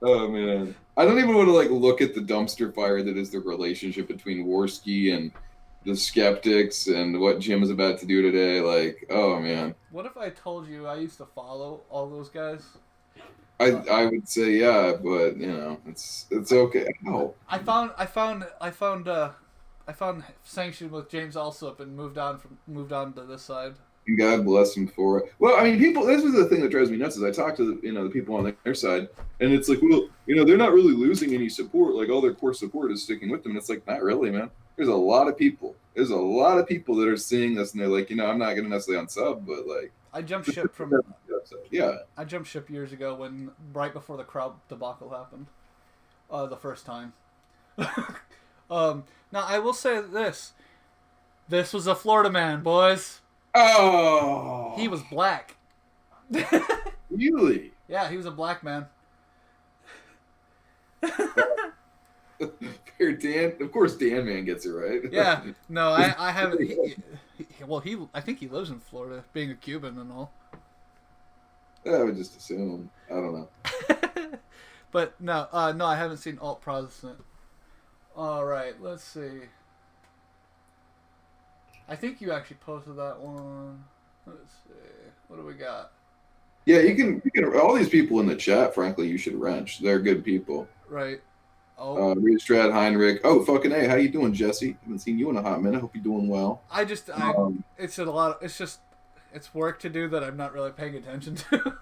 Oh man, I don't even want to look at the dumpster fire that is the relationship between Worski and the skeptics and what Jim is about to do today. Like, oh man. What if I told you I used to follow all those guys? I would say yeah, but it's okay. Oh. I found Sanction with James Alsop and moved on to this side. God bless him for it. Well, I mean, people. This is the thing that drives me nuts. Is I talk to the people on their side, and it's like, well, they're not really losing any support. Like all their core support is sticking with them. And it's like, not really, man. There's a lot of people. There's a lot of people that are seeing this, and they're like, I'm not going to necessarily unsub, but like, I jumped ship from. Yeah. I jumped ship years ago right before the crowd debacle happened, the first time. Now I will say this. This was a Florida man, boys. Oh. He was black. Really? Yeah, he was a black man. Fair Dan. Of course, Dan man gets it right. Yeah. No, I haven't. I think he lives in Florida, being a Cuban and all. I would just assume. I don't know. But no, I haven't seen Alt Protestant. All right, let's see. I think you actually posted that one. Let's see. What do we got? Yeah, you can. All these people in the chat, frankly, you should wrench. They're good people. Right. Oh. Strad Heinrich. Oh, fucking A. How you doing, Jesse? Haven't seen you in a hot minute. Hope you're doing well. It's a lot. It's work to do that I'm not really paying attention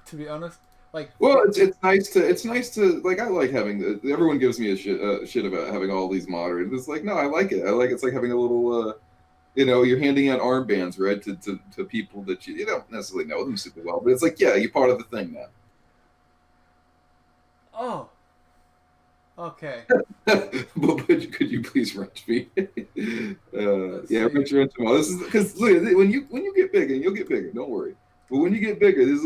to be honest. Like. Well, it's nice to like. I like having. Everyone gives me a shit about having all these moderators. It's like, no, I like it. It's like having a little. You're handing out armbands, right, to people that you don't necessarily know them super well, but it's like, yeah, you're part of the thing now. Oh. Okay. But could you please wrench me? Wrench them all. This is because when you get bigger, you'll get bigger. Don't worry. But when you get bigger, these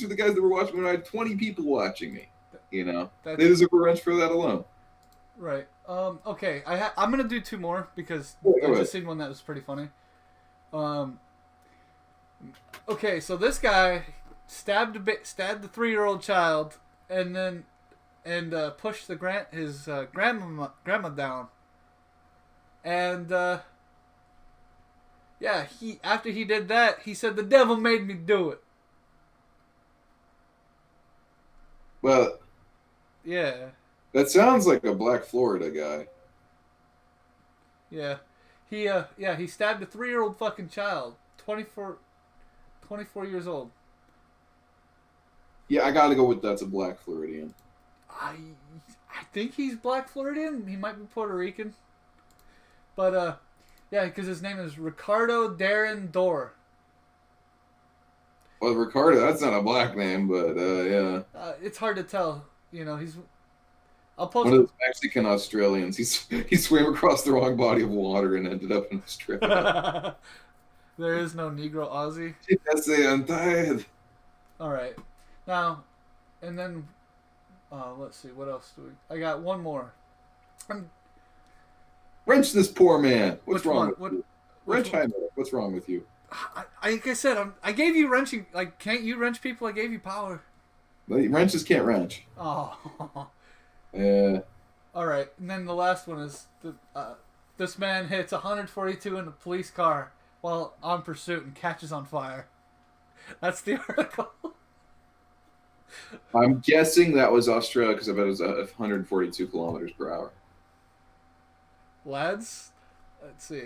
are the guys that were watching when I had 20 people watching me. They deserve a wrench for that alone. Right. Okay. I'm gonna do 2 more because I just seen one that was pretty funny. Okay, so this guy stabbed the 3-year-old child and pushed his grandma down. And after he did that, he said the devil made me do it. Well. Yeah. That sounds like a Black Florida guy. Yeah. He stabbed a 3-year-old fucking child. 24 years old. Yeah, I gotta go with that's a black Floridian. I think he's black Floridian. He might be Puerto Rican. But, yeah, because his name is Ricardo Darren Dorr. Well, Ricardo, that's not a black name, but yeah. It's hard to tell. You know, I'll post. One of those Mexican Australians. He swam across the wrong body of water and ended up in Australia. There is no Negro Aussie. I'm tired. All right, now, and then, let's see, what else do we? I got one more. Wrench this poor man. What's Which wrong one? with you? Wrench Heimer, what's wrong with you? Like I said, I gave you wrenching. Like, can't you wrench people? I gave you power. Wrenches can't wrench. Oh. Yeah. All right, and then the last one is this man hits 142 in a police car while on pursuit and catches on fire. That's the article. I'm guessing that was Australia because I bet it was 142 kilometers per hour. Lads, let's see.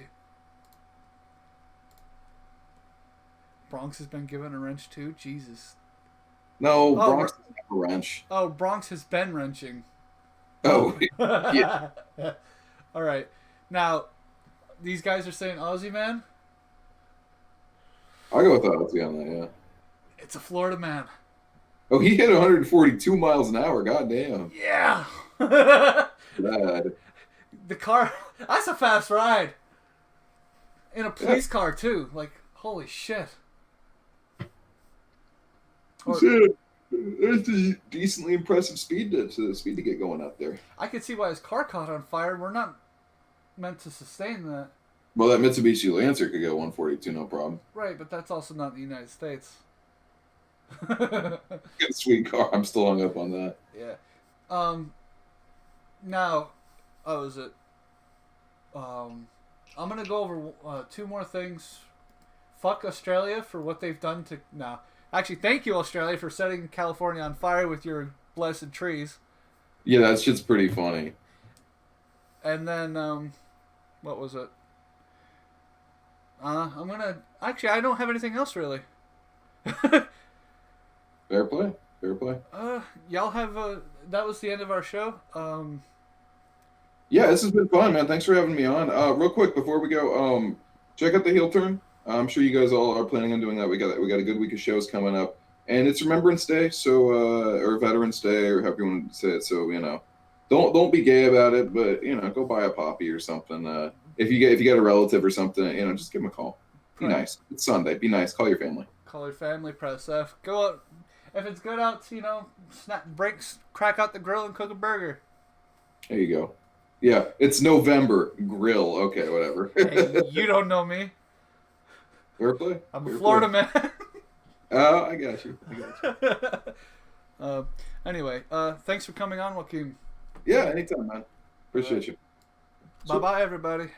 Bronx has been given a wrench too. Jesus. No, Oh, Bronx doesn't have a wrench. Oh, Bronx has been wrenching. Oh, yeah. All right. Now, these guys are saying Aussie man. I'll go with Aussie on that, yeah. It's a Florida man. Oh, he hit 142 miles an hour. God damn. Yeah. Bad. The car. That's a fast ride. In a police car too. Like, holy shit. Or, There's a decently impressive speed to get going out there. I could see why his car caught on fire. We're not meant to sustain that. Well, that Mitsubishi Lancer could go 142, no problem. Right, but that's also not the United States. Good sweet car. I'm still hung up on that. Yeah. Now, is it? I'm gonna go over two more things. Fuck Australia for what they've done to. No, actually, thank you Australia for setting California on fire with your blessed trees. Yeah, that shit's pretty funny. And then, what was it? I'm gonna. Actually, I don't have anything else really. Fair play. Fair play. Y'all have that was the end of our show. Yeah, this has been fun, man. Thanks for having me on. Real quick before we go, check out the heel turn. I'm sure you guys all are planning on doing that. We got a good week of shows coming up, and it's Remembrance Day, so or Veterans Day, or however you want to say it. So don't be gay about it, but go buy a poppy or something. If you get a relative or something, just give them a call. Be nice. It's Sunday. Be nice. Call your family. Call your family. Press F. Go out. If it's good out, crack out the grill and cook a burger. There you go. Yeah, it's November. Grill. Okay, whatever. Hey, you don't know me. Fair play. I'm a Florida man. Oh, I got you. Anyway, thanks for coming on, Joachim. Yeah, anytime, man. Appreciate you. Bye-bye, everybody.